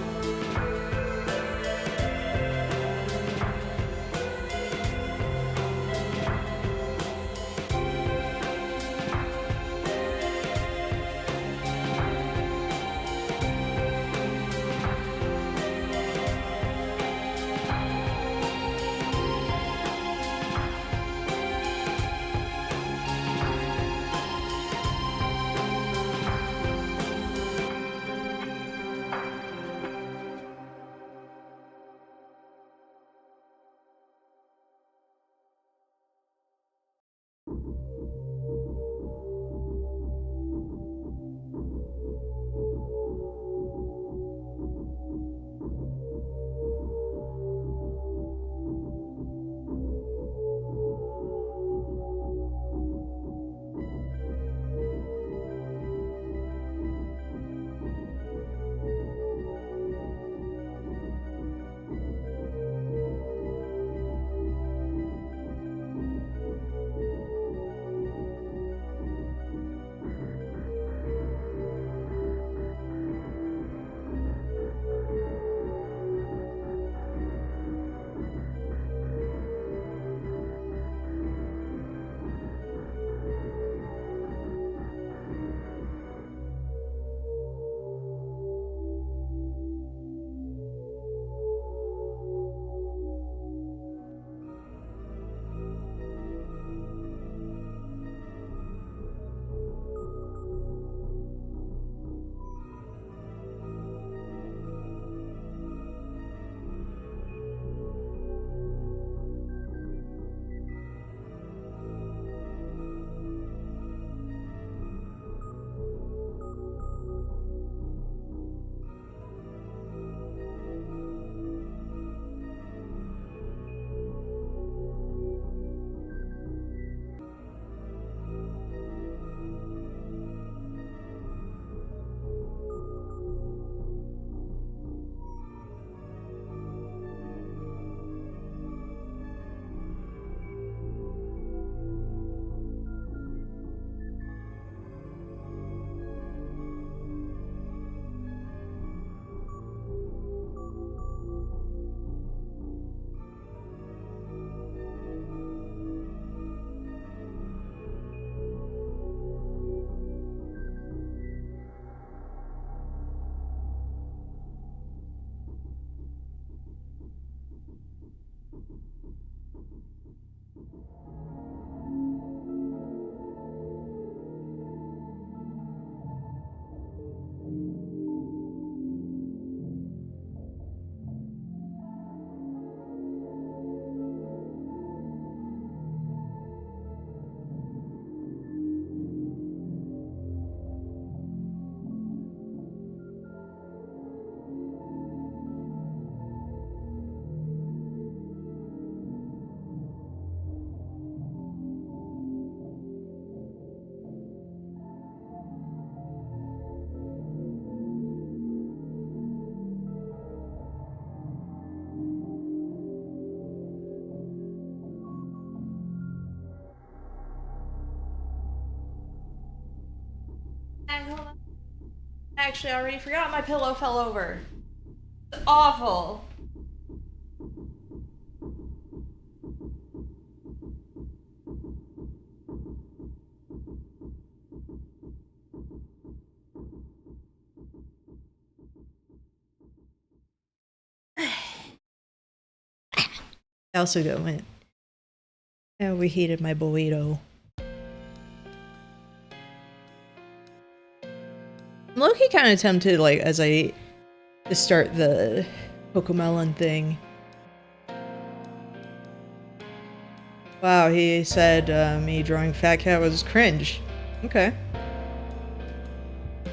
hold on. Actually, I already forgot my pillow fell over. It's awful. I also go in. I overheated my burrito. I'm low-key kind of tempted, like, as I start the Cocomelon thing. Wow, he said me drawing Fat Cat was cringe. Okay.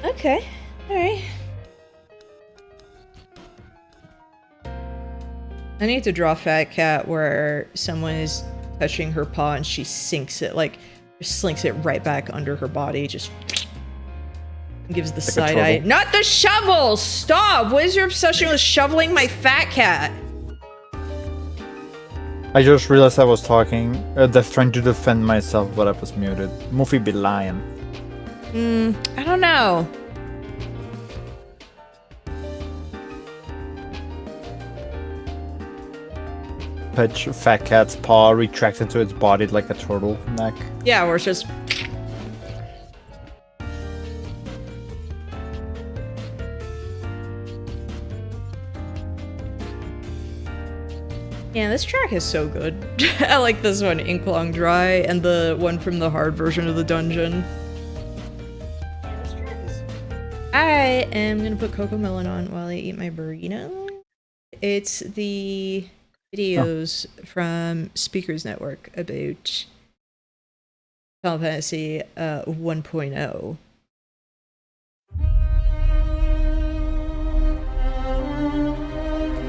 Okay. Alright. I need to draw Fat Cat where someone is touching her paw and she sinks it, like, slinks it right back under her body, just gives the side eye. Not the shovel! Stop! What is your obsession with shoveling my Fat Cat? I just realized I was talking, trying to defend myself, but I was muted. Muffy be lying. I don't know. Touch Fat Cat's paw, retracts into its body like a turtle neck. Yeah, where it's just... Yeah, this track is so good. I like this one, Ink Long Dry, and the one from the hard version of the dungeon. I am gonna put Cocomelon on while I eat my burrito. It's the videos from Speakers Network about Final Fantasy 1.0.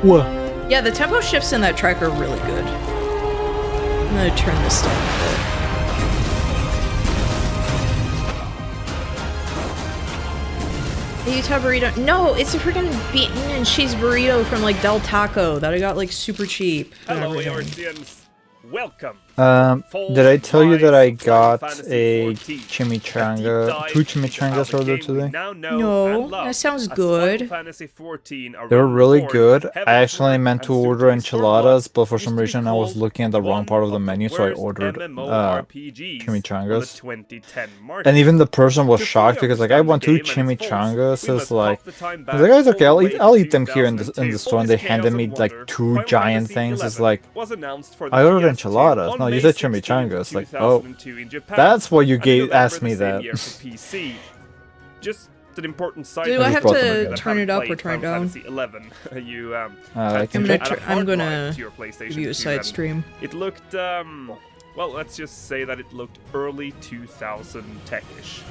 Whoa. Yeah, the tempo shifts in that track are really good. I'm gonna turn this down a bit. The Utah burrito. No, it's a freaking beaten and cheese burrito from like Del Taco that I got like super cheap. Hello, Earthians. Welcome. Did I tell you that I got a chimichanga, 2 chimichangas ordered today? No, that sounds good. They were really good. I actually meant to order enchiladas, but for some reason I was looking at the wrong part of the menu, so I ordered chimichangas. And even the person was shocked because like, I want 2 chimichangas. It's like, I was like, guys, okay, I'll eat them here in the store. And they handed me like 2 giant things. It's like, I ordered enchiladas. No, you said chimichangas. Like, oh, that's why you asked me that. Just an important side. Do I have to turn it up or turn it down? I'm gonna give you a side stream. It looked, well, let's just say that it looked early 2000 tech-ish.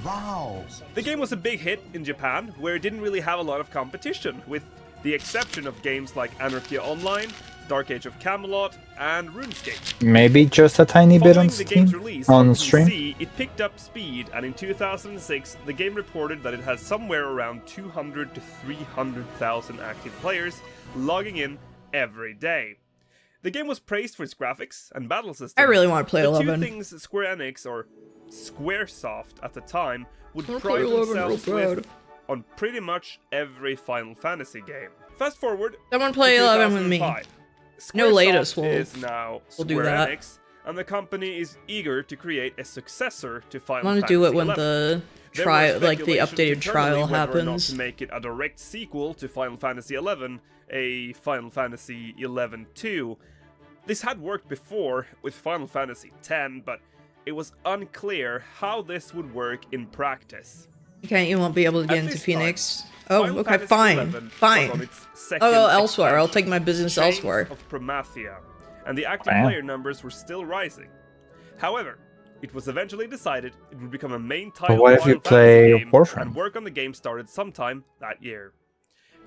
Wow. The game was a big hit in Japan, where it didn't really have a lot of competition, with the exception of games like Anarchy Online, Dark Age of Camelot, and RuneScape. Maybe just a tiny bit on Steam, on stream. PC, it picked up speed, and in 2006, the game reported that it has somewhere around 200 to 300,000 active players logging in every day. The game was praised for its graphics and battle system. I really want to play 11. The two things Square Enix, or Squaresoft at the time, would pride themselves with on pretty much every Final Fantasy game. Fast forward. Someone play 11 with me. No latest is now we'll do that. Enix, and the company is eager to create a successor to Final Fantasy. I want to do it when the trial, like the updated trial happens. To make it a direct sequel to Final Fantasy XI, a Final Fantasy XI-2. This had worked before with Final Fantasy X, but it was unclear how this would work in practice. Okay, you won't be able to get into Phoenix. Oh, Final okay, fine. Fine. I'll go elsewhere. I'll take my business elsewhere. Of Promathia, and the active player numbers were still rising. However, it was eventually decided it would become a main title. But what if you play Warframe? And work on the game started sometime that year.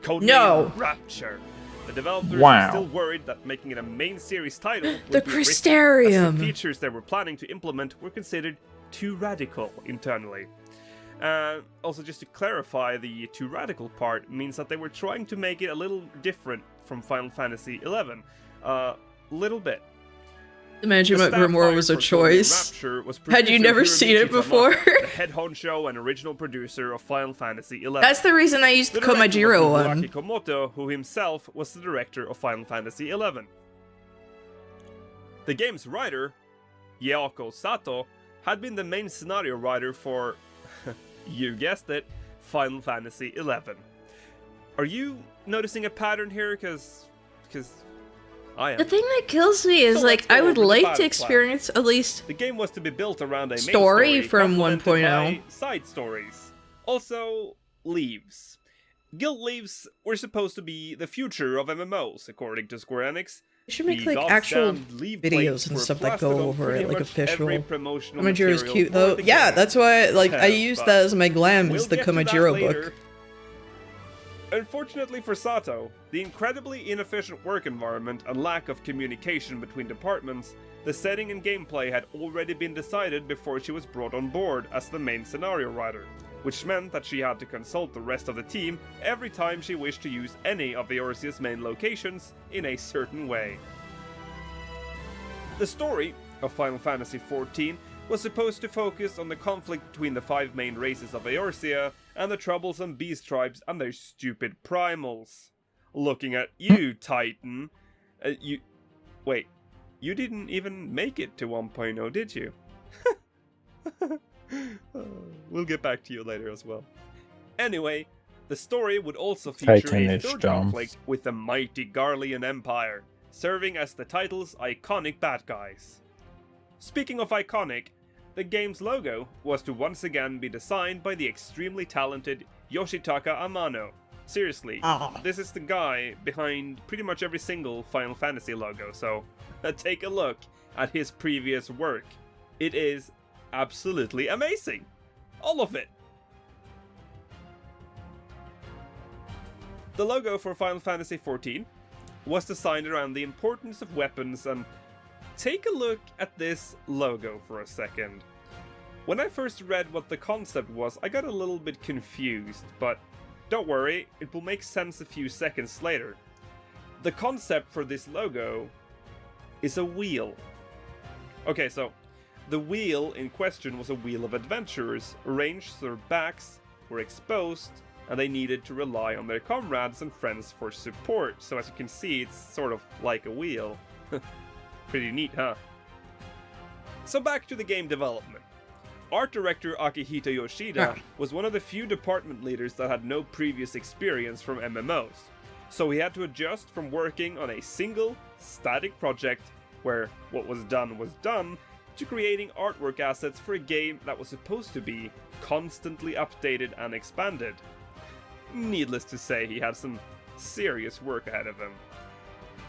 Codename Rapture. The developers were still worried that making it a main series title would the be Crystarium. Risky, as the features they were planning to implement were considered too radical internally. Also, just to clarify, the too radical part means that they were trying to make it a little different from Final Fantasy XI. Little bit. The Management staff Grimoire hired was a for Sony choice. Rapture was Had you producer never Hiromichi seen it Tamaki, before? the head honcho and original producer of Final Fantasy XI. That's the reason I used the director was Komajiro Nobuaki one. Komoto, who himself was the director of Final Fantasy XI. The game's writer, Yaoko Sato, had been the main scenario writer for, you guessed it, Final Fantasy XI. Are you noticing a pattern here? Because I am. The thing that kills me is, So like, let's go I would over the like battle to experience at least... The game was to be built around a main Story story from complemented 1.0. by side stories. Also, leaves. Guild leaves were supposed to be the future of MMOs, according to Square Enix. We should make, The like, gods actual damned leave videos plates and were stuff that plastered go on over pretty it, like, much official. every promotional Komajiro's material cute, for though. the Yeah, game. that's why, like, I But use that as my glam, we'll is the get to that Komajiro later. book. Unfortunately for Sato, the incredibly inefficient work environment and lack of communication between departments, the setting and gameplay had already been decided before she was brought on board as the main scenario writer, which meant that she had to consult the rest of the team every time she wished to use any of Eorzea's main locations in a certain way. The story of Final Fantasy XIV was supposed to focus on the conflict between the 5 main races of Eorzea and the troublesome beast tribes and their stupid primals. Looking at you, Titan. Wait, you didn't even make it to 1.0, did you? We'll get back to you later as well. Anyway, the story would also feature Titan a is third dumb. conflict with the mighty Garlean Empire, serving as the title's iconic bad guys. Speaking of iconic, the game's logo was to once again be designed by the extremely talented Yoshitaka Amano. Seriously, this is the guy behind pretty much every single Final Fantasy logo, so take a look at his previous work. It is absolutely amazing! All of it! The logo for Final Fantasy XIV was designed around the importance of weapons, and take a look at this logo for a second. When I first read what the concept was, I got a little bit confused, but don't worry, it will make sense a few seconds later. The concept for this logo is a wheel. Okay, so the wheel in question was a wheel of adventurers, arranged so their backs were exposed and they needed to rely on their comrades and friends for support. So as you can see, it's sort of like a wheel. Pretty neat, huh? So back to the game development. Art director Akihito Yoshida was one of the few department leaders that had no previous experience from MMOs. So he had to adjust from working on a single, static project where what was done, to creating artwork assets for a game that was supposed to be constantly updated and expanded. Needless to say, he had some serious work ahead of him.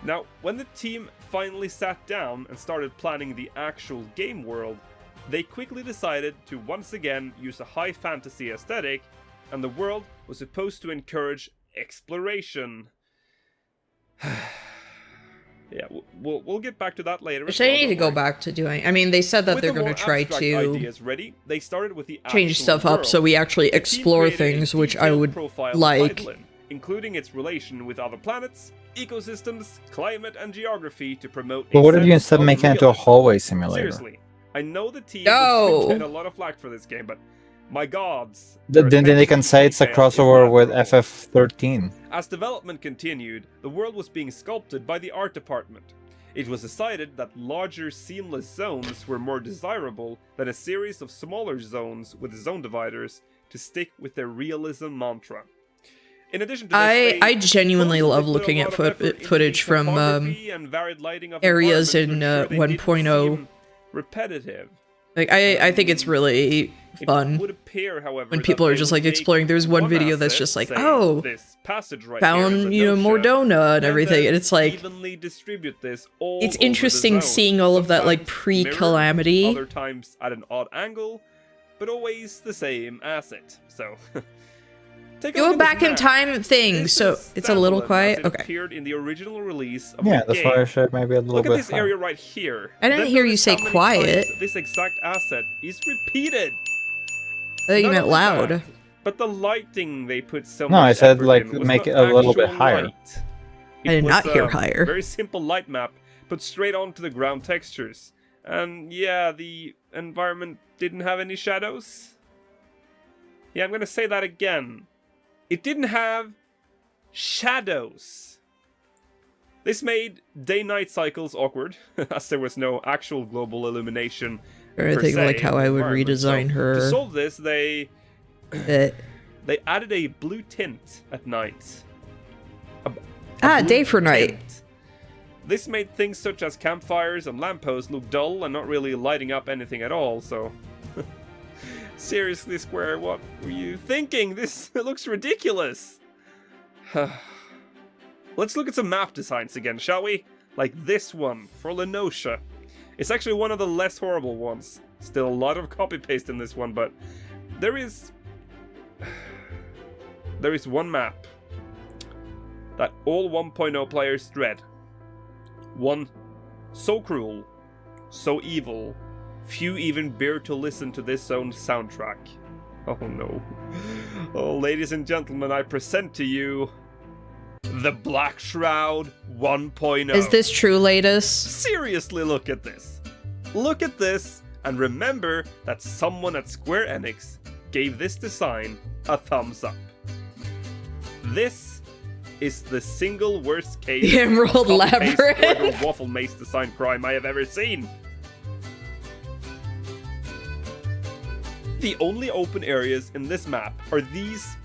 Now, when the team finally sat down and started planning the actual game world, they quickly decided to once again use a high fantasy aesthetic, and the world was supposed to encourage exploration. Yeah, we'll get back to that later. Which they need to go back to doing. I mean, they said that With they're the going more to try abstract to ideas ready, they started with the change actual stuff up world. so we actually The team explore created a things, which I detailed would profile of like. Eidolon, including its relation with other planets, ecosystems, climate, and geography to promote. But a what if you sense instead of make it into a realism. hallway simulator? Seriously, I know the team No. would get a lot of flack for this game, but my gods. Then their they can attention say to it's a detail is crossover with admirable. FF13. As development continued, the world was being sculpted by the art department. It was decided that larger seamless zones were more desirable than a series of smaller zones with zone dividers to stick with their realism mantra. In addition to this, I genuinely supposedly love put a looking lot at of effort into footage the from topography and varied lighting of areas environments in to ensure they didn't 1.0. seem repetitive. Like, I think it's really It fun would appear, however, when that people are they just would like take exploring. There's one video that's asset, just like, say, oh, this passage right here in found, the you know, Nosha, Mordona and everything, then and it's like, evenly distribute this all it's over the interesting zone. seeing all of that, like, Sometimes pre-calamity. mirrored, other times at an odd angle, but always the same asset. So take a look do a at back this in map. time thing, This so is it's a little Stamblen as quiet. it Okay. appeared in the original release of Yeah, the that's game. why I said maybe a little Look at bit this higher. area right here. I didn't Then hear you notice say how many quiet. times this exact asset is repeated. I thought you Not meant only loud. that, but the lighting they put so No, much I said, effort like, in was make not it a little bit actual higher. light. I did It not was hear a higher. Very simple light map put straight onto the ground textures. And yeah, the environment didn't have any shadows. Yeah, I'm gonna say that again. It didn't have shadows. This made day-night cycles awkward, as there was no actual global illumination. Or I think like how I would redesign her. To solve this, they added a blue tint at night. Day for night. Tint. This made things such as campfires and lampposts look dull and not really lighting up anything at all, so... Seriously, Square, what were you thinking? This looks ridiculous! Let's look at some map designs again, shall we? Like this one, for Lenosha. It's actually one of the less horrible ones. Still a lot of copy-paste in this one, but... There is one map that all 1.0 players dread. One so cruel, so evil, few even dare to listen to this own soundtrack. Oh no. Oh, ladies and gentlemen, I present to you the Black Shroud 1.0. Is this true, latest? Seriously, look at this. Look at this, and remember that someone at Square Enix gave this design a thumbs up. This is the single worst case The Emerald Labyrinth. or waffle mace design crime I have ever seen. The only open areas in this map are these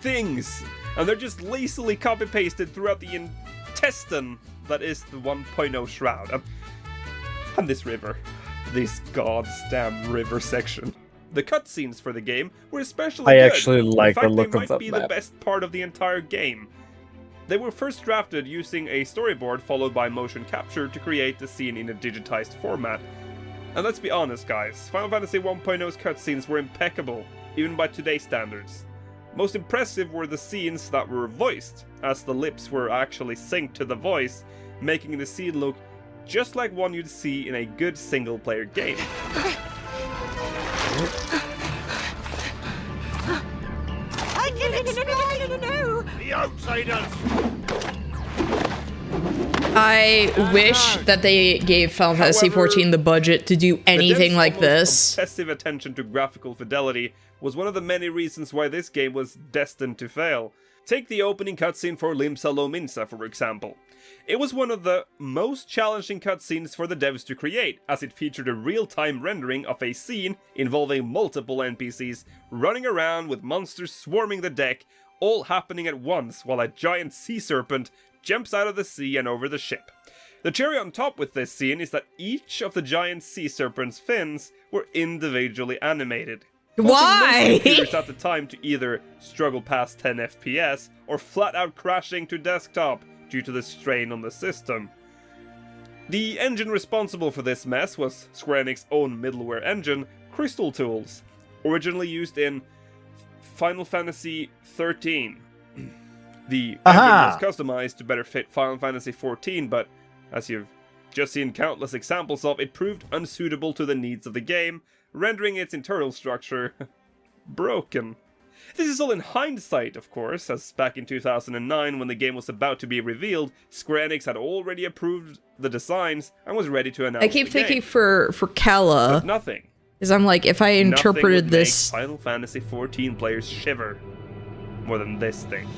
things, and they're just lazily copy-pasted throughout the intestine that is the 1.0 shroud. And this river. This goddamn river section. The cutscenes for the game were especially good. I actually like the look they of might that be map. the best part of the entire game. They were first drafted using a storyboard followed by motion capture to create the scene in a digitized format. And let's be honest, guys, Final Fantasy 1.0's cutscenes were impeccable, even by today's standards. Most impressive were the scenes that were voiced, as the lips were actually synced to the voice, making the scene look just like one you'd see in a good single-player game. I can explore! The outsiders! I wish that they gave Final Fantasy However, XIV the budget to do anything The devs' like almost this. obsessive attention to graphical fidelity was one of the many reasons why this game was destined to fail. Take the opening cutscene for Limsa Lominsa, for example. It was one of the most challenging cutscenes for the devs to create, as it featured a real-time rendering of a scene involving multiple NPCs running around with monsters swarming the deck, all happening at once while a giant sea serpent jumps out of the sea and over the ship. The cherry on top with this scene is that each of the giant sea serpent's fins were individually animated. Causing Why? most computers at the time to either struggle past 10 FPS or flat out crashing to desktop due to the strain on the system. The engine responsible for this mess was Square Enix's own middleware engine, Crystal Tools, originally used in Final Fantasy XIII. The engine was customized to better fit Final Fantasy XIV, but as you've just seen countless examples of, it proved unsuitable to the needs of the game, rendering its internal structure broken. This is all in hindsight, of course, as back in 2009, when the game was about to be revealed, Square Enix had already approved the designs and was ready to announce I keep the thinking game. for Kala, But nothing. because I'm like, if I Nothing interpreted would this make Final Fantasy XIV players shiver more than this thing.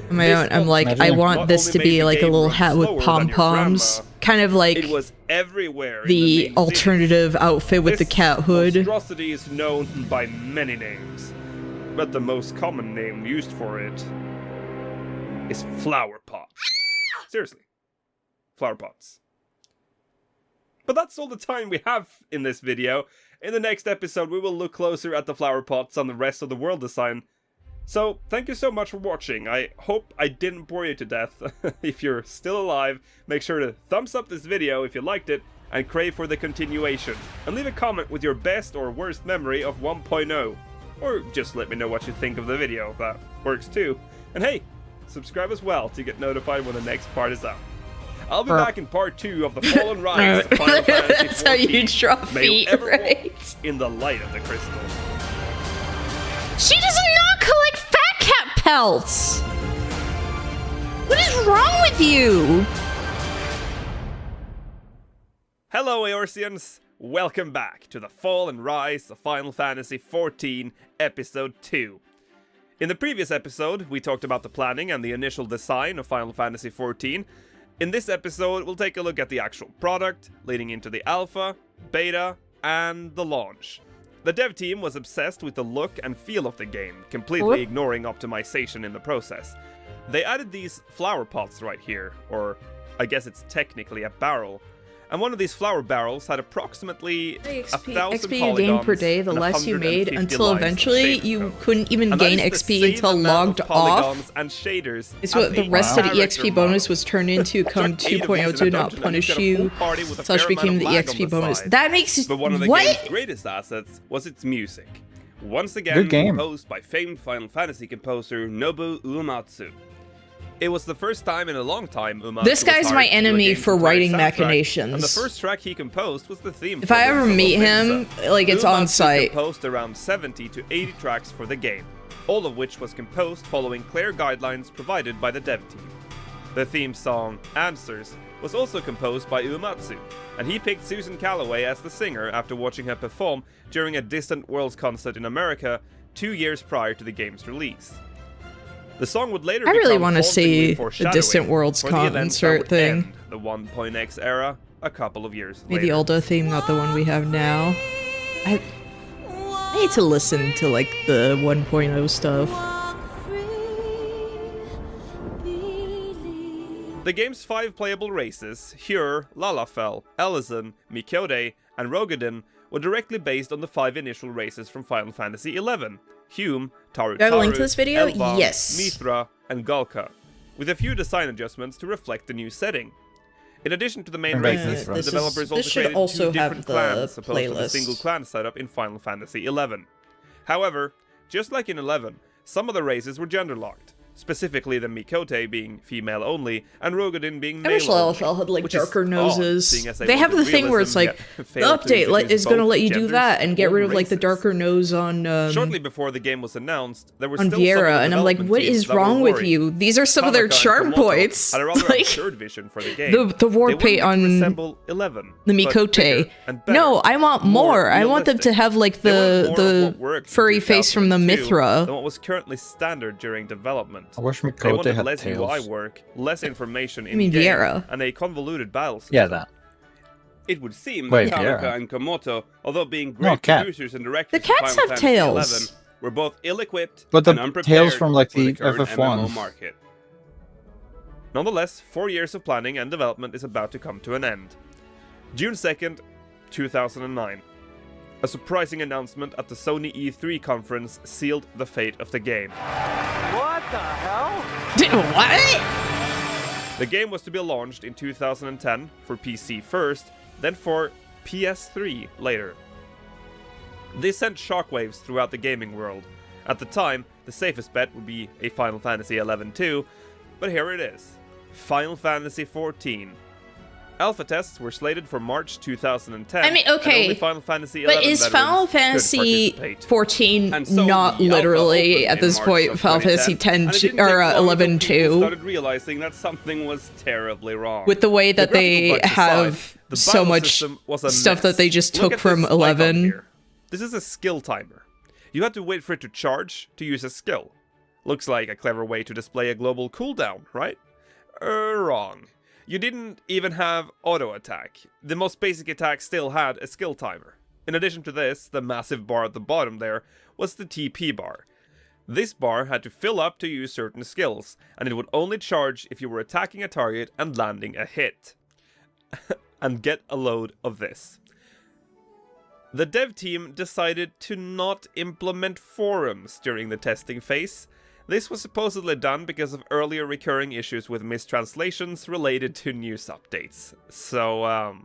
on my own, I'm like, I want this to be like a little hat with pom-poms, kind of like It was everywhere. the in alternative outfit with the This cat hood. monstrosity is known by many names, but the most common name used for it is flower pot. Seriously, flower pots. But that's all the time we have in this video. In the next episode, we will look closer at the flower pots and the rest of the world design. So, thank you so much for watching. I hope I didn't bore you to death. If you're still alive, make sure to thumbs up this video if you liked it, and crave for the continuation. And leave a comment with your best or worst memory of 1.0. Or just let me know what you think of the video, that works too. And hey, subscribe as well to get notified when the next part is out. I'll be back in part 2 of the Fallen Rise of Final Fantasy That's how you XIV. draw May you feet, ever walk right? in the light of the crystal. She does not collect fat cat pelts! What is wrong with you? Hello Eorzeans! Welcome back to the Fall and Rise of Final Fantasy XIV Episode 2. In the previous episode, we talked about the planning and the initial design of Final Fantasy XIV. In this episode, we'll take a look at the actual product, leading into the alpha, beta, and the launch. The dev team was obsessed with the look and feel of the game, completely ignoring optimization in the process. They added these flower pots right here, or I guess it's technically a barrel. And one of these flower barrels had approximately 1,000 XP you polygons gain per day, the and less you 150 made, until lines of eventually shader you code. couldn't even And that gain is the XP same until amount logged of off. polygons and shaders It's as what the a rest of the character EXP bonus model. was turned into come Chuck 8 of these in 2.0 a do not dungeon and punish get a full you, party with a slash fair became amount the of lag EXP on the bonus. side. That makes But one of the what? game's greatest assets was its music. Once again, Good game. composed by famed Final Fantasy composer Nobuo Uematsu. It was the first time in a long time Uematsu This guy's was my hired to do a enemy game's for entire writing soundtrack, machinations. And the first track he composed was the theme. If for I the ever Solo meet him, Mesa. like it's on Uematsu site. composed around 70 to 80 tracks for the game, all of which was composed following clear guidelines provided by the dev team. The theme song, Answers, was also composed by Uematsu, and he picked Susan Calloway as the singer after watching her perform during a Distant Worlds concert in America 2 years prior to the game's release. The song would later I really become wanna hauntingly see the foreshadowing Distant Worlds for the events that concert would thing. end the 1.x era a couple of years Maybe later. the older theme, not the one we have now. I need to listen to like the 1.0 stuff. The game's 5 playable races, Hyur, Lalafell, Elyzon, Miqo'te, and Rogadin, were directly based on the 5 initial races from Final Fantasy XI: Hume, Taru Do I have a link Taru, to this video? Elva, Yes. Mithra, and Galka, with a few design adjustments to reflect the new setting. In addition to the main Right, races, the this developers this also should created also 2 have different the clans opposed to the playlist. single clan setup in Final Fantasy XI. However, just like in 11, some of the races were gender-locked. Specifically the Miqo'te being female only, and Rogadin being I male wish only, Lalafell had like which is darker odd, noses. seeing as They have the wanted thing where it's realism, like yet the failed to update introduce is going to both let you do genders that and get or rid of like the races. darker nose on Shortly before the game was announced, there were on still some of the Viera, and I'm like, development what teams is that were wrong with worried. you? These are some of their Tanaka and charm Komoto points. had a rather Like absurd vision for the game. the war They paint wanted it to on resemble 11, the but Miqo'te. bigger and better, No, I want more. I want them to realistic. have like They wanted more of the what worked in furry face from the 2002 Mithra. than what was currently standard during development. I wish They Miqo'te wanted had less UI tails. work, less information in mean game, Viera. and a convoluted battle system. Yeah, that. It would seem Wait, that Tanaka Viera. and Komoto, although being No, great cat. producers and directors The cats of Final have Fantasy tails. XI, were both ill-equipped But the and unprepared tails from, like, for the the current FF1. MMO market. Nonetheless, 4 years of planning and development is about to come to an end. June 2nd, 2009. A surprising announcement at the Sony E3 conference sealed the fate of the game. What the hell? What? The game was to be launched in 2010 for PC first, then for PS3 later. This sent shockwaves throughout the gaming world. At the time, the safest bet would be a Final Fantasy XI 2, but here it is. Final Fantasy XIV. Alpha tests were slated for March 2010. I mean, okay, and only Final Fantasy XI But is veterans Final could Fantasy participate. 14 And so not the alpha literally opened at in this March point of Final Fantasy 2010, 10 and it didn't or take long 11 until people 2 started realizing that something was terribly wrong. with the way that The they graphical bugs aside, have the so battle much system was a stuff mess. that they just Look took at from this icon 11. here. This is a skill timer. You had to wait for it to charge to use a skill. Looks like a clever way to display a global cooldown, right? Wrong. You didn't even have auto attack. The most basic attack still had a skill timer. In addition to this, the massive bar at the bottom there was the TP bar. This bar had to fill up to use certain skills, and it would only charge if you were attacking a target and landing a hit. And get a load of this. The dev team decided to not implement forums during the testing phase. This was supposedly done because of earlier recurring issues with mistranslations related to news updates. So,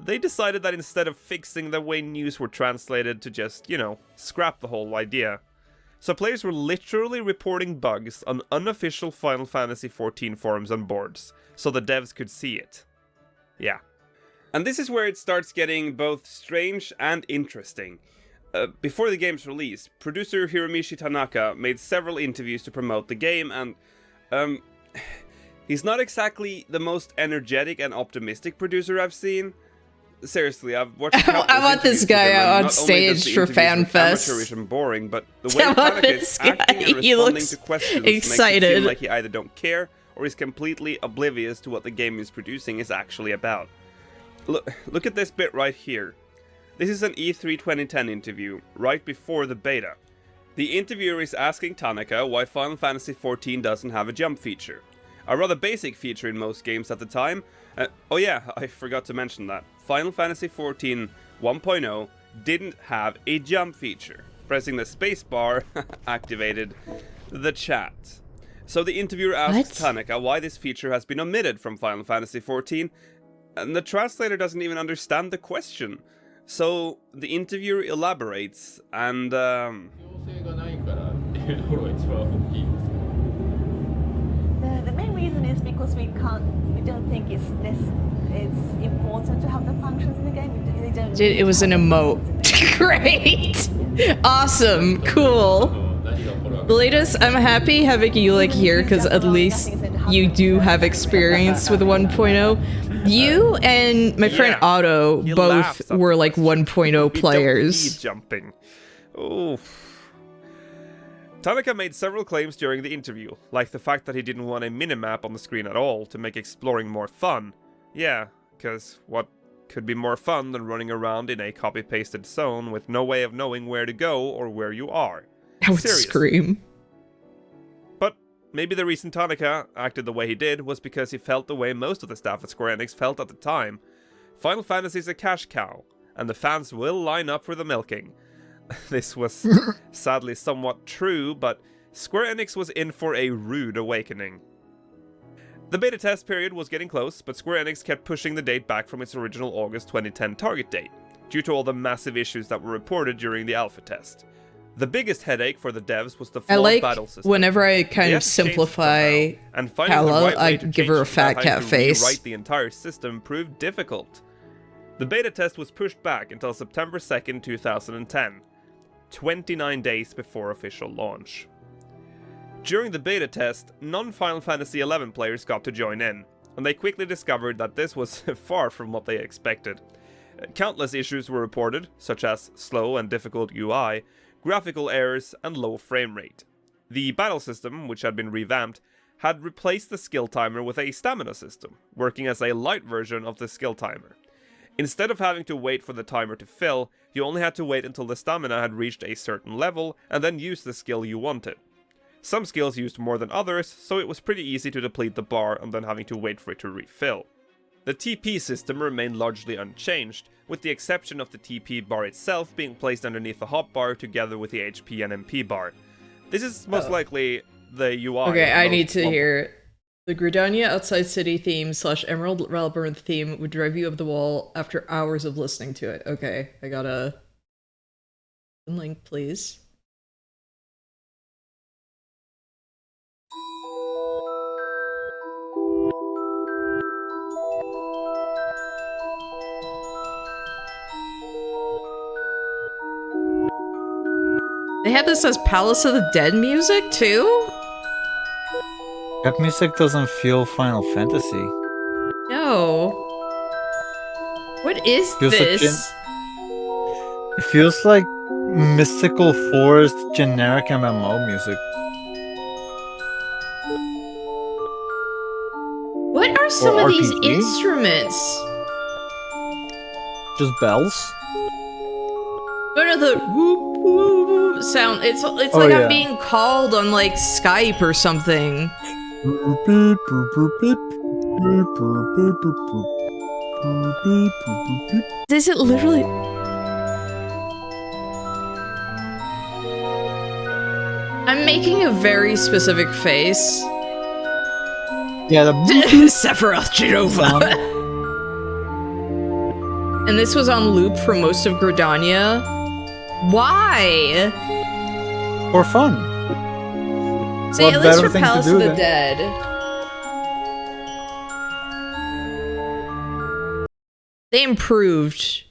they decided that instead of fixing the way news were translated to just, scrap the whole idea. So players were literally reporting bugs on unofficial Final Fantasy XIV forums and boards, so the devs could see it. Yeah. And this is where it starts getting both strange and interesting. Before the game's release, producer Hiromichi Tanaka made several interviews to promote the game, and he's not exactly the most energetic and optimistic producer I've seen. seriously, I've watched. I want this guy out on stage for FanFest. Amateurish and boring, but the way I want Tanaka this is guy. acting and He responding looks to questions excited. makes it feel like he either don't care or is completely oblivious to what the game he's producing is actually about. Look at this bit right here. This is an E3 2010 interview, right before the beta. The interviewer is asking Tanaka why Final Fantasy XIV doesn't have a jump feature. A rather basic feature in most games at the time. Oh yeah, I forgot to mention that. Final Fantasy XIV 1.0 didn't have a jump feature. Pressing the spacebar activated the chat. So the interviewer asks Tanaka why this feature has been omitted from Final Fantasy XIV, and the translator doesn't even understand the question. So the interviewer elaborates, and 性がないからっていうところが一番大きいです。 The main reason is because we don't think it's important to have the functions in the game. They don't. Dude, it was an emote. Great! Awesome! Cool! Belitas, I'm happy having you like here because at least you do have experience with 1.0. You and my friend Otto both were like 1.0 players. Jumping. Oh. Tanaka made several claims during the interview, like the fact that he didn't want a minimap on the screen at all to make exploring more fun. Yeah, because what could be more fun than running around in a copy-pasted zone with no way of knowing where to go or where you are? I would Seriously. scream. But maybe the reason Tanaka acted the way he did was because he felt the way most of the staff at Square Enix felt at the time. Final Fantasy is a cash cow, and the fans will line up for the milking. This was sadly somewhat true, but Square Enix was in for a rude awakening. The beta test period was getting close, but Square Enix kept pushing the date back from its original August 2010 target date, due to all the massive issues that were reported during the alpha test. The biggest headache for the devs was the flawed battle system. Whenever I kind of simplify Hella, I give her a fat cat face. Rewrite the entire system proved difficult. The beta test was pushed back until September 2nd, 2010. 29 days before official launch. During the beta test, non-Final Fantasy XI players got to join in, and they quickly discovered that this was far from what they expected. Countless issues were reported, such as slow and difficult UI, graphical errors, and low frame rate. The battle system, which had been revamped, had replaced the skill timer with a stamina system, working as a light version of the skill timer. Instead of having to wait for the timer to fill, you only had to wait until the stamina had reached a certain level, and then use the skill you wanted. Some skills used more than others, so it was pretty easy to deplete the bar and then having to wait for it to refill. The TP system remained largely unchanged, with the exception of the TP bar itself being placed underneath the hotbar together with the HP and MP bar. This is most likely the UI. Okay, I need to hear it. The Gridania Outside City theme / Emerald Labyrinth theme would drive you up the wall after hours of listening to it. Okay, I gotta... link, please. They had this as Palace of the Dead music, too? That music doesn't feel Final Fantasy. No. What is Feels like this? It feels like Mystical Forest generic MMO music. What are some Or of these RPG? instruments? Just bells? No, the whoop whoop whoop sound. It's like I'm being called on like Skype or something. Is it literally? I'm making a very specific face. Yeah, the Sephiroth Genova. And this was on loop for most of Gridania. Why? for fun. See, What at least better for thing to Palace do of the than- Dead. They improved.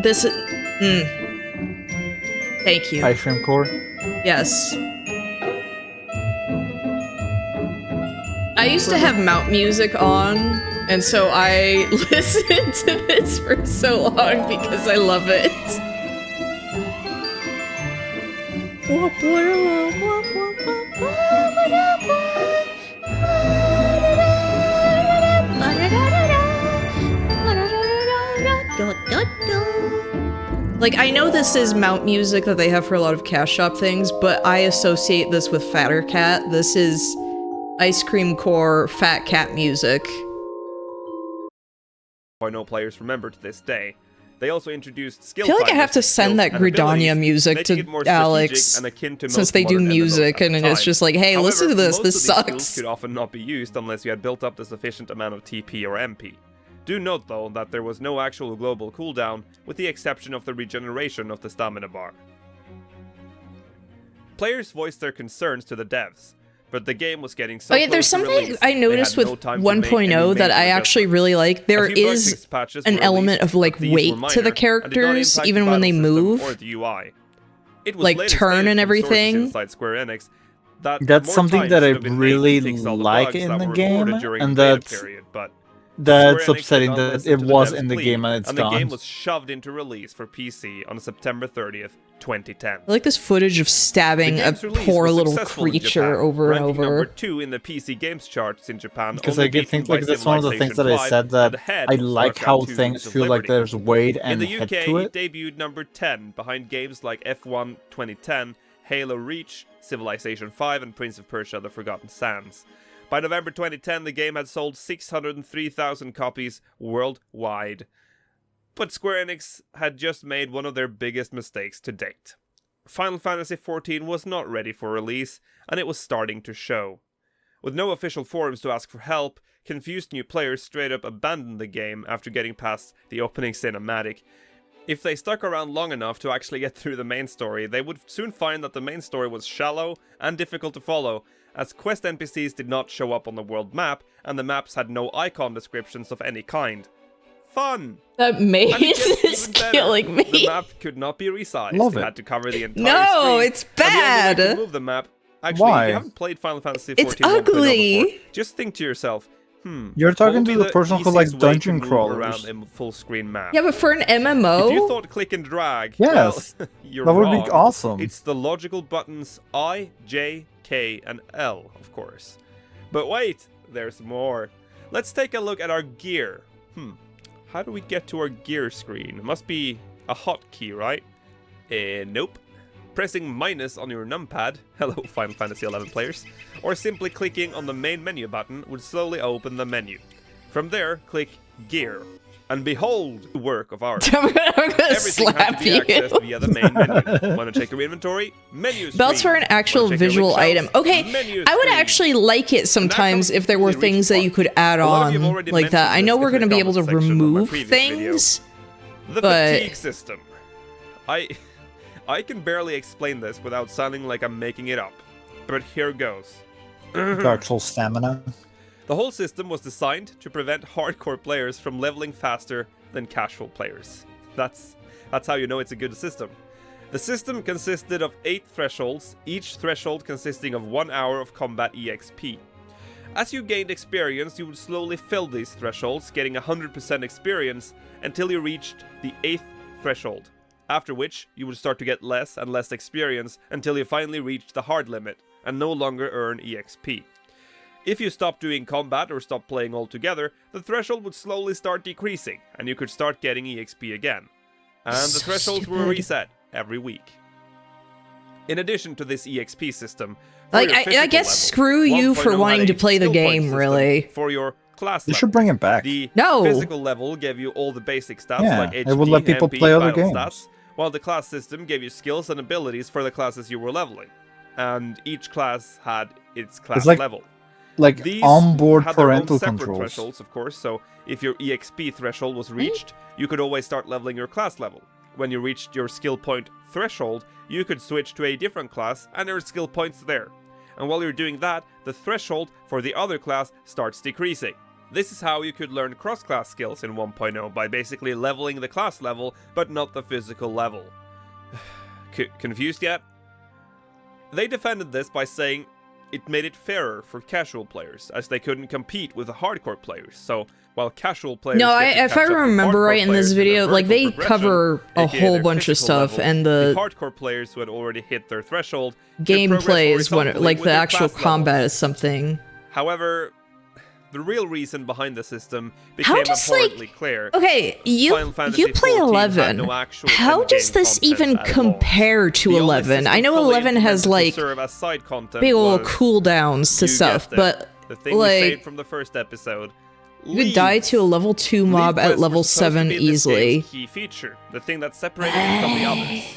This. Thank you. Ice cream core. Yes. I used to have mount music on, and so I listened to this for so long because I love it. Like, I know this is mount music that they have for a lot of cash shop things, but I associate this with Fatter Cat. This is Ice Cream Core Fat Cat music. I know players remember to this day. They also introduced skill I feel like I finders have to with send that skills and abilities, Gridania music making to it more strategic Alex, and akin to since most they do modern MMOs music, at and the it's time. just like, hey, However, listen to this, most this of these skills sucks. could often not be used unless you had built up the sufficient amount of TP or MP. Do note, though, that there was no actual global cooldown, with the exception of the regeneration of the stamina bar. Players voiced their concerns to the devs, but the game was getting so Okay, there's close to something release, I they noticed had with no time to make any 1.0 that major I actually adjustments. really like. There A few bug is fix patches an were element released, of like but these were weight to minor the and did not characters, impact even the when they battle system move. or the UI. It was Like, later turn stated and from sources everything. inside Square Enix that That's more something time that I should have been made to really fix all the like bugs in that the were game, reported during and the beta that's period, but that's Square Enix did upsetting not that listen it to was devs' in the plea, game and it's the game gone. was shoved into release for PC on September 30th, 2010. I like this footage of stabbing The a game's release poor was little successful in creature Japan, over and ranking number over. 2 in the PC games charts in Japan, Because only I get beaten things by like that's one of the things that I Civilization said 5 that and ahead I of like StarCraft how 2 things Wings of feel like Liberty. there's weight In and the head UK, to it it. debuted number 10 behind games like F1 2010, Halo Reach, Civilization 5, and Prince of Persia: The Forgotten Sands. By November 2010, the game had sold 603,000 copies worldwide. But Square Enix had just made one of their biggest mistakes to date. Final Fantasy XIV was not ready for release, and it was starting to show. With no official forums to ask for help, confused new players straight up abandoned the game after getting past the opening cinematic. If they stuck around long enough to actually get through the main story, they would soon find that the main story was shallow and difficult to follow, as quest NPCs did not show up on the world map, and the maps had no icon descriptions of any kind. Fun! That And it maze gets is even better. killing me. The map could not be resized. Love it it. had to cover the entire No, screen. it's And the only way bad. to move the map. Actually, if Why? you haven't played Final Fantasy XIV It's 1.0 ugly. before, just think to yourself, You're what talking would to be the person who easiest likes way dungeon to move crawlers. around a full screen map? Yeah, but for an If you MMO, thought click and drag, Yes, well, you're that would wrong. be awesome. It's the logical buttons I, J, K, and L, of course. But wait, there's more. Let's take a look at our gear. How do we get to our gear screen? It must be a hotkey, right? Nope. Pressing minus on your numpad, hello Final Fantasy XI players, or simply clicking on the main menu button would slowly open the menu. From there, click Gear, and behold the work of art. I'm gonna Everything had slap to be you. accessed via the main menu. Want to check your inventory? Menu screen. Belts for an actual Wanna check your visual link shelves? item. Okay, Menu I would screen. actually like it sometimes comes if there were to the things that reach you could add A lot of you have on already like that. mentioned I know this we're in the going to be able to comment section of my remove previous things. The but- fatigue system. I can barely explain this without sounding like I'm making it up. But here goes. Dark Souls stamina. The whole system was designed to prevent hardcore players from leveling faster than casual players. That's how you know it's a good system. The system consisted of 8 thresholds, each threshold consisting of 1 hour of combat EXP. As you gained experience, you would slowly fill these thresholds, getting 100% experience until you reached the 8th threshold, after which you would start to get less and less experience until you finally reached the hard limit and no longer earn EXP. If you stopped doing combat or stopped playing altogether, the threshold would slowly start decreasing, and you could start getting EXP again. And the So thresholds were stupid. reset every week. In addition to this EXP system, for Like, your I physical guess level, screw you for 1.0 wanting had to a play the skill point game, system really. For your class They level. should bring it back. The No. physical level gave you all the basic stats Yeah, like it HP, would let people MP, play other battle games. stats, while the class system gave you skills and abilities for the classes you were leveling. And each class had its class like level. Like These onboard had their own parental separate controls. thresholds, of course, so if your EXP threshold was reached, you could always start leveling your class level. When you reached your skill point threshold, you could switch to a different class and earn skill points there. And while you're doing that, the threshold for the other class starts decreasing. This is how you could learn cross-class skills in 1.0, by basically leveling the class level, but not the physical level. Confused yet? They defended this by saying, it made it fairer for casual players, as they couldn't compete with the hardcore players. So while casual players No, get to if catch I up with remember hardcore right in players this in their video, like they vertical cover progression, a aka whole their bunch of physical stuff, level, and the the hardcore players who had already hit their threshold could progress gameplay is one, horizontally like with the their actual class combat levels. is something. However, the real reason behind the system became How does like abhorrently clear. okay, Final Fantasy you play 14 had 11. no actual How endgame does this content even at all. compare to The only 11? I system know fully 11 has implemented to like serve as side content big ol' was, cooldowns to you stuff, guessed it, but the thing we saved like from the first episode. you could die to a level 2 mob at level 7 easily. Key feature, the thing that separated it from the others.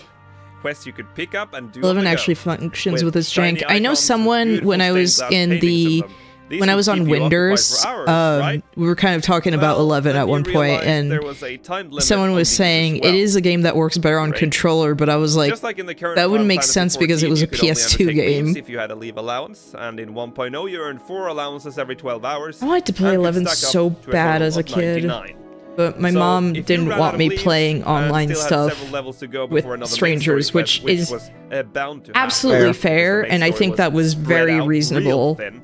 Quests you could pick up and do. 11 on the actually go, functions with this shiny jank. I know icons with someone beautiful when I was stained glass in paintings the of them. These when I would was on keep you occupied Winders, for hours, right? we were kind of talking about Well, 11 then at you one point, realized and there was a time limit someone on was these as saying well. it is a game that works better on Right. controller, but I was like, Just like in the current that wouldn't Final make Fantasy sense because it 14, was a you could only PS2 undertake leaves game. if you had a leave allowance, and in 1.0 you earned 4 allowances every 12 hours. I wanted to play and could 11 stack up so to a bad total as a of kid. 99. But my So, mom if you didn't ran want out of me leaves playing and online still had stuff several levels to go with before another main strangers, story which quest, is was, bound to happen, absolutely because the fair, main and I story think that was spread very out real reasonable. thin.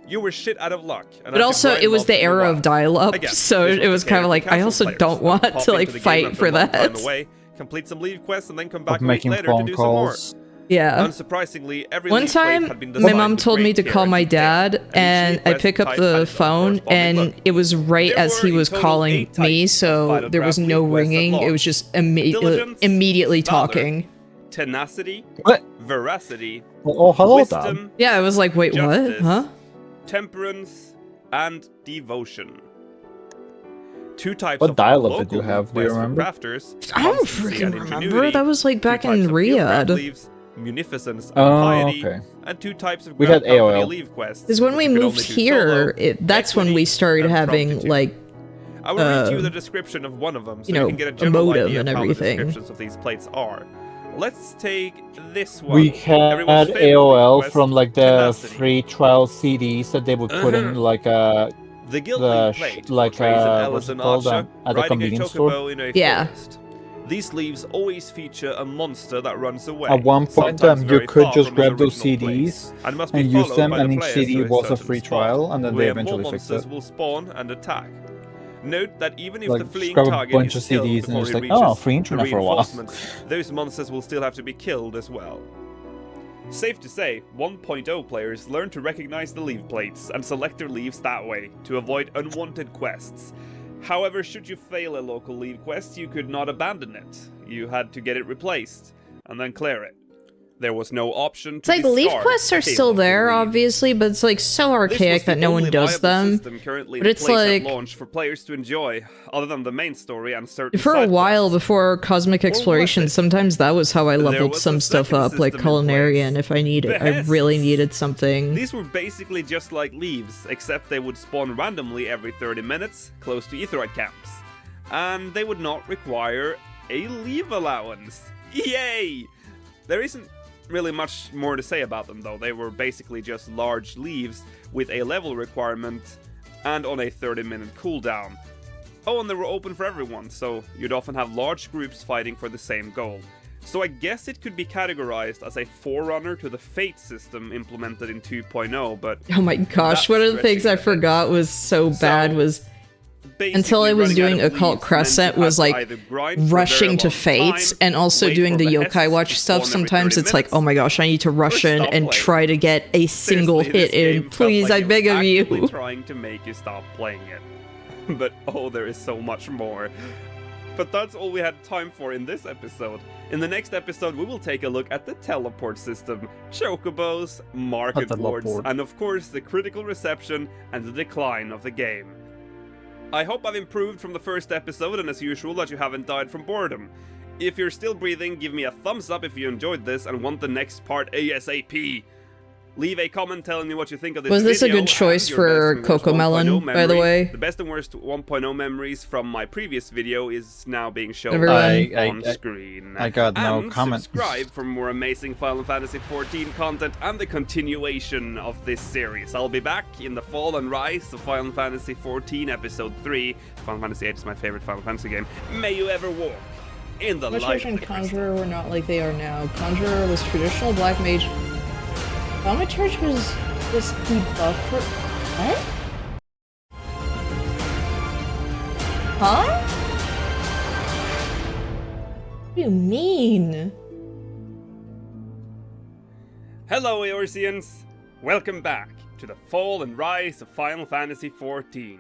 You were shit out of luck. And But had to also, grind it was mobs the for a era while. of dial-up, Again, so this it was the kind case of for like, I casual also players. don't want Pop to like into the game fight after for a long time that. away, complete some leave quests, and then come Of back a week making later to phone do some more. calls. Yeah. Unsurprisingly, every One leave plate time, had been my designed mom with told me great to care call and my detail, dad, and each and leave I quest pick up type the had its phone, corresponding and look. it was right There as were he in was total calling 8 me, types so of there was leave no quests at ringing. It launch. was just Diligence, immediately valor, talking. Tenacity, What? veracity, Oh, hello, Dad. wisdom, Yeah, I was like, wait, what? justice, Huh? temperance, and devotion. 2 types What of dialogue did you local have? Do you quests for remember? crafters, I don't constancy and freaking remember. ingenuity, That was like 2 back types in of field ground Riyadh. leaves, munificence and Oh, piety, okay. and 2 types of We ground had company AOL. leave quests. Because when which we you could moved only do here, solo, that's when we equity, started and having promptitude. like, I will read you uh, the description of one of them, so you know, you can get a a general modem idea and of how the everything. descriptions of these plates are. Let's take this one. We had Everyone's favorite AOL quest, from like the tenacity. free trial CDs that they would put in like a The guild the leave sh- plate like, portrays an what's Alice it and called, Archer at the riding a convenience store? chocobo in a Yeah. forest. These leaves always feature a monster that runs away. At one point, sometimes you very could far just from his grab those original CDs place, and must be and use followed them, by the and each players CD to a was a certain free spot, trial, and then they where eventually more fixed monsters it. will spawn and attack. Note that even if Like, the fleeing grab a target bunch is of killed CDs and before it's he like, reaches oh, free the internet for a while. reinforcements, those monsters will still have to be killed as well. Safe to say, 1.0 players learn to recognize the leave plates and select their leaves that way to avoid unwanted quests. However, should you fail a local leave quest, you could not abandon it. You had to get it replaced and then clear it. There was no option it's to like leave discard quests are a still local there, leave. obviously, but it's like so This was archaic the that no one only does viable them. system currently But in it's place like- at launch for players to enjoy, other than the main story and certain For a side while quests. before Cosmic was Exploration, it? sometimes that was how I There leveled was some a stuff second up, like system in Culinarian, place. if I needed. I really Behests. needed something. These were basically just like leaves, except they would spawn randomly every 30 minutes, close to Aetheroid camps. And they would not require a leave allowance. Yay! There isn't really much more to say about them though. They were basically just large leaves with a level requirement and on a 30-minute cooldown. Oh, and they were open for everyone, so you'd often have large groups fighting for the same goal. So I guess it could be categorized as a forerunner to the Fate system implemented in 2.0, but Oh my gosh, that's one of the things I stretching it a bit. forgot was so bad was until I basically was running doing out of Occult leaves meant Crescent you had was to like either grind for a very rushing to long Fates time, and also wait doing for the Behests Yokai to Watch stuff. spawn every Sometimes 30 it's like, minutes, oh my gosh, I need to rush in stop and playing. try to get a single Seriously, hit this game in. felt Please, like I it was beg of actively you. trying to make you stop playing it. But oh, there is so much more. But that's all we had time for in this episode. In the next episode, we will take a look at the teleport system, chocobos, market wards, teleport. and of course the critical reception and the decline of the game. I hope I've improved from the first episode, and as usual that you haven't died from boredom. If you're still breathing, give me a thumbs up if you enjoyed this and want the next part ASAP. Leave a comment telling me what you think of this Was this a video good choice and your for best and worst Cocomelon, 1.0 by the memory. way? The best and worst 1.0 memories from my previous video is now being shown Everyone. on screen. I got no and comment. subscribe for more amazing Final Fantasy XIV content and the continuation of this series. I'll be back in the fall and rise of Final Fantasy XIV Episode 3. Final Fantasy VIII is my favorite Final Fantasy game. May you ever walk in the light Witch of and the crystal. Conjurer were not like they are now. Conjurer was traditional black mage Thaumaturge was this debuff for what? Huh? What do you mean? Hello, Eorzeans! Welcome back to the fall and rise of Final Fantasy XIV.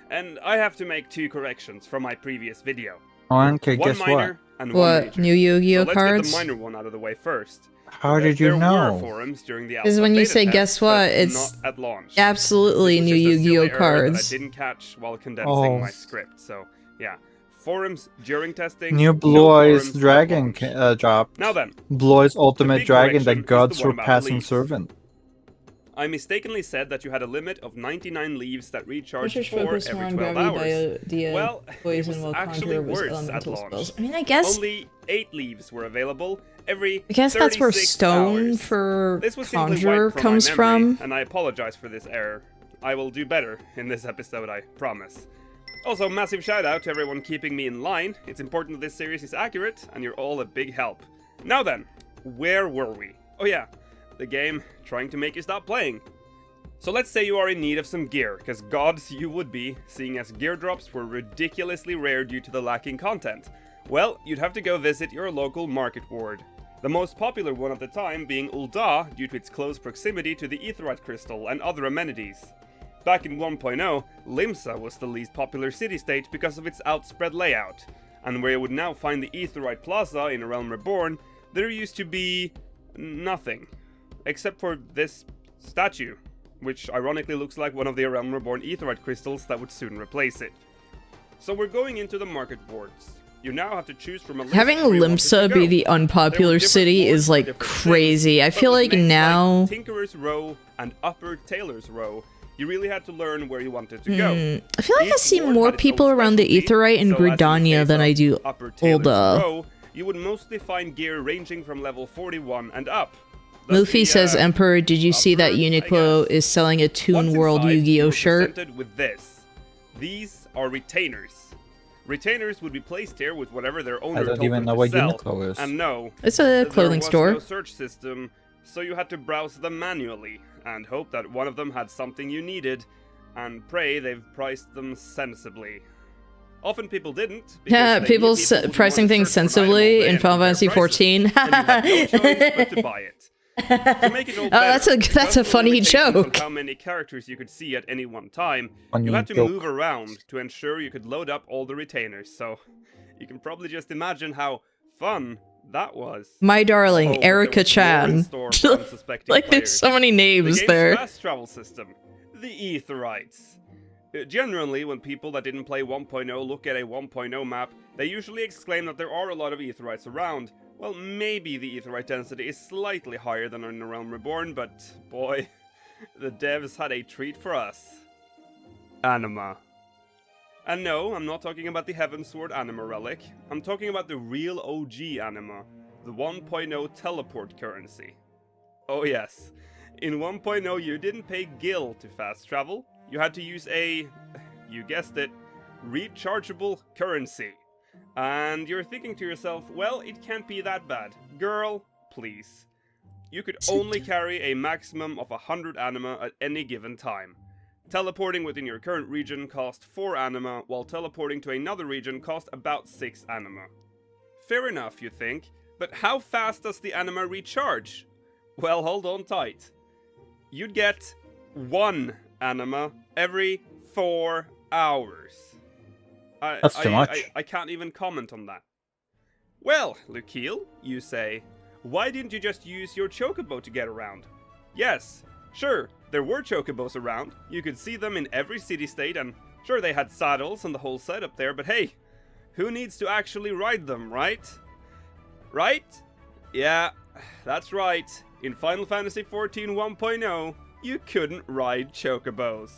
And I have to make 2 corrections from my previous video. Okay, One guess minor what? and one What? major. New Yu-Gi-Oh So let's cards? get the minor one out of the way first. How did you there know? were forums during the Because alpha when you beta say test, guess what, but it's not at launch. absolutely This new was just a Yu-Gi-Oh silly error that cards. I didn't catch while condensing Oh. my script. So yeah, forums during testing. New no Blois forums at dragon launch. dropped. Now then, Blois ultimate big dragon, the correction is the gods one about surpassing leaves. servant. I mistakenly said that you had a limit of 99 leaves that recharged Research 4 focused every on 12 gravity, hours. dia, Well, it poison, was while actually conjure was worse at elemental launch. spells. I mean, I guess Only 8 leaves were available every I guess that's where 36 stone hours. for This was simply conjure wiped from comes my memory, from. and I apologize for this error. I will do better in this episode, I promise. Also, massive shout out to everyone keeping me in line. It's important that this series is accurate, and you're all a big help. Now then, where were we? Oh yeah, the game trying to make you stop playing. So let's say you are in need of some gear, because gods you would be, seeing as gear drops were ridiculously rare due to the lacking content. Well, you'd have to go visit your local market ward. The most popular one at the time being Ul'dah due to its close proximity to the Aetheryte Crystal and other amenities. Back in 1.0, Limsa was the least popular city-state because of its outspread layout, and where you would now find the Aetheryte Plaza in A Realm Reborn, there used to be nothing, except for this statue, which ironically looks like one of the A Realm Reborn Aetheryte crystals that would soon replace it. So we're going into the market wards. You now have to choose from a list Having where you want it to Limsa go. be the There were unpopular different city wards is for like different crazy. things, I feel but with like names now. Tinkerer's Row and Upper Tailor's Row, you really had to learn where you wanted to go. I feel like I Each see ward more had its own people around the specialty, Aetheryte and so as in the Gridania case than I of do Upper Tailor's Ul'dah. Row, you would mostly find gear ranging from level 41 and up. Thus Luffy the, says, Emperor, did you see that upper, I Uniqlo guess. is selling a Toon Once World inside, you Yu-Gi-Oh were shirt? presented with this. These are retainers. Retainers would be placed here with whatever their owner I don't told even them know to what sell. Uniqlo is. And no, It's a there clothing was store. no search system, so you had to browse them manually and hope that one of them had something you needed, and pray they've priced them sensibly. Often people didn't. because Yeah, they knew people people would pricing want to things search for an item sensibly all day in and Final compare Fantasy prices, 14. and you had no choice but to buy it. To make it all Oh, that's better, a- that's because a of the funny limitations on joke. how many characters you could see at any one time, Funny you had to joke. move around to ensure you could load up all the retainers. So you can probably just imagine how fun that was. My darling, Oh, but there Erica was more in Chan. store for unsuspecting Like, there's players. so many The names game's there. fast travel system, the Aetherites. Generally, when people that didn't play 1.0 look at a 1.0 map, they usually exclaim that there are a lot of Aetherites around. Well, maybe the Aetherite density is slightly higher than in A Realm Reborn, but boy, the devs had a treat for us. Anima. And no, I'm not talking about the Heavensward Anima relic. I'm talking about the real OG Anima, the 1.0 teleport currency. Oh yes, in 1.0 you didn't pay gil to fast travel, you had to use a, you guessed it, rechargeable currency. And you're thinking to yourself, well, it can't be that bad. Girl, please. You could only carry a maximum of 100 anima at any given time. Teleporting within your current region cost 4 anima, while teleporting to another region cost about 6 anima. Fair enough, you think, but how fast does the anima recharge? Well, hold on tight. You'd get 1 anima every 4 hours. That's too much. I can't even comment on that. Well, Lukiel, you say, why didn't you just use your chocobo to get around? Yes, sure, there were chocobos around. You could see them in every city-state, and sure, they had saddles and the whole setup there, but hey, who needs to actually ride them, right? Right? Yeah, that's right. In Final Fantasy XIV 1.0, you couldn't ride chocobos.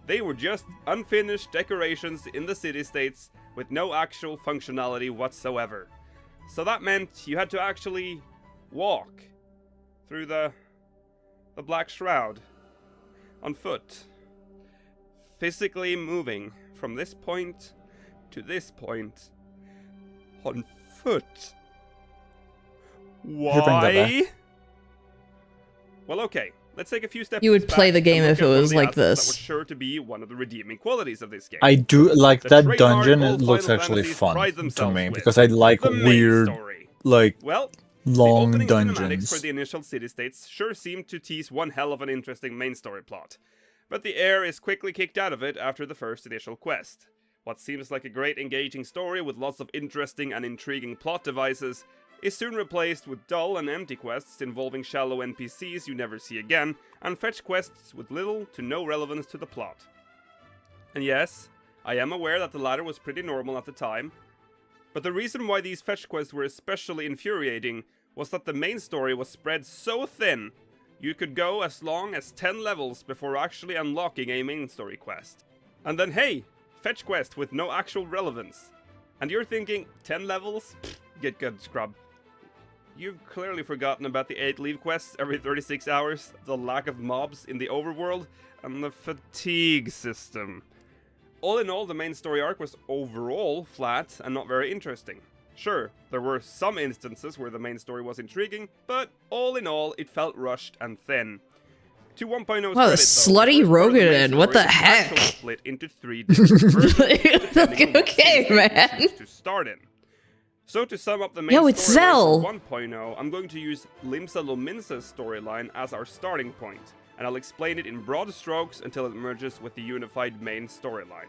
They were just unfinished decorations in the city-states with no actual functionality whatsoever. So that meant you had to actually walk through the Black Shroud on foot, physically moving from this point to this point on foot. bring that Why? back. Well, okay. Let's take a few steps You would back play the and game look if at it one of was the like assets that this. was sure to be one of the redeeming qualities of this game. I do like The that trademark dungeon. all It looks Final actually Fantasies fun pride to themselves me with, because I like the main weird, story. like Well, long the opening cinematics for dungeons. the initial city-states sure seem to tease one hell of an interesting main story plot. But the air is quickly kicked out of it after the first initial quest. What seems like a great engaging story with lots of interesting and intriguing plot devices is soon replaced with dull and empty quests involving shallow NPCs you never see again, and fetch quests with little to no relevance to the plot. And yes, I am aware that the latter was pretty normal at the time, but the reason why these fetch quests were especially infuriating was that the main story was spread so thin, you could go as long as 10 levels before actually unlocking a main story quest. And then hey, fetch quest with no actual relevance. And you're thinking, 10 levels? Pfft, get good, scrub. You've clearly forgotten about the 8 leave quests every 36 hours, the lack of mobs in the overworld, and the fatigue system. All in all, the main story arc was overall flat and not very interesting. Sure, there were some instances where the main story was intriguing, but all in all, it felt rushed and thin. To 1.0's Wow, the credit, though, slutty the first part of the main Rogan, what story the is heck? actually split into 3 different versions, depending on what Okay, city-state you man. choose to start in. So to sum up the main Yo, it's storyline Zell. for 1.0, I'm going to use Limsa Lominsa's storyline as our starting point, and I'll explain it in broad strokes until it merges with the unified main storyline.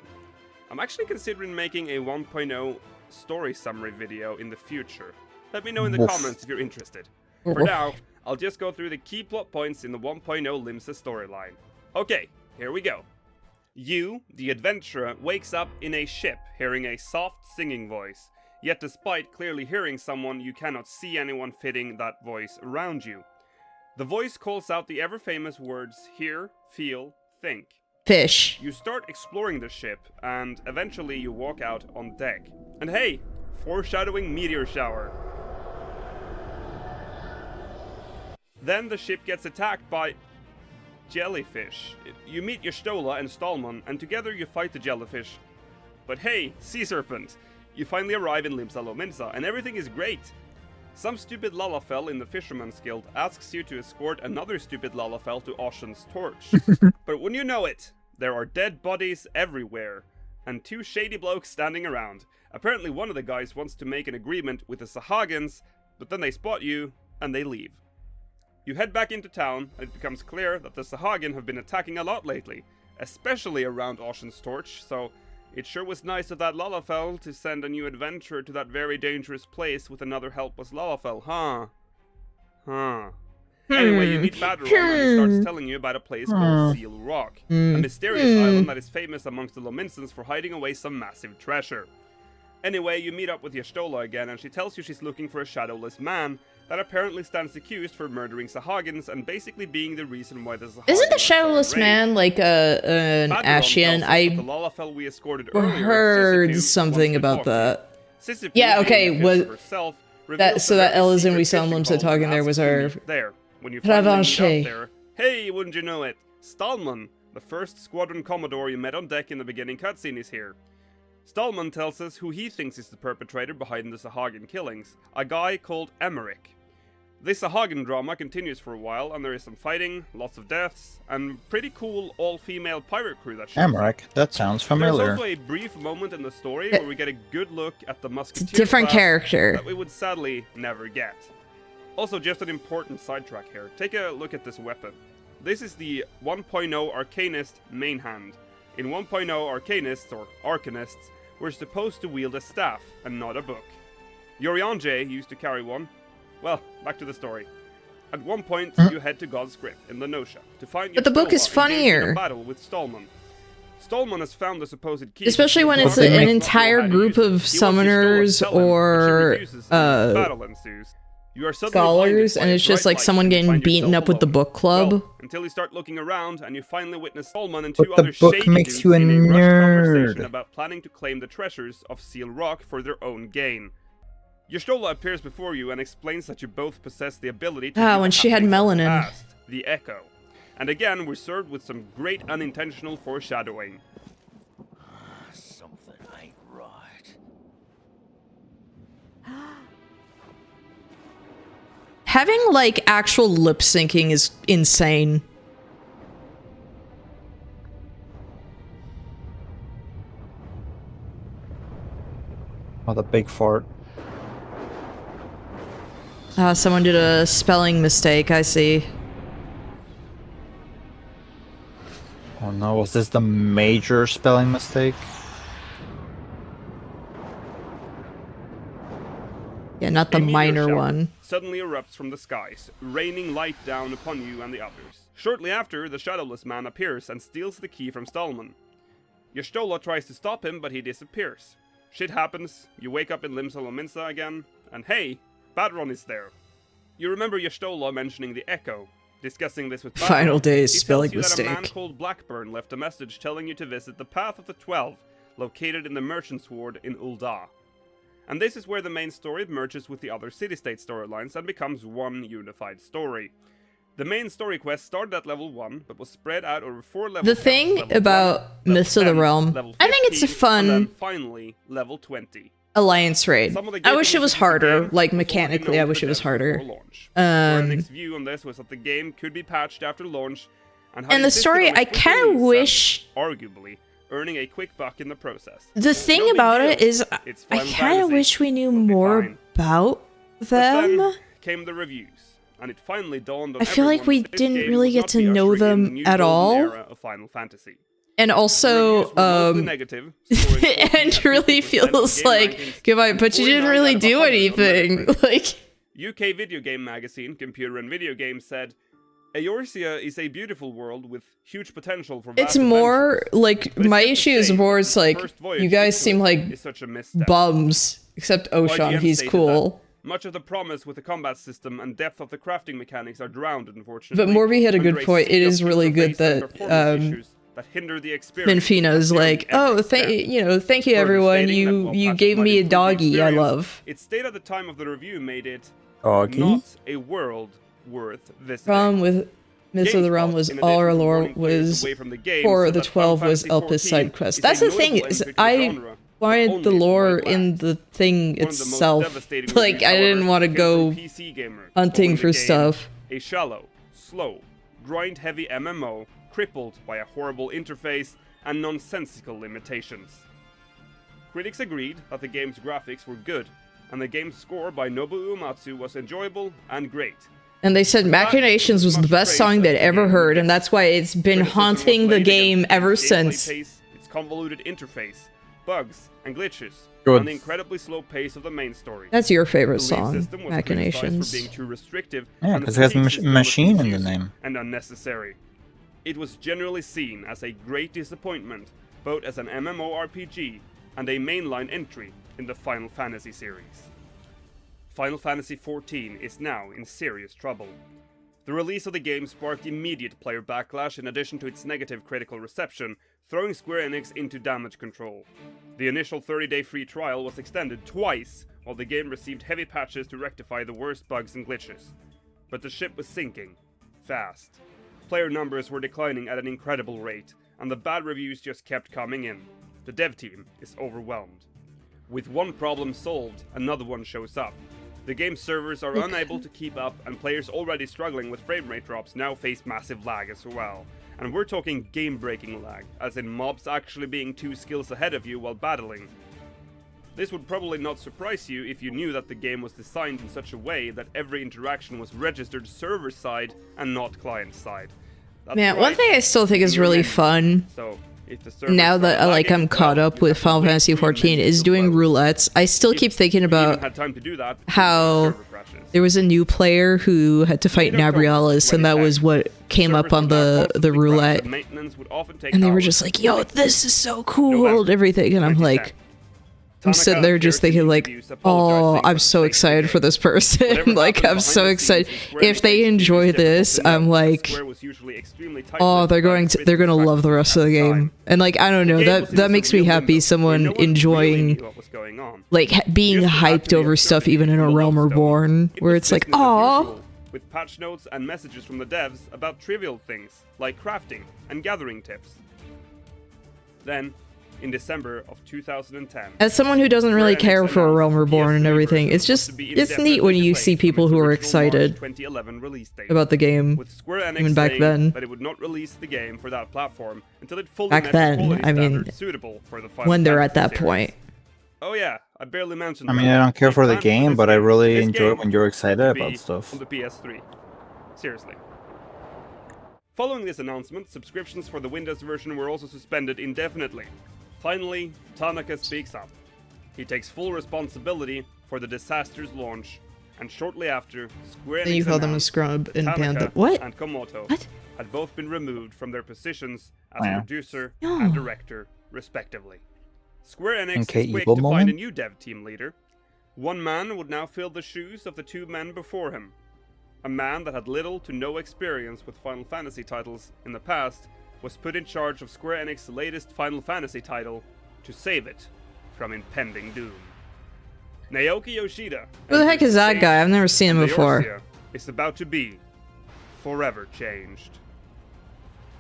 I'm actually considering making a 1.0 story summary video in the future. Let me know in the Woof. comments if you're interested. For now, I'll just go through the key plot points in the 1.0 Limsa storyline. Okay, here we go. You, the adventurer, wakes up in a ship, hearing a soft singing voice. Yet despite clearly hearing someone, you cannot see anyone fitting that voice around you. The voice calls out the ever-famous words hear, feel, think. Fish. You start exploring the ship, and eventually you walk out on deck. And hey, foreshadowing meteor shower. Then the ship gets attacked by jellyfish. You meet Y'shtola and Stallman, and together you fight the jellyfish. But hey, sea serpent! You finally arrive in Limsa Lominsa, and everything is great! Some stupid Lalafell in the Fisherman's Guild asks you to escort another stupid Lalafell to Ocean's Torch. But when you know it, there are dead bodies everywhere, and 2 shady blokes standing around. Apparently one of the guys wants to make an agreement with the Sahagins, but then they spot you, and they leave. You head back into town, and it becomes clear that the Sahagin have been attacking a lot lately, especially around Ocean's Torch, so it sure was nice of that Lalafell to send a new adventurer to that very dangerous place with another helpless Lalafell, huh? Anyway, you meet Badron and he starts telling you about a place called Seal Rock, a mysterious island that is famous amongst the Lominsans for hiding away some massive treasure. Anyway, you meet up with Y'shtola again, and she tells you she's looking for a shadowless man that apparently stands accused for murdering Sahagins and basically being the reason why the Sahagins Isn't the are so shadowless enraged. man like an Badron Ashian? tells us that the I Lalafell we escorted earlier, heard Sisyphus, something wants to about talk to you. that. Sisyphus, Yeah, being okay, the fish was- herself, That reveals so the that very Ellison secret we saw fishing Limsa hole talking and there was asks to our meet there. When you finally meet Revanche. up there, hey, wouldn't you know it? Stallman, the first squadron commodore you met on deck in the beginning cutscene, is here. Stallman tells us who he thinks is the perpetrator behind the Sahagin killings, a guy called Emmerich. This Sahagin drama continues for a while, and there is some fighting, lots of deaths, and pretty cool all-female pirate crew that shows up. Emmerich, that sounds There's familiar. also a brief moment in the story where we get a good look at the musketeer different class character. that we would sadly never get. Also, just an important sidetrack here. Take a look at this weapon. This is the 1.0 Arcanist main hand. In 1.0 Arcanists, or Arcanists, we're supposed to wield a staff and not a book. Yorianje used to carry one. Well, back to the story. At one point, you head to God's Crypt in Lenosha to find But the book is Y'shtola engaged in funnier. a battle with Stallman. Stallman has found the supposed key. Especially when it's Well, they an make- entire group of summoners or battle ensues. You are suddenly scholars, blinded by and a it's just bright like light someone and you getting find beaten yourself up with the alone. book club. Well, until you start looking around and you finally witness Stallman and But 2 the other book shady makes dudes you a in a rushed conversation nerd. about planning to claim the treasures of Seal Rock for their own gain. Y'shtola appears before you and explains that you both possess the ability to Ah, view when the she had happenings of the melanin. past, the Echo. And again, we're served with some great unintentional foreshadowing. Something ain't right. Having like actual lip syncing is insane. Oh, the big fart. Someone did a spelling mistake, I see. Oh no, was this the major spelling mistake? Yeah, not the A meteor minor shower one. suddenly erupts from the skies, raining light down upon you and the others. Shortly after, the Shadowless Man appears and steals the key from Stallman. Y'shtola tries to stop him, but he disappears. Shit happens, you wake up in Limsa Lominsa again, and hey, Badron is there. You remember Y'shtola mentioning the Echo. Discussing this with Badron, Final days he spelling tells you that a man mistake. called Blackburn left a message telling you to visit the Path of the 12, located in the Merchant's Ward in Ul'dah. And this is where the main story merges with the other city-state storylines and becomes one unified story. The main story quest started at level 1, but was spread out over 4 levels. The thing about Myths of the Realm, I think it's a fun and then finally, level 20. alliance raid. Some of the I wish it was gateways of the harder, game like was already mechanically, I known to wish the it was devs harder. before launch. Square view on this was that the game could be patched after launch, and And the story, I kind of wish... arguably, earning a quick buck in the process. The thing No big about deal. it is, It's I Final kind of Fantasy. wish we knew It'll be more fine. about But them. then came the reviews, and it finally dawned on I feel like everyone we that this didn't game really would get not to be know ushering in them the new at golden all. era of Final Fantasy. And also, The reviews were mostly negative, scoring 14 and at really 50% feels game like, rankings, goodbye, but you didn't 49 really out of do 100 on anything. Metacritic. Like, UK video game magazine Computer and Video Games said, Eorzea is a beautiful world with huge potential for it's vast more, adventures, like, but it's my just a issue is shame more, that it's the like, first voyage you guys into seem it like is such a misstep. bums. Except Oshan, IGN he's stated cool. that much of the promise with the combat system and depth of the crafting mechanics are drowned, unfortunately. But Morby had a good under point. It sea is of really good interface and that, performance issues that hinder the experience Benfina's at nearly like, every oh, step. thank you Further everyone, stating that while you patches gave might me a improve the doggy I experience, love. It stated at the time of the review made it Doggy? not a world worth visiting. Problem with Myths of the Realm GameSpot, was in all our addition to lore warning players was away from the game, for said the that Final 12 was Fantasy Elpis 14 side quest. is That's a the thing, notable is entry to the I genre, wanted only the its lore white in lack. the thing One of the most itself. devastating Like, reviews, I didn't however, want to came go from PC Gamer, hunting calling for the game stuff. a shallow, slow, grind-heavy MMO crippled by a horrible interface and nonsensical limitations. Critics agreed that the game's graphics were good, and the game's score by Nobuo Uematsu was enjoyable and great. And they said Machinations was the best song they'd ever heard, and that's why it's been Criticism was haunting the laid game against ever its gameplay since. pace, its convoluted interface, bugs, and glitches, Good. and the incredibly slow pace of the main story. That's your favorite The league song, system was criticized Machinations. for being too restrictive, Yeah, and the 'cause it has fatigue mach- system was machine in the confusing name. and unnecessary. It was generally seen as a great disappointment, both as an MMORPG and a mainline entry in the Final Fantasy series. Final Fantasy XIV is now in serious trouble. The release of the game sparked immediate player backlash in addition to its negative critical reception, throwing Square Enix into damage control. The initial 30-day free trial was extended twice, while the game received heavy patches to rectify the worst bugs and glitches. But the ship was sinking. Fast. Player numbers were declining at an incredible rate, and the bad reviews just kept coming in. The dev team is overwhelmed. With one problem solved, another one shows up. The game's servers are unable to keep up, and players already struggling with frame rate drops now face massive lag as well. And we're talking game-breaking lag, as in mobs actually being 2 skills ahead of you while battling. This would probably not surprise you if you knew that the game was designed in such a way that every interaction was registered server-side and not client-side. That's Man, one right, thing I still think is really fun, so if the servers now that start like I'm lagging, caught well, up you with have to Final wait Fantasy 3 14, minutes is to doing load. roulettes. I still If keep thinking you even about had time to do that, how server crashes. there was a new player who had to fight In October Nabrialis, and that was 2010, what came up servers on would now the constantly crash, roulette. and maintenance would often take And they were hours. just like, yo, this is so cool, November and everything. And I'm 2010. like, I'm sitting Tanaka there just appeared in thinking like, interviews oh, apologizing I'm for so the excited for this person. Whatever Like, happened I'm behind so the excited. scenes, Square If they Enix enjoy used difficult this, to I'm know, like, Square was usually extremely oh, they're going to, they're gonna love the rest of the game. And like, I don't know, The game was in that this makes me surreal happy. limbo where Someone no one really enjoying, knew what was going on. like, being Here's what had hyped to be over observed stuff even in a from Realm Lodestone. Reborn, It where was it's like, business as aw. usual, with patch notes and messages from the devs about trivial things like crafting and gathering tips. Then, in December of 2010, As someone who doesn't really Square Enix care for a announced Realm the Reborn and PS3 everything, version it's was just, to be it's neat indefinitely when you delayed see from people its who are original March excited 2011 release date, about the game. with Square Enix even back saying then. that it would not release the game for that platform until it fully Back met the then, quality I mean, standards suitable for the Final When they're at Fantasy that series. point. Oh yeah, I barely mentioned I mean, them. I don't care They for the planned game, this but I really this enjoy game when you're excited to be about stuff. on the PS3. Seriously. Following this announcement, subscriptions for the Windows version were also suspended indefinitely. Finally, Tanaka speaks up. He takes full responsibility for the disaster's launch, and shortly after, Square Enix Then you call them a announced scrub that and Tanaka Panda. What? and Komoto What? had both been removed from their positions as Wow. producer No. and director, respectively. Square Enix Okay, is quick evil to find a moment? new dev team leader. One man would now fill the shoes of the two men before him. A man that had little to no experience with Final Fantasy titles in the past was put in charge of Square Enix's latest Final Fantasy title to save it from impending doom. Naoki Yoshida. Who the heck is that stage, guy? I've never seen him and before. Eorzea is about to be forever changed.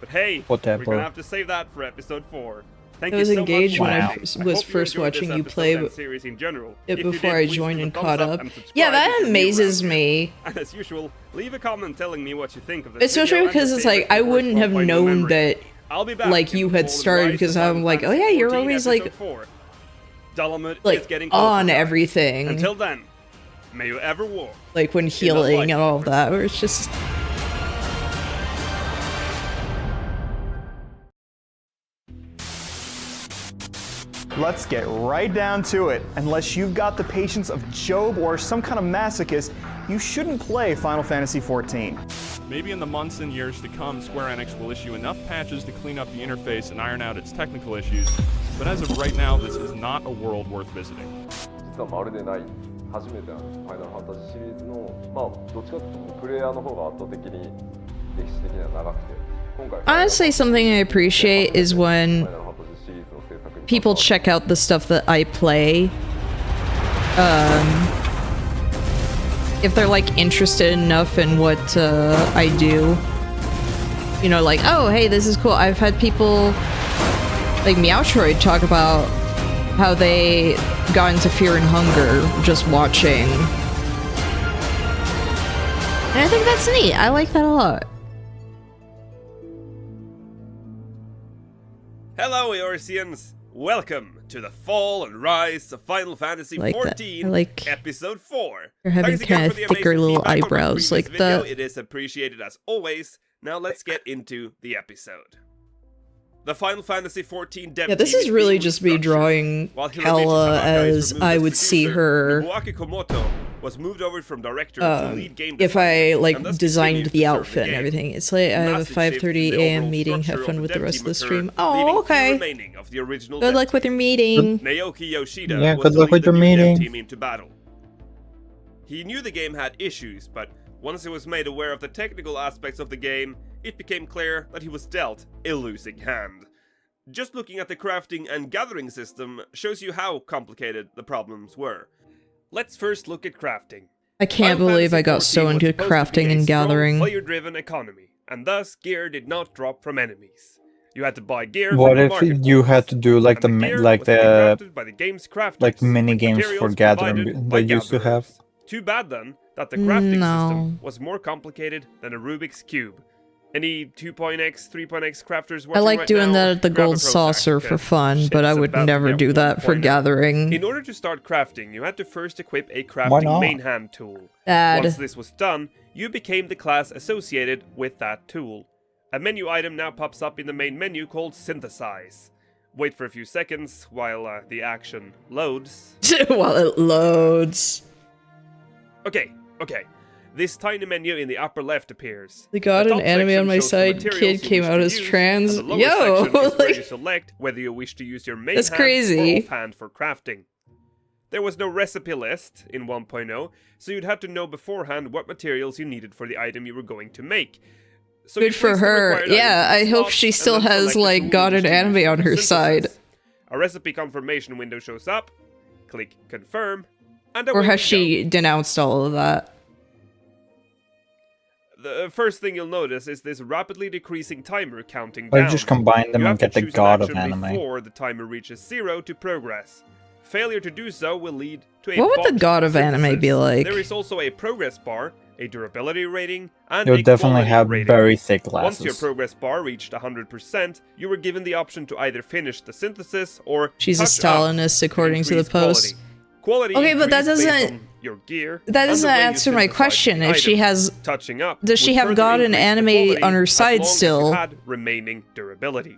But hey, Whatever. we're gonna have to save that for episode 4. Thank I you was so engaged much for when I watching. was hope you first enjoyed this watching you episode play and series in general. it If you before did, I please joined give a and thumbs caught up up. and subscribe Yeah, if that you're new amazes around here. me. And as usual, leave a comment telling me what you think of this Especially video and because your it's like favorite I keywords wouldn't from have Final known Memory. that I'll be back like in you the had fall and started rise because of I'm Final like, oh Fantasy yeah, you're 14 always episode like 4. Dalamud is getting closer on to us. everything. Until then, may you ever walk. Like when healing light and all of of that, where it's just Let's get right down to it. Unless you've got the patience of Job or some kind of masochist, you shouldn't play Final Fantasy XIV. Maybe in the months and years to come, Square Enix will issue enough patches to clean up the interface and iron out its technical issues, but as of right now, this is not a world worth visiting. 実はまるでない初めてファイナルファンタジーシリーズのどっちかというとプレイヤーの方が圧倒的に歴史的には長くて今回 honestly something I appreciate is when people check out the stuff that I play. If they're like interested enough in what I do, you know, like, oh hey, this is cool. I've had people like Meowtroid talk about how they got into Fear and Hunger just watching. And I think that's neat. I like that a lot. Hello, Eorzeans! Welcome to the fall and rise of Final Fantasy Like that. XIV, I like Episode 4. they're having Thanks again kinda for the thicker amazing little feedback on my eyebrows previous like video. that. It is appreciated as always. Now let's get into the episode. The Final Fantasy XIV dev Yeah, this team is really being just me restructured. drawing While Hiromichi Kella Tanaka is as removed I as would see producer, her Nobuaki Komoto was moved over from director to lead game if I designer, like and thus designed continues the to serve outfit and game. everything. It's late. I have a Massive shift in 5:30 the a.m. overall meeting. Have structure fun of with the dev rest of team the occurred, stream. leaving Oh, few okay. remaining of the original Good dev luck with team. your meeting. Naoki Yoshida Yeah, was good to luck lead with the your new dev meeting. team into battle. He knew the game had issues, but once he was made aware of the technical aspects of the game, it became clear that he was dealt a losing hand. Just looking at the crafting and gathering system shows you how complicated the problems were. Let's first look at crafting. I can't Final believe Fantasy I got XIV so was into supposed to be crafting a and strong, gathering. player-driven economy, and thus gear did not drop from enemies. You had to buy gear What from the if marketplace, you had to do like and the gear like was to be the crafted by the game's crafters, like mini with games for materials gathering provided by they used to have? gatherers. Too bad then that the crafting No. system was more complicated than a Rubik's Cube. Any 2.x, 3.x crafters I watching like right doing now, that at the grab a gold Pro Stack, saucer for because fun, shit's but I would about to never get do that for 1.0. gathering. In order to start crafting, you had to first equip a Why crafting not? main hand tool. Bad. Once this was done, you became the class associated with that tool. A menu item now pops up in the main menu called Synthesize. Wait for a few seconds while the action loads. While it loads. Okay. This tiny menu in the upper left appears. They got The an top anime section on my shows the side. materials Kid you came wish out to as use, trans. and the lower Yo, section is where you like, select whether you wish to use your main That's hand crazy. or offhand for crafting. There was no recipe list in 1.0, so you'd have to know beforehand what materials you needed for the item you were going to make. So you good for place the her. required Yeah, items in I hope slots she and still then has select the like tool got you an wish to use anime for on the her side. synthesis. A recipe confirmation window shows up. Click confirm, and Or away has we go. she denounced all of that? The first thing you'll notice is this rapidly decreasing timer counting Or down. just combine them You and have to get the choose an god of action anime. before the timer reaches 0 to progress. Failure to do so will lead to a What would the botched god of anime be synthesis. like? There is also a progress bar, a durability rating, and You'll a definitely quality have rating. very thick Once your glasses. progress bar reached 100%, you were given the option to either finish the synthesis or She's a touch up Stalinist according to the increase quality. post. Quality Okay, but that increase based doesn't- on your gear. That and doesn't the way you answer my synthesize question. the If she item. has, Touching up does she would have further got an increase the anime quality on her as side long as you still? had remaining durability.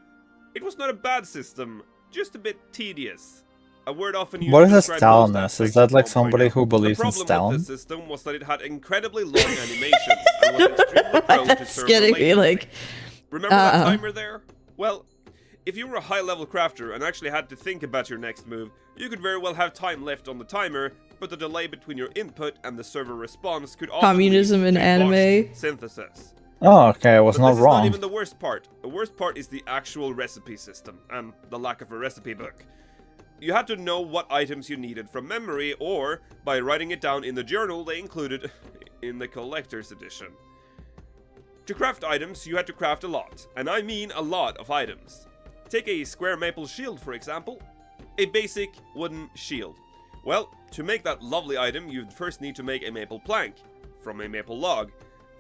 It was not a bad system, just a bit tedious. A word often used What to is a describe most Stalinus? aspects Is that of like 1.0. somebody who believes The in problem with Stalin? this system was that it had incredibly long animations and was extremely prone to That's server getting me latency. like. Remember that timer there? Well, if you were a high-level crafter and actually had to think about your next move, you could very well have time left on the timer, but the delay between your input and the server response could often Communism lead in to anime. botched synthesis. Oh, okay, I was But not this is wrong. not even the worst part. The worst part is the actual recipe system, and the lack of a recipe book. You had to know what items you needed from memory, or by writing it down in the journal they included in the collector's edition. To craft items, you had to craft a lot, and I mean a lot of items. Take a square maple shield, for example. A basic wooden shield. Well, to make that lovely item, you'd first need to make a maple plank from a maple log,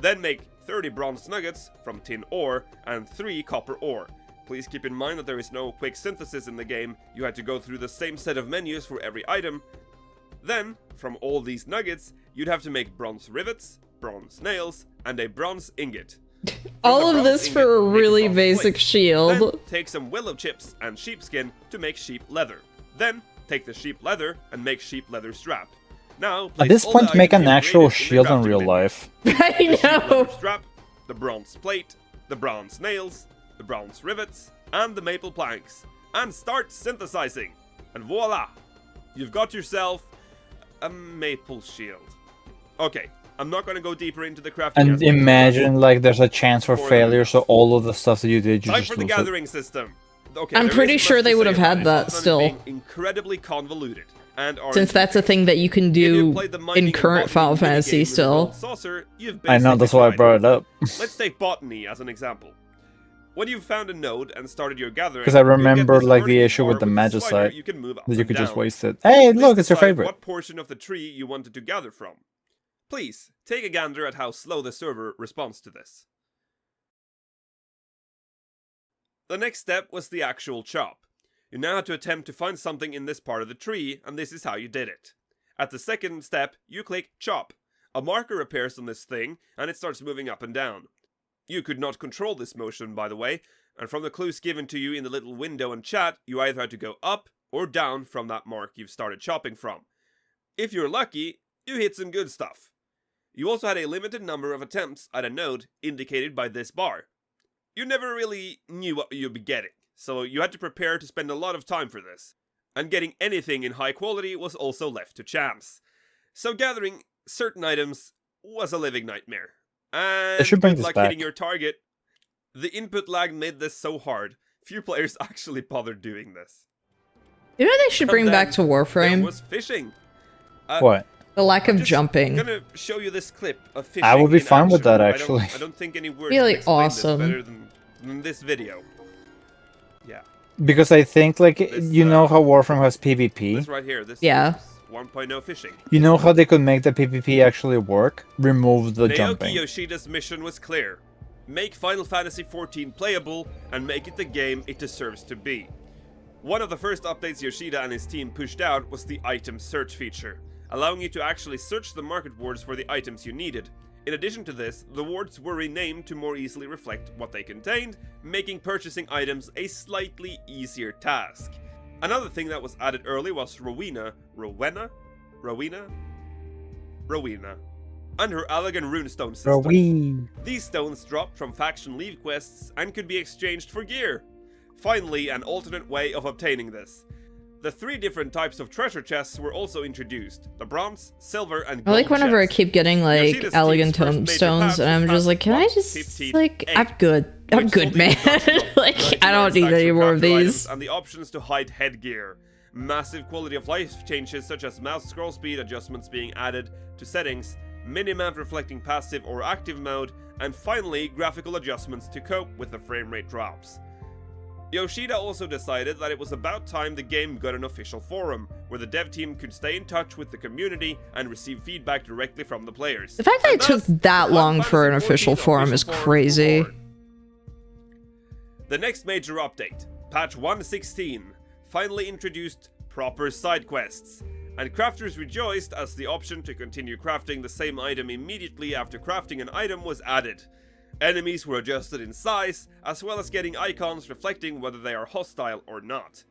then make 30 bronze nuggets from tin ore and 3 copper ore. Please keep in mind that there is no quick synthesis in the game, you had to go through the same set of menus for every item. Then, from all these nuggets, you'd have to make bronze rivets, bronze nails, and a bronze ingot. All of this for a really basic shield. Then, take some willow chips and sheepskin to make sheep leather. Then, take the sheep leather and make sheep leather strap. Now, At place this all the point, make an items you've actual created in the shield in crafting real menu. life. I The sheep know. leather strap, the bronze plate, the bronze nails, the bronze rivets, and the maple planks. And start synthesizing. And voila! You've got yourself a maple shield. Okay, I'm not going to go deeper into the crafting And aspect of imagine like there's a chance for For failure, them. so all of the stuff that you did, you Time just for the lose it. gathering system. Okay, I'm there pretty isn't sure much they to would say have about had it, that other than still. being incredibly convoluted. And Since that's a thing that you can If you do played the mining in and current botany Final minigame Fantasy with a still. gold saucer, you've I know, basically that's why I tried brought it up. Let's take botany as an example. When you've found a node and started your gathering, Because I you'll get remember this like the vertical issue with bar the a slider magicite, you can move up that you and could just down. waste it. Hey, Please look, it's your decide favorite. What portion of the tree you wanted to gather from? Please take a gander at how slow the server responds to this. The next step was the actual chop. You now had to attempt to find something in this part of the tree, and this is how you did it. At the second step, you click chop. A marker appears on this thing, and it starts moving up and down. You could not control this motion, by the way, and from the clues given to you in the little window and chat, you either had to go up or down from that mark you've started chopping from. If you're lucky, you hit some good stuff. You also had a limited number of attempts at a node indicated by this bar. You never really knew what you'd be getting, so you had to prepare to spend a lot of time for this. And getting anything in high quality was also left to chance. So gathering certain items was a living nightmare. And should bring good this luck back. hitting your target. The input lag made this so hard, few players actually bothered doing this. You know they should bring And back to then there Warframe? was fishing. What? The lack of Just jumping. gonna show you this clip of fishing. I would be in fine with action. that, actually. I don't think any words Really can explain this awesome. better than this video. Yeah, Because I think like This, you know how Warframe has PvP. this right here. This Yeah. is 1.0 fishing. You know how they could make the PvP actually work? Remove the Naoki jumping. Yoshida's mission was clear. Make Final Fantasy XIV playable and make it the game it deserves to be. One of the first updates Yoshida and his team pushed out was the item search feature, allowing you to actually search the market wards for the items you needed. In addition to this, the wards were renamed to more easily reflect what they contained, making purchasing items a slightly easier task. Another thing that was added early was Rowena, and her elegant runestone system. Rowee. These stones dropped from faction leave quests and could be exchanged for gear. Finally, an alternate way of obtaining this. The 3 different types of treasure chests were also introduced: the bronze, silver, and I gold like whenever I chests. keep getting like Yoshida's elegant team's first major tombstones, path and I'm was just like, can I path just 15A, like, I'm good. I'm which good, saw the man. introduction of Like, I 99 don't need stacks any more of crafter items these. And the options to hide headgear. Massive quality of life changes such as mouse scroll speed adjustments being added to settings, minimap reflecting passive or active mode, and finally graphical adjustments to cope with the frame rate drops. Yoshida also decided that it was about time the game got an official forum, where the dev team could stay in touch with the community and receive feedback directly from the players. The fact that And it took thus, that the long Final for an Fantasy official 14 forum is forums were crazy. born. The next major update, patch 1.16, finally introduced proper side quests. and crafters rejoiced as the option to continue crafting the same item immediately after crafting an item was added. Enemies were adjusted in size, as well as getting icons reflecting whether they are hostile or not.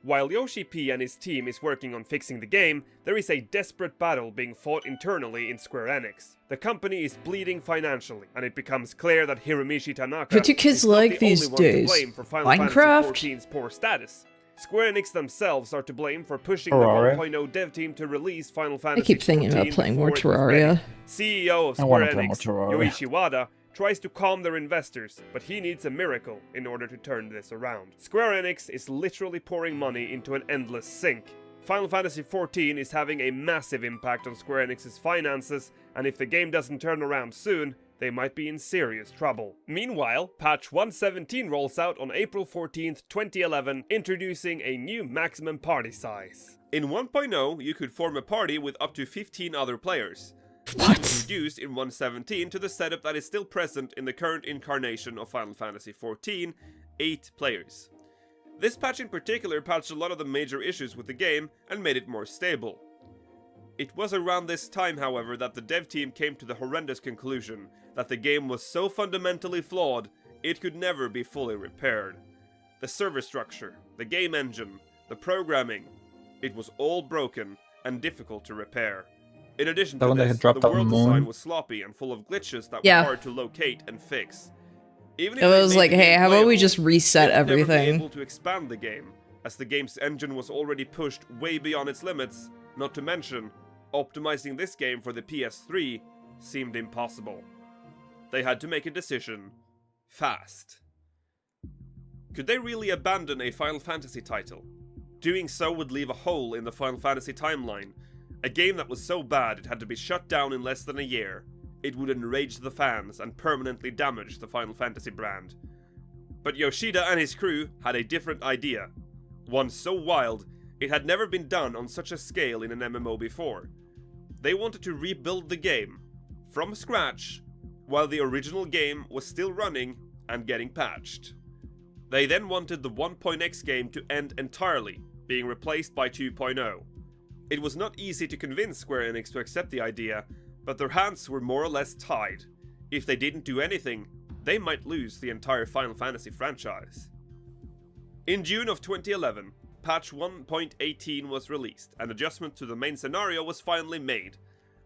While Yoshi P and his team is working on fixing the game, there is a desperate battle being fought internally in Square Enix. The company is bleeding financially, and it becomes clear that Hiromichi Tanaka What do kids is not like the these only one to days? blame for Final Minecraft? Fantasy XIV's poor status. Square Enix themselves are to blame for pushing Terraria. the 1.0 dev team to release Final Fantasy I keep thinking about 14 playing more before it was ready. Terraria. CEO of I wanna Square play more Enix, Terraria. Yoichi Wada, tries to calm their investors, but he needs a miracle in order to turn this around. Square Enix is literally pouring money into an endless sink. Final Fantasy XIV is having a massive impact on Square Enix's finances, and if the game doesn't turn around soon, they might be in serious trouble. Meanwhile, patch 1.17 rolls out on April 14th, 2011, introducing a new maximum party size. In 1.0, you could form a party with up to 15 other players. What? This was reduced in 1.17 to the setup that is still present in the current incarnation of Final Fantasy XIV, 8 players. This patch in particular patched a lot of the major issues with the game and made it more stable. It was around this time, however, that the dev team came to the horrendous conclusion that the game was so fundamentally flawed, it could never be fully repaired. The server structure, the game engine, the programming, it was all broken and difficult to repair. In addition That to one they this, had dropped the on world Moon. design was sloppy and full of glitches that Yeah. were hard to locate and fix. Even if It they was made like, the hey, game how about we playable, just reset they would never be everything? able to expand the game, as the game's engine was already pushed way beyond its limits, not to mention, optimizing this game for the PS3 seemed impossible. They had to make a decision, fast. Could they really abandon a Final Fantasy title? Doing so would leave a hole in the Final Fantasy timeline. A game that was so bad it had to be shut down in less than a year. It would enrage the fans and permanently damage the Final Fantasy brand. But Yoshida and his crew had a different idea. One so wild, it had never been done on such a scale in an MMO before. They wanted to rebuild the game, from scratch, while the original game was still running and getting patched. They then wanted the 1.x game to end entirely, being replaced by 2.0. It was not easy to convince Square Enix to accept the idea, but their hands were more or less tied. If they didn't do anything, they might lose the entire Final Fantasy franchise. In June of 2011, patch 1.18 was released, and adjustment to the main scenario was finally made.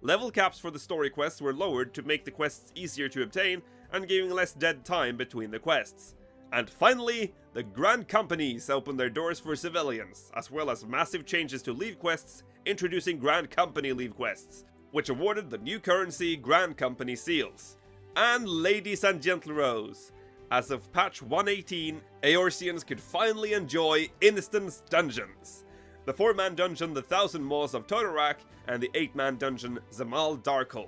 Level caps for the story quests were lowered to make the quests easier to obtain and giving less dead time between the quests. And finally, the Grand Companies opened their doors for civilians, as well as massive changes to leave quests, introducing Grand Company leave quests, which awarded the new currency Grand Company seals. And ladies and gentleros, as of patch 1.18, Eorzeans could finally enjoy Instance Dungeons. The 4-man dungeon The Thousand Maws of Totorak, and the 8-man dungeon Zamal Darkhold.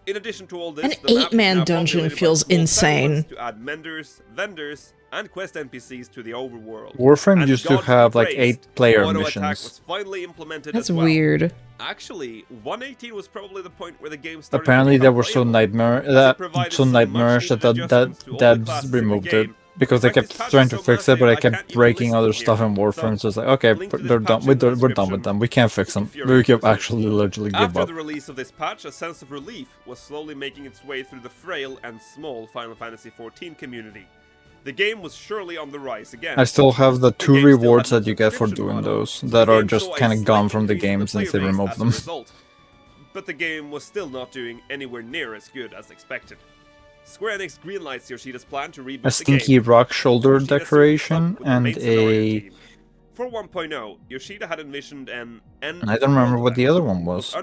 In addition to all this, An the map is 8-man now dungeon populated by feels small insane. settlements to add menders, vendors, and quest NPCs to the overworld. Warframe And used to God be have like praised, 8-player auto attack missions. was finally implemented That's as well. weird. Actually, 1.18 was probably the point where the game started Apparently, to they become were so playable, nightmare as it that provided so some nightmarish that much-needed adjustments to all the devs classes in the removed it game. because they In fact, kept this patch trying is to so fix it, but I massive, I kept can't even breaking list other them stuff here. in Warframe. So it's like, So, okay, link to this they're patch done. in We're the done with description them. We can't fix them. if you're We can interested. actually literally give After up. the release of this patch, a sense of relief was slowly making its way through the frail and small Final Fantasy XIV community. The game was surely on the rise again. I still have the 2 game still rewards had no that you get for subscription doing model, those so that the are game just saw a kind of slight gone from the increase in game since they player base removed as a them. result. But the game was still not doing anywhere near as good as expected. Square Enix greenlights Yoshida's plan to rebuild A the game. stinky rock shoulder Yoshida soon decoration stuck with the and main scenario a... team. For 1.0, Yoshida had envisioned an end. I don't remember what the other one was. I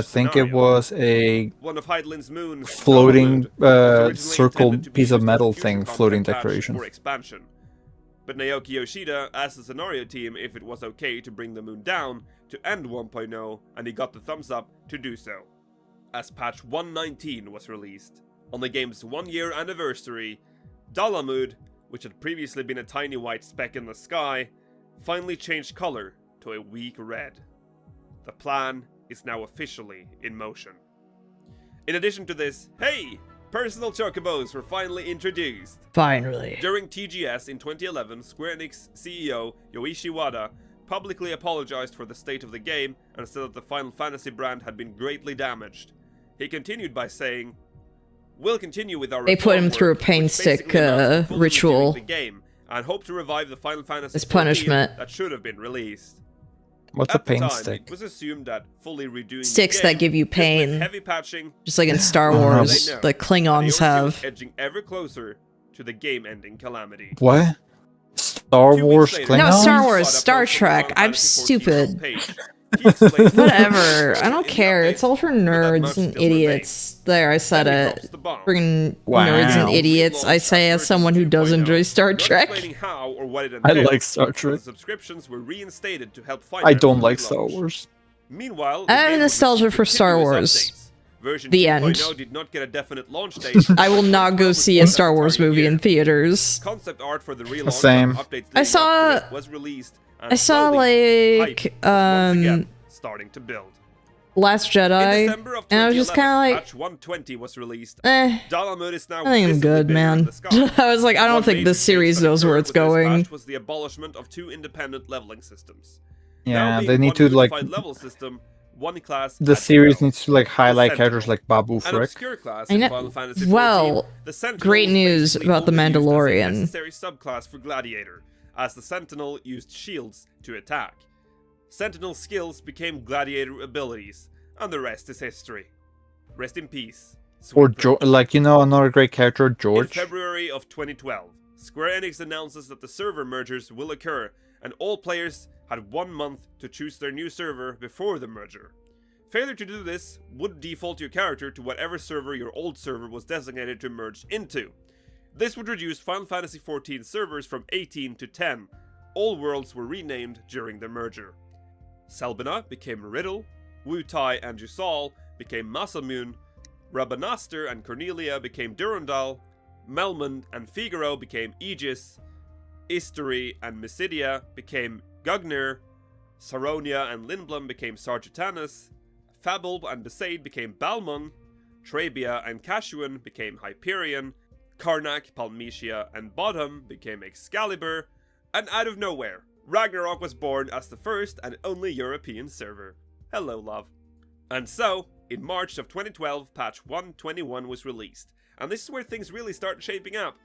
think it was. A one of Heidelin's moon floating Dalamud, was originally circle intended to be piece of used as a metal future thing content floating patch decoration. for expansion. But Naoki Yoshida asked the scenario team if it was okay to bring the moon down to end 1.0, and he got the thumbs up to do so. As patch 1.19 was released, on the game's 1-year anniversary, Dalamud, which had previously been a tiny white speck in the sky, finally changed color to a weak red. The plan is now officially in motion. In addition to this, hey! Personal chocobos were finally introduced. Finally. During TGS in 2011, Square Enix CEO Yoichi Wada publicly apologized for the state of the game and said that the Final Fantasy brand had been greatly damaged. He continued by saying, "We'll continue with our They put him reform through a work, which pain stick basically amounts to fully ritual. redoing the game, and hope to revive the Final Fantasy As 14 punishment. that should have been released." What's a At the pain time, stick? It was assumed that fully redoing Sticks the that game, give you just with pain. heavy patching, Just like in Star Oh, no. Wars, they know, the and Klingons the order was have. edging ever closer to the game-ending calamity. What? Star 2 Wars weeks later, No, Klingons? Star Wars, Scott Star posted Trek. Final I'm Fantasy 14 stupid. page. He explains Whatever. I in don't the care. update, It's all for but that nerds much and still idiots. There, I said Then he it. drops the bomb. Friggin' Wow. nerds and Wow. idiots. I say as someone who does enjoy Star Not Trek. explaining how or what it I entails, like Star but Trek. the subscriptions were reinstated to help I finance don't the like relaunch. Star Wars. Meanwhile, I the have game would nostalgia receive for Star continuous Wars. updates. Version The 2.0 end. did not get a definite launch date. I will not go see a Star Wars movie in theaters. Concept art for the relaunch Same. and updates I leading saw- up to it was released. And I saw slowly, like hype was once again starting to build. Last In Jedi, December of and I was just 2011, kind of like, patch 120 was released. eh. Dalamud is now I think I'm visibly good, bigger in man. the sky. I was like, I don't One think major this series change that knows where occurred it's with this going. patch was the abolishment of 2 independent leveling systems. Yeah, Now being they need one to like. unified level system, one class The had to series go. needs to like highlight Sentinel. characters like Babu An Frick. obscure class I in know- Final Fantasy well, 14, the Sentinel great was news basically about The only used as a Mandalorian. necessary subclass for Gladiator, as the Sentinel used shields to attack. Sentinel skills became Gladiator abilities, and the rest is history. Rest in peace. Or Sweet Prince. like another great character, In George. February of 2012, Square Enix announces that the server mergers will occur, and all players had 1 month to choose their new server before the merger. Failure to do this would default your character to whatever server your old server was designated to merge into. This would reduce Final Fantasy XIV servers from 18 to 10. All worlds were renamed during the merger. Selbina became Riddle, Wutai and Jusal became Masamune, Rabanaster and Cornelia became Durandal, Melmond and Figaro became Aegis, Istory and Mysidia became Gugnir, Saronia and Lindblom became Sargetanus, Fabulb and Besaid became Balmung, Trebia and Cashuan became Hyperion, Karnak, Palmetia and Bodham became Excalibur, and out of nowhere, Ragnarok was born as the first and only European server. Hello, love. And so, in March of 2012, patch 121 was released, and this is where things really start shaping up.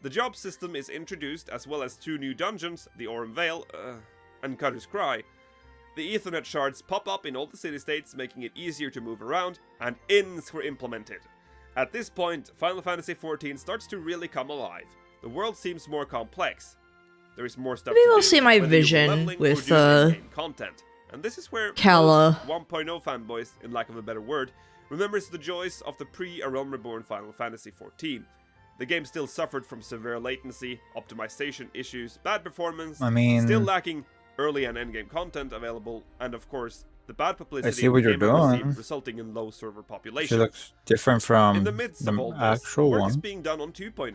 The job system is introduced, as well as 2 new dungeons, the Aurum Vale, and Cutter's Cry. The Ethernet shards pop up in all the city-states, making it easier to move around, and inns were implemented. At this point, Final Fantasy XIV starts to really come alive. The world seems more complex. There is more stuff Maybe to we'll do, see my whether you're vision leveling or with, doing in-game content. And this is where Kala. most 1.0 fanboys, in lack of a better word, remembers the joys of the pre-A Realm Reborn Final Fantasy XIV. The game still suffered from severe latency, optimization issues, bad performance, I mean, still lacking early and endgame content available, and of course, the bad publicity I see what the you're game had received, doing. resulting in low server She population. looks different from In the midst of all the this, actual work is one. being done on 2.0.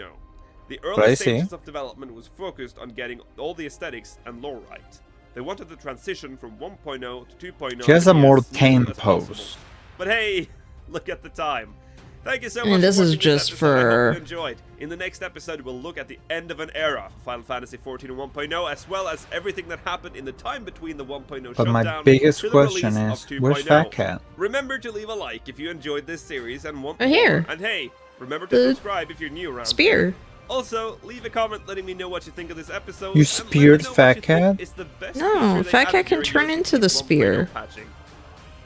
The But early I see. stages of development was focused on getting all the aesthetics and lore right. They wanted the transition from 1.0 to 2.0 She has to a be more as smooth tame as possible. pose. But hey, look at the time. Thank you so And much this for is watching just this episode. I hope for- you enjoyed. In the next episode, we'll look at the end of an era for Final Fantasy XIV and 1.0, as well as everything that happened in the time between the 1.0 But my shutdown biggest to the question release is, of where's 2.0. Fat Cat? Remember to leave a like if you enjoyed this series and want Right more. here. And hey, remember to The subscribe if you're new around. Spear. Also, leave a comment letting me know what you think of this episode. You and let me speared know what Fat you think Cat? is the best No, feature they Fat added Cat can during turn those into the 1.0 spear. patching.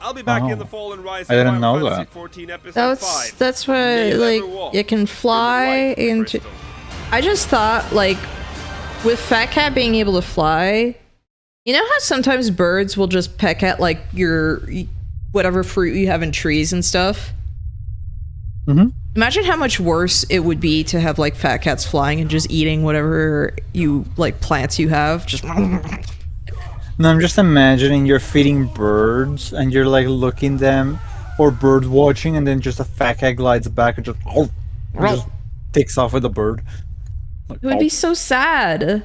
I'll be back in Oh. the fall and rise I of didn't Final know Fantasy that. 14 episode That's 5. that's what May you like ever walk you can in the fly light of into. crystal. I just thought like with Fat Cat being able to fly, you know how sometimes birds will just peck at like your whatever fruit you have in trees and stuff. Mhm. Imagine how much worse it would be to have like fat cats flying and just eating whatever you like plants you have. Just No, I'm just imagining you're feeding birds and you're like looking them or bird watching, and then just a fat cat glides back and just takes off with the bird. Like, it would be so sad.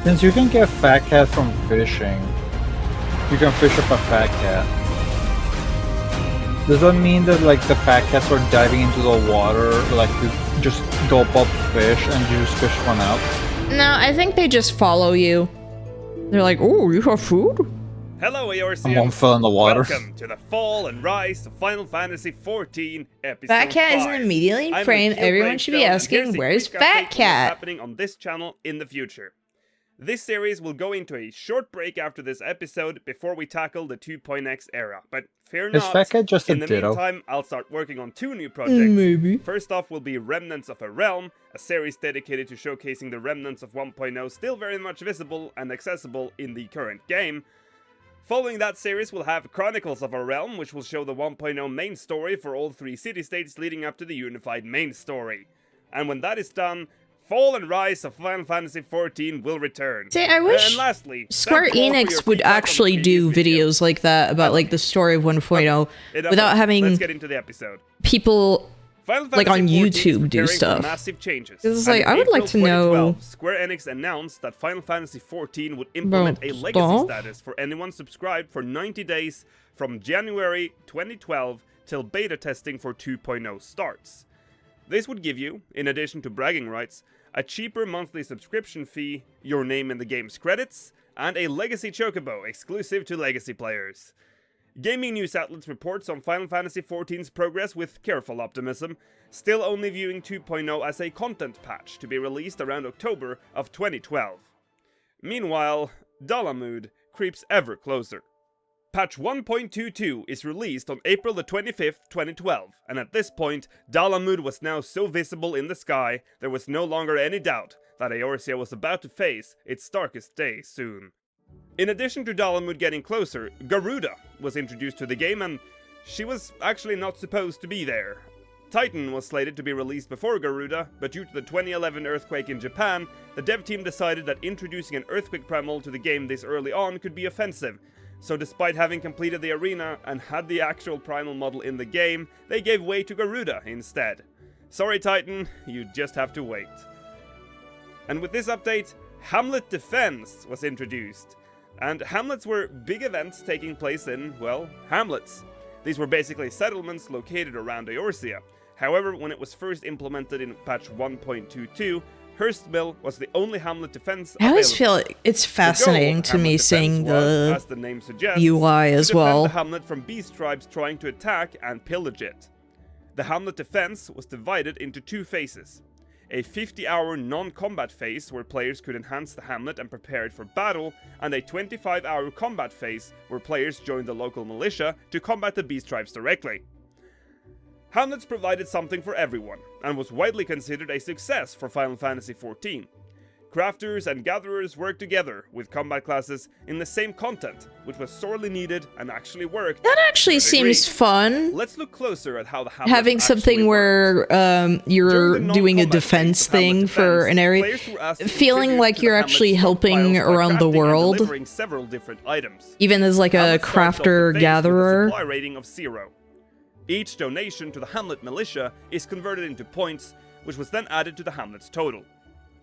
Since you can get fat cat from fishing, You can fish up a fat cat. Does that mean that like the fat cats are diving into the water, like to just gulp up fish and you just fish one out? No, I think they just follow you. They're like, oh, you have food? Hello, Eorzeans. Someone fell in the water. Welcome to the fall and rise of Final Fantasy XIV episode Fat Cat 5. isn't immediately in I'm frame. Akil Everyone should be Bravestone, and asking, here's a where's quick update Fat on what's Cat? happening on this channel in the future. This series will go into a short break after this episode before we tackle the 2.x era, but fear Is not, Fat Cat just a in the ditto? meantime, I'll start working on 2 new projects. Maybe. First off will be Remnants of a Realm, a series dedicated to showcasing the remnants of 1.0 still very much visible and accessible in the current game. Following that series, we'll have Chronicles of a Realm, which will show the 1.0 main story for all 3 city-states leading up to the unified main story. And when that is done, Fall and Rise of Final Fantasy XIV will return. See, I wish And lastly, Square thank you all for your Enix would feedback on the actually do previous video. videos like that about like the story of 1.0 Enough without of- having Let's get into the episode. people Final like on Fantasy XIV is YouTube do preparing for stuff. Massive changes. It's And like, in I would like April to know- 2012, Square Enix announced that Final Fantasy XIV would implement a About legacy stuff? status for anyone subscribed for 90 days from January 2012 till beta testing for 2.0 starts. This would give you, in addition to bragging rights, a cheaper monthly subscription fee, your name in the game's credits, and a Legacy Chocobo exclusive to Legacy players. Gaming news outlets reports on Final Fantasy XIV's progress with careful optimism, still only viewing 2.0 as a content patch to be released around October of 2012. Meanwhile, Dalamud creeps ever closer. Patch 1.22 is released on April the 25th, 2012, and at this point, Dalamud was now so visible in the sky, there was no longer any doubt that Eorzea was about to face its darkest day soon. In addition to Dalamud getting closer, Garuda was introduced to the game, and she was actually not supposed to be there. Titan was slated to be released before Garuda, but due to the 2011 earthquake in Japan, the dev team decided that introducing an earthquake primal to the game this early on could be offensive. So despite having completed the arena and had the actual primal model in the game, they gave way to Garuda instead. Sorry Titan, you just have to wait. And with this update, Hamlet Defense was introduced. And hamlets were big events taking place in, well, hamlets. These were basically settlements located around Eorzea. However, when it was first implemented in patch 1.22, Hurstmill was the only hamlet defense I always available. feel it's The goal fascinating of to hamlet me defense seeing was, as the the name suggests, UI as to defend well. the hamlet from beast tribes trying to attack and pillage it. The hamlet defense was divided into 2 phases. A 50-hour non-combat phase where players could enhance the hamlet and prepare it for battle, and a 25-hour combat phase where players joined the local militia to combat the beast tribes directly. Hamlets provided something for everyone, and was widely considered a success for Final Fantasy XIV. Crafters and gatherers worked together with combat classes in the same content, which was sorely needed and actually worked. That actually to a degree. seems fun. Let's look closer at how the hamlet Having something where you're doing a defense thing for an area, feeling like you're actually helping around the world, several different items. even as like a Hamlet starts off the crafter phase with a gatherer. supply rating of 0. Each donation to the Hamlet militia is converted into points, which was then added to the Hamlet's total.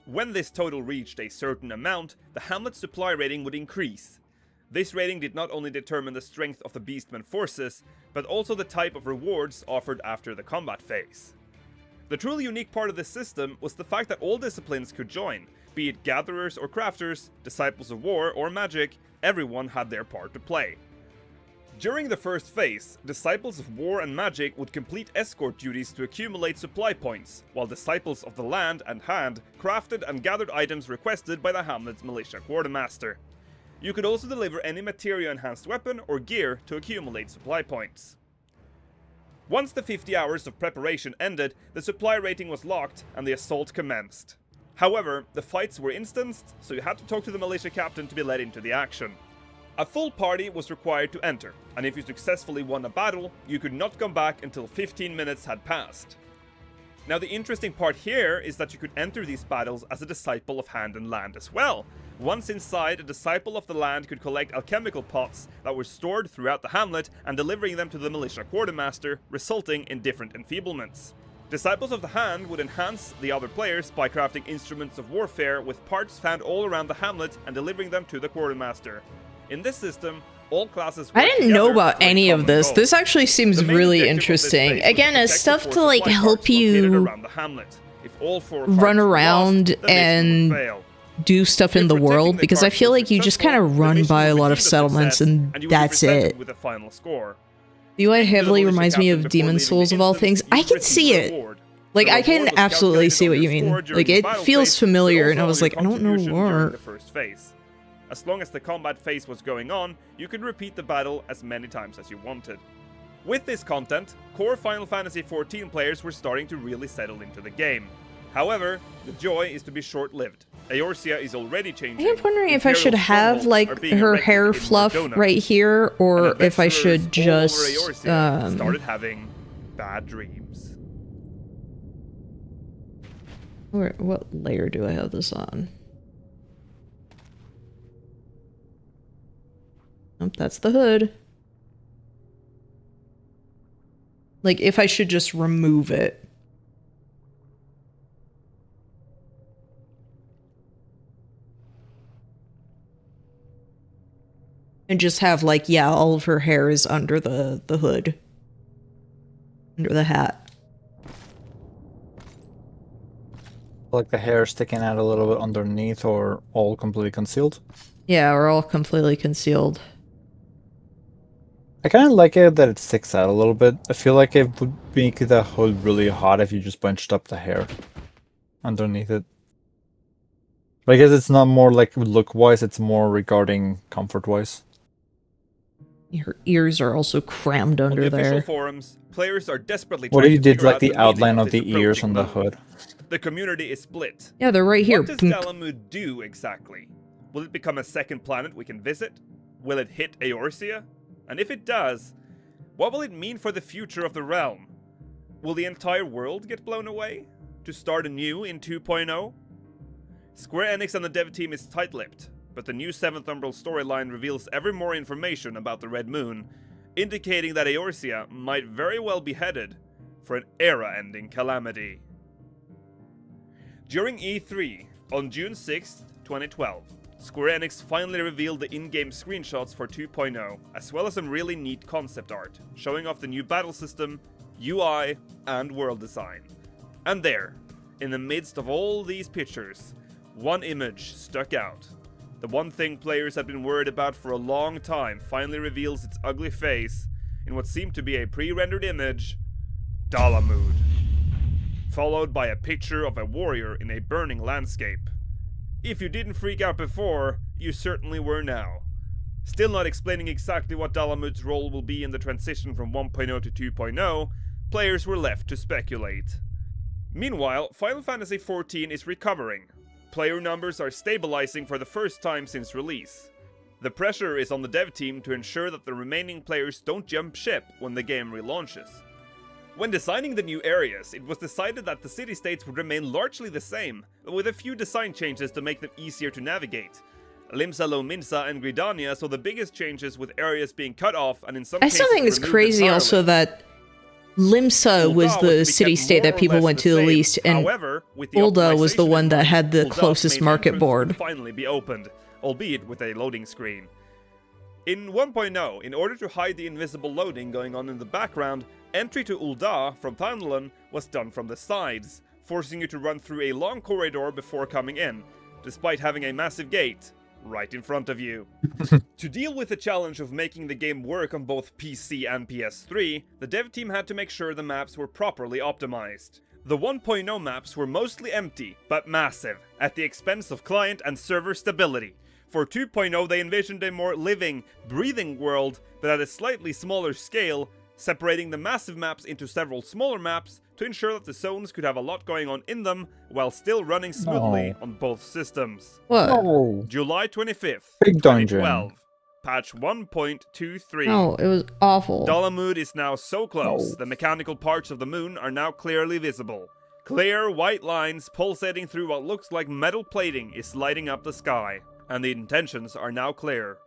When this total reached a certain amount, the Hamlet's supply rating would increase. This rating did not only determine the strength of the Beastmen forces, but also the type of rewards offered after the combat phase. The truly unique part of this system was the fact that all disciplines could join, be it gatherers or crafters, disciples of war or magic, everyone had their part to play. During the first phase, Disciples of War and Magic would complete escort duties to accumulate supply points, while Disciples of the Land and Hand crafted and gathered items requested by the Hamlet's militia quartermaster. You could also deliver any materia-enhanced weapon or gear to accumulate supply points. Once the 50 hours of preparation ended, the supply rating was locked and the assault commenced. However, the fights were instanced, so you had to talk to the militia captain to be let into the action. A full party was required to enter, and if you successfully won a battle, you could not come back until 15 minutes had passed. Now the interesting part here is that you could enter these battles as a Disciple of Hand and Land as well. Once inside, a Disciple of the Land could collect alchemical pots that were stored throughout the hamlet and delivering them to the militia quartermaster, resulting in different enfeeblements. Disciples of the Hand would enhance the other players by crafting instruments of warfare with parts found all around the hamlet and delivering them to the quartermaster. In this system, All classes I work didn't know together about for a any of common this. goal. This actually seems The main really objective of this interesting. phase was Again, to it's protect stuff the to forces like flight help carts located you around the hamlet. If all 4 run carts were around lost, the mission would and fail. do stuff in the Protecting world, the because I carts feel was like you just successful, kind of the run mission by a would lot be of deemed a settlements success, and and you would be that's presented it. with a final score. The UI Speaking to the heavily militia reminds me captain of before Demon leaving the Souls of all instance, things. you I would can receive see a it. reward. Like, The I reward can was absolutely calculated see on what your you score mean. during Like, the it battle feels phase, but familiar, and also I on was your like, I don't know contribution during what. the first phase. As long as the combat phase was going on, you could repeat the battle as many times as you wanted. With this content, core Final Fantasy XIV players were starting to really settle into the game. However, the joy is to be short-lived. Eorzea is already changing. I am wondering if I Imperial should have, strongholds like, are being her erected hair in fluff Mordona, right here, or and if I should adventurers all over just, Eorzea started having bad dreams. What layer do I have this on? Nope, that's the hood. Like, if I should just remove it. And just have, like, yeah, all of her hair is under the hood. Under the hat. Like the hair sticking out a little bit underneath, or all completely concealed. Yeah, or all completely concealed. I kind of like it that it sticks out a little bit. I feel like it would make the hood really hot if you just bunched up the hair underneath it. But I guess it's not more like look-wise, it's more regarding comfort-wise. Her ears are also crammed On under the official there. forums, players are desperately What trying if you to did figure like out the meaning outline of this the ears approaching on the move. hood? The community is split. Yeah, they're right here. What does Dalamud do exactly? Will it become a second planet we can visit? Will it hit Eorzea? And if it does, what will it mean for the future of the realm? Will the entire world get blown away? To start anew in 2.0? Square Enix and the dev team is tight-lipped, but the new 7th Umbral storyline reveals ever more information about the Red Moon, indicating that Eorzea might very well be headed for an era-ending calamity. During E3, on June 6, 2012, Square Enix finally revealed the in-game screenshots for 2.0, as well as some really neat concept art, showing off the new battle system, UI, and world design. And there, in the midst of all these pictures, one image stuck out. The one thing players had been worried about for a long time finally reveals its ugly face in what seemed to be a pre-rendered image, Dalamud, followed by a picture of a warrior in a burning landscape. If you didn't freak out before, you certainly were now. Still not explaining exactly what Dalamud's role will be in the transition from 1.0 to 2.0, players were left to speculate. Meanwhile, Final Fantasy XIV is recovering. Player numbers are stabilizing for the first time since release. The pressure is on the dev team to ensure that the remaining players don't jump ship when the game relaunches. When designing the new areas, it was decided that the city-states would remain largely the same, with a few design changes to make them easier to navigate. Limsa, Lominsa, and Gridania saw the biggest changes, with areas being cut off and in some I cases still think it's removed crazy entirely. also that Limsa was Ul'dah the to be city-state kept more that or people less went the to the same. least, and However, with the Ul'dah was the optimization one in that mind, had the Ul'dah's closest main market entrance board. would finally be opened, albeit with a loading screen. In 1.0, in order to hide the invisible loading going on in the background, entry to Ul'dah from Thanalan was done from the sides, forcing you to run through a long corridor before coming in, despite having a massive gate right in front of you. To deal with the challenge of making the game work on both PC and PS3, the dev team had to make sure the maps were properly optimized. The 1.0 maps were mostly empty, but massive, at the expense of client and server stability. For 2.0, they envisioned a more living, breathing world, but at a slightly smaller scale, separating the massive maps into several smaller maps to ensure that the zones could have a lot going on in them while still running smoothly on both systems. What? Oh, July 25th, Big dungeon. 2012. Patch 1.23. No, it was awful. Dalamud is now so close, the mechanical parts of the moon are now clearly visible. Clear white lines pulsating through what looks like metal plating is lighting up the sky, and the intentions are now clear.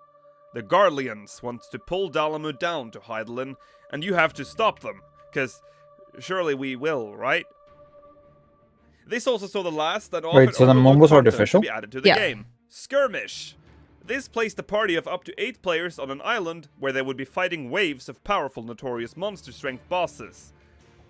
The Garleans want to pull Dalamud down to Hydaelyn, and you have to stop them, cause surely we will, right? This also saw the last and often Wait, so the moon overlooked was content artificial? to be added to the Yeah. game. Skirmish. This placed a party of up to 8 players on an island where they would be fighting waves of powerful notorious monster strength bosses.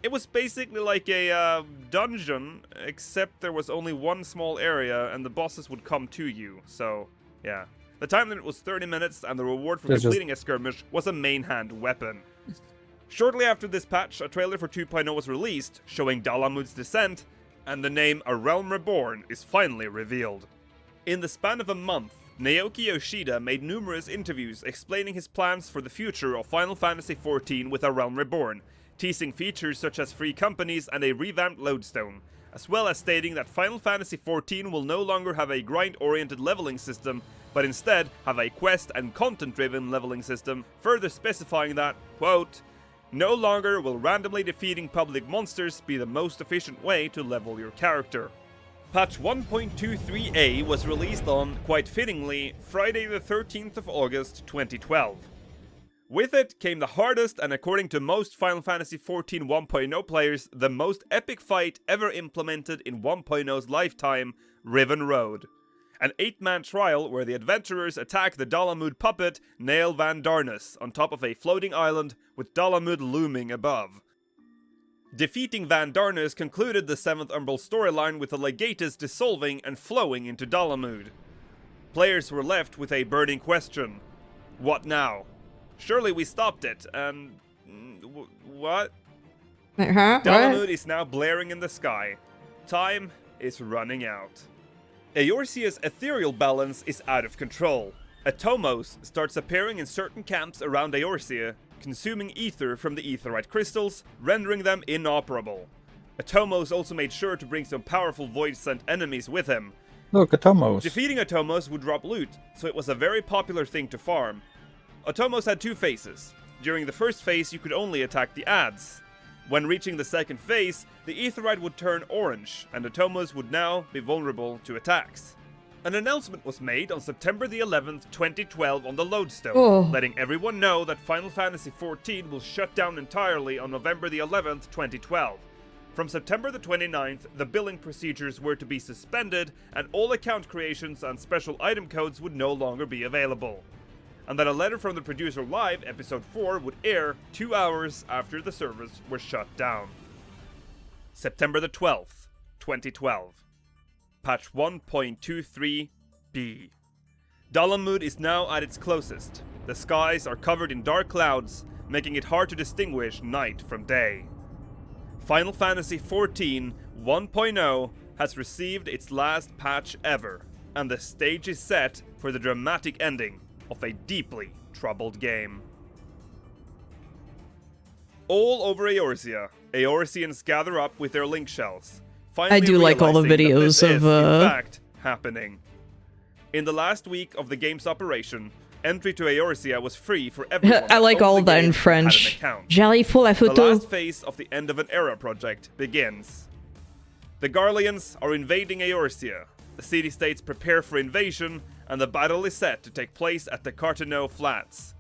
It was basically like a dungeon, except there was only one small area and the bosses would come to you, so yeah. The time limit was 30 minutes and the reward for completing a skirmish was a main hand weapon. Shortly after this patch, a trailer for 2.0 was released, showing Dalamud's descent, and the name A Realm Reborn is finally revealed. In the span of a month, Naoki Yoshida made numerous interviews explaining his plans for the future of Final Fantasy XIV with A Realm Reborn, teasing features such as free companies and a revamped lodestone, as well as stating that Final Fantasy XIV will no longer have a grind-oriented leveling system, but instead have a quest and content-driven leveling system, further specifying that, quote, "No longer will randomly defeating public monsters be the most efficient way to level your character." Patch 1.23a was released on, quite fittingly, Friday the 13th of August 2012. With it came the hardest and, according to most Final Fantasy XIV 1.0 players, the most epic fight ever implemented in 1.0's lifetime, Riven Road. An 8-man trial where the adventurers attack the Dalamud puppet, Nael Van Darnus, on top of a floating island with Dalamud looming above. Defeating Van Darnus concluded the 7th Umbral storyline with the Legatus dissolving and flowing into Dalamud. Players were left with a burning question. What now? Surely we stopped it, and... what? Dalamud is now blaring in the sky. Time is running out. Eorzea's ethereal balance is out of control. Atomos starts appearing in certain camps around Eorzea, consuming ether from the aetherite crystals, rendering them inoperable. Atomos also made sure to bring some powerful void-sent enemies with him. Look, Atomos. Defeating Atomos would drop loot, so it was a very popular thing to farm. Atomos had 2 phases. During the first phase, you could only attack the adds. When reaching the second phase, the aetherite would turn orange, and Atomos would now be vulnerable to attacks. An announcement was made on September the 11th, 2012 on the Lodestone, letting everyone know that Final Fantasy XIV will shut down entirely on November the 11th, 2012. From September the 29th, the billing procedures were to be suspended, and all account creations and special item codes would no longer be available. And that a letter from the producer live, episode 4, would air 2 hours after the servers were shut down. September the 12th, 2012. Patch 1.23b. Dalamud is now at its closest. The skies are covered in dark clouds, making it hard to distinguish night from day. Final Fantasy XIV 1.0 has received its last patch ever, and the stage is set for the dramatic ending of a deeply troubled game. All over Eorzea, Eorzeans gather up with their link shells. I do like all the videos of in fact, happening. In the last week of the game's operation, entry to Eorzea was free for everyone. I like all that in French. J'arrive pour la The photo. last phase of the End of an Era project begins. The Garleans are invading Eorzea. The city-states prepare for invasion, and the battle is set to take place at the Carteneau Flats.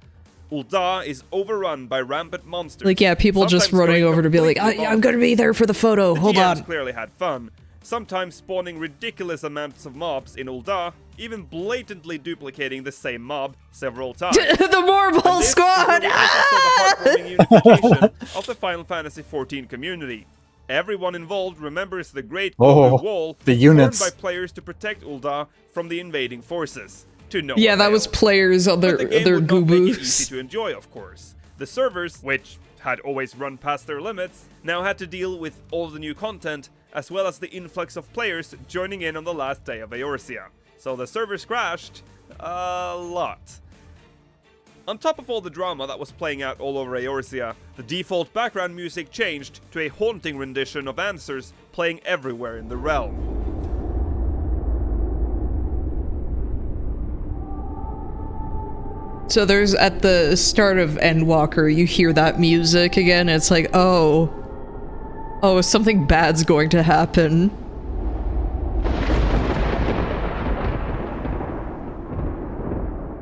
Ul'dah is overrun by rampant monsters. Like, yeah, people just sometimes running going over to be like, completely I'm gonna be there for the photo, The hold DMs on. clearly had fun, sometimes spawning ridiculous amounts of mobs in Ul'dah, even blatantly duplicating the same mob several times. The Marble And this Squad! is where we also saw the heartwarming unification of the Final Fantasy XIV community. Everyone involved remembers the Great Gobu Wall the formed units. by players to protect Ul'dah from the invading forces. To no Yeah, that was avail. players on But the game their would not make it easy goobos. to enjoy, of course. The servers, which had always run past their limits, now had to deal with all the new content, as well as the influx of players joining in on the last day of Eorzea. So the servers crashed a lot. On top of all the drama that was playing out all over Eorzea, the default background music changed to a haunting rendition of Answers playing everywhere in the realm. So there's, at the start of Endwalker, you hear that music again, it's like, oh, something bad's going to happen.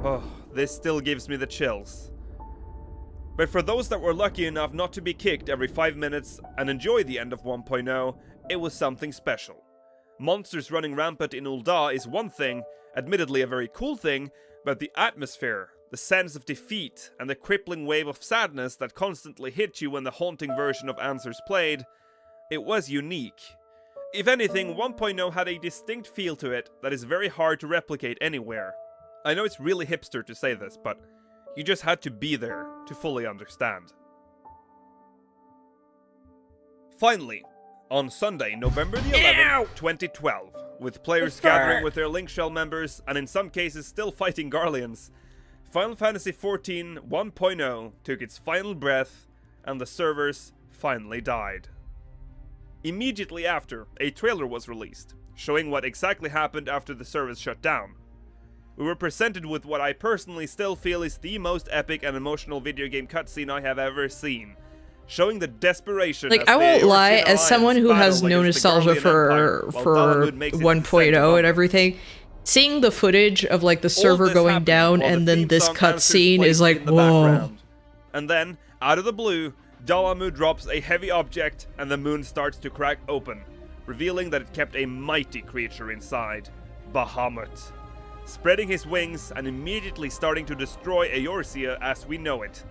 Oh, this still gives me the chills. But for those that were lucky enough not to be kicked every 5 minutes and enjoy the end of 1.0, it was something special. Monsters running rampant in Ul'dah is one thing, admittedly a very cool thing, But the atmosphere, the sense of defeat, and the crippling wave of sadness that constantly hit you when the haunting version of Answers played, it was unique. If anything, 1.0 had a distinct feel to it that is very hard to replicate anywhere. I know it's really hipster to say this, but you just had to be there to fully understand. Finally, on Sunday, November the 11th, 2012, with players gathering with their Link Shell members and in some cases still fighting Garleans, Final Fantasy XIV 1.0 took its final breath and the servers finally died. Immediately after, a trailer was released, showing what exactly happened after the servers shut down. We were presented with what I personally still feel is the most epic and emotional video game cutscene I have ever seen, showing the desperation. Like, I won't lie, as someone who has no nostalgia for 1.0 and everything, seeing the footage of like the server going down and then this cutscene is like, whoa. And then, out of the blue, Dalamu drops a heavy object and the moon starts to crack open, revealing that it kept a mighty creature inside, Bahamut, spreading his wings and immediately starting to destroy Eorzea as we know it.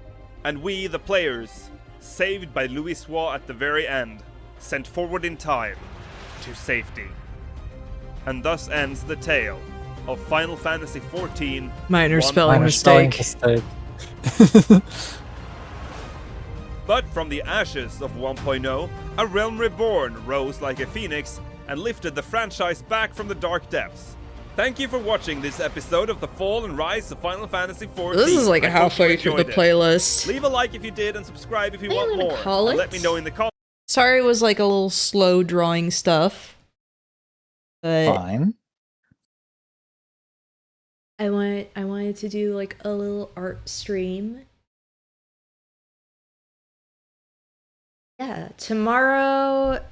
And we, the players, saved by Louisoix at the very end, sent forward in time to safety. And thus ends the tale of Final Fantasy XIV. Minor spelling mistake. But from the ashes of 1.0, a realm reborn rose like a phoenix and lifted the franchise back from the dark depths. Thank you for watching this episode of the Fall and Rise of Final Fantasy XIV. This is like halfway through the playlist. Leave a like if you did and subscribe if you want more. And let me know in the comments. Sorry it was like a little slow drawing stuff. But Fine. I wanted to do like a little art stream. Yeah, tomorrow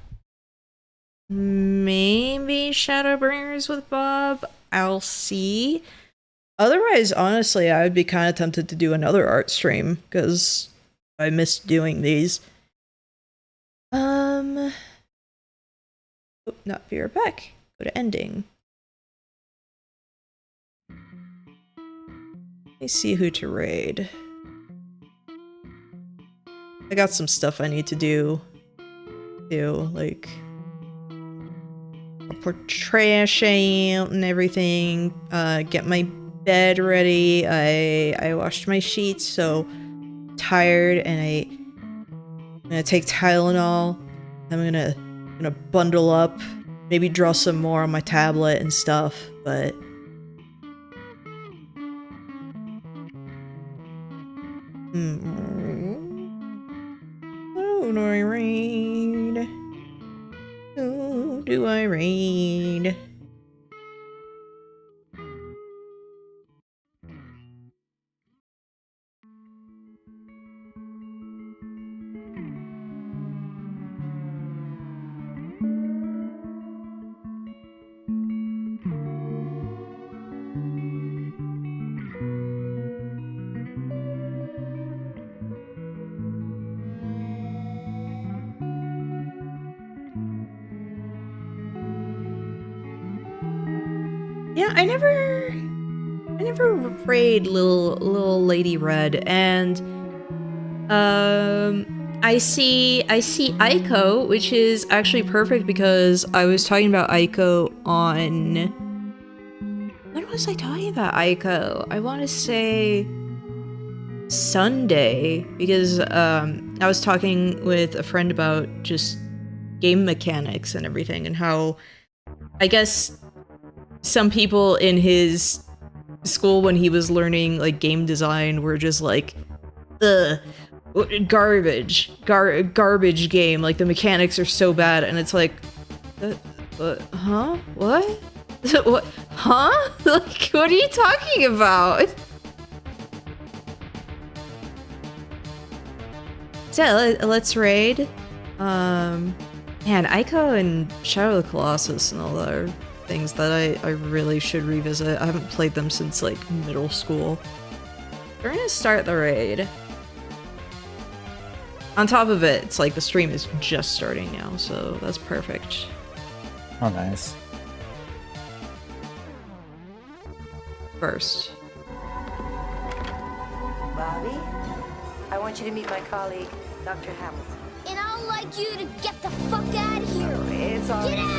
maybe Shadowbringers with Bob. I'll see. Otherwise, honestly, I would be kind of tempted to do another art stream because I miss doing these. Oh, not Vera Beck. Go to ending. Let me see who to raid. I got some stuff I need to do. Like I'll put trash out and everything. Get my bed ready. I washed my sheets, so tired, and I'm gonna take Tylenol. I'm gonna bundle up, maybe draw some more on my tablet and stuff, but who do I read? Who do I read? Yeah, I never raid little Lady Red, and I see Aiko, which is actually perfect because I was talking about Aiko on, when was I talking about Aiko? I want to say Sunday, because I was talking with a friend about just game mechanics and everything, and how I guess some people in his school when he was learning like game design were just like, garbage game, like the mechanics are so bad, and it's like, huh? What? What? Huh? Like, what are you talking about? So let's raid. Man, Aiko and Shadow of the Colossus and all that are things that I really should revisit. I haven't played them since like middle school. We're gonna start the raid. On top of it, it's like the stream is just starting now, so that's perfect. Oh, nice. First. want you to meet my colleague, Dr. Hamilton. And I'd like you to get the fuck out of here. It's all Get out!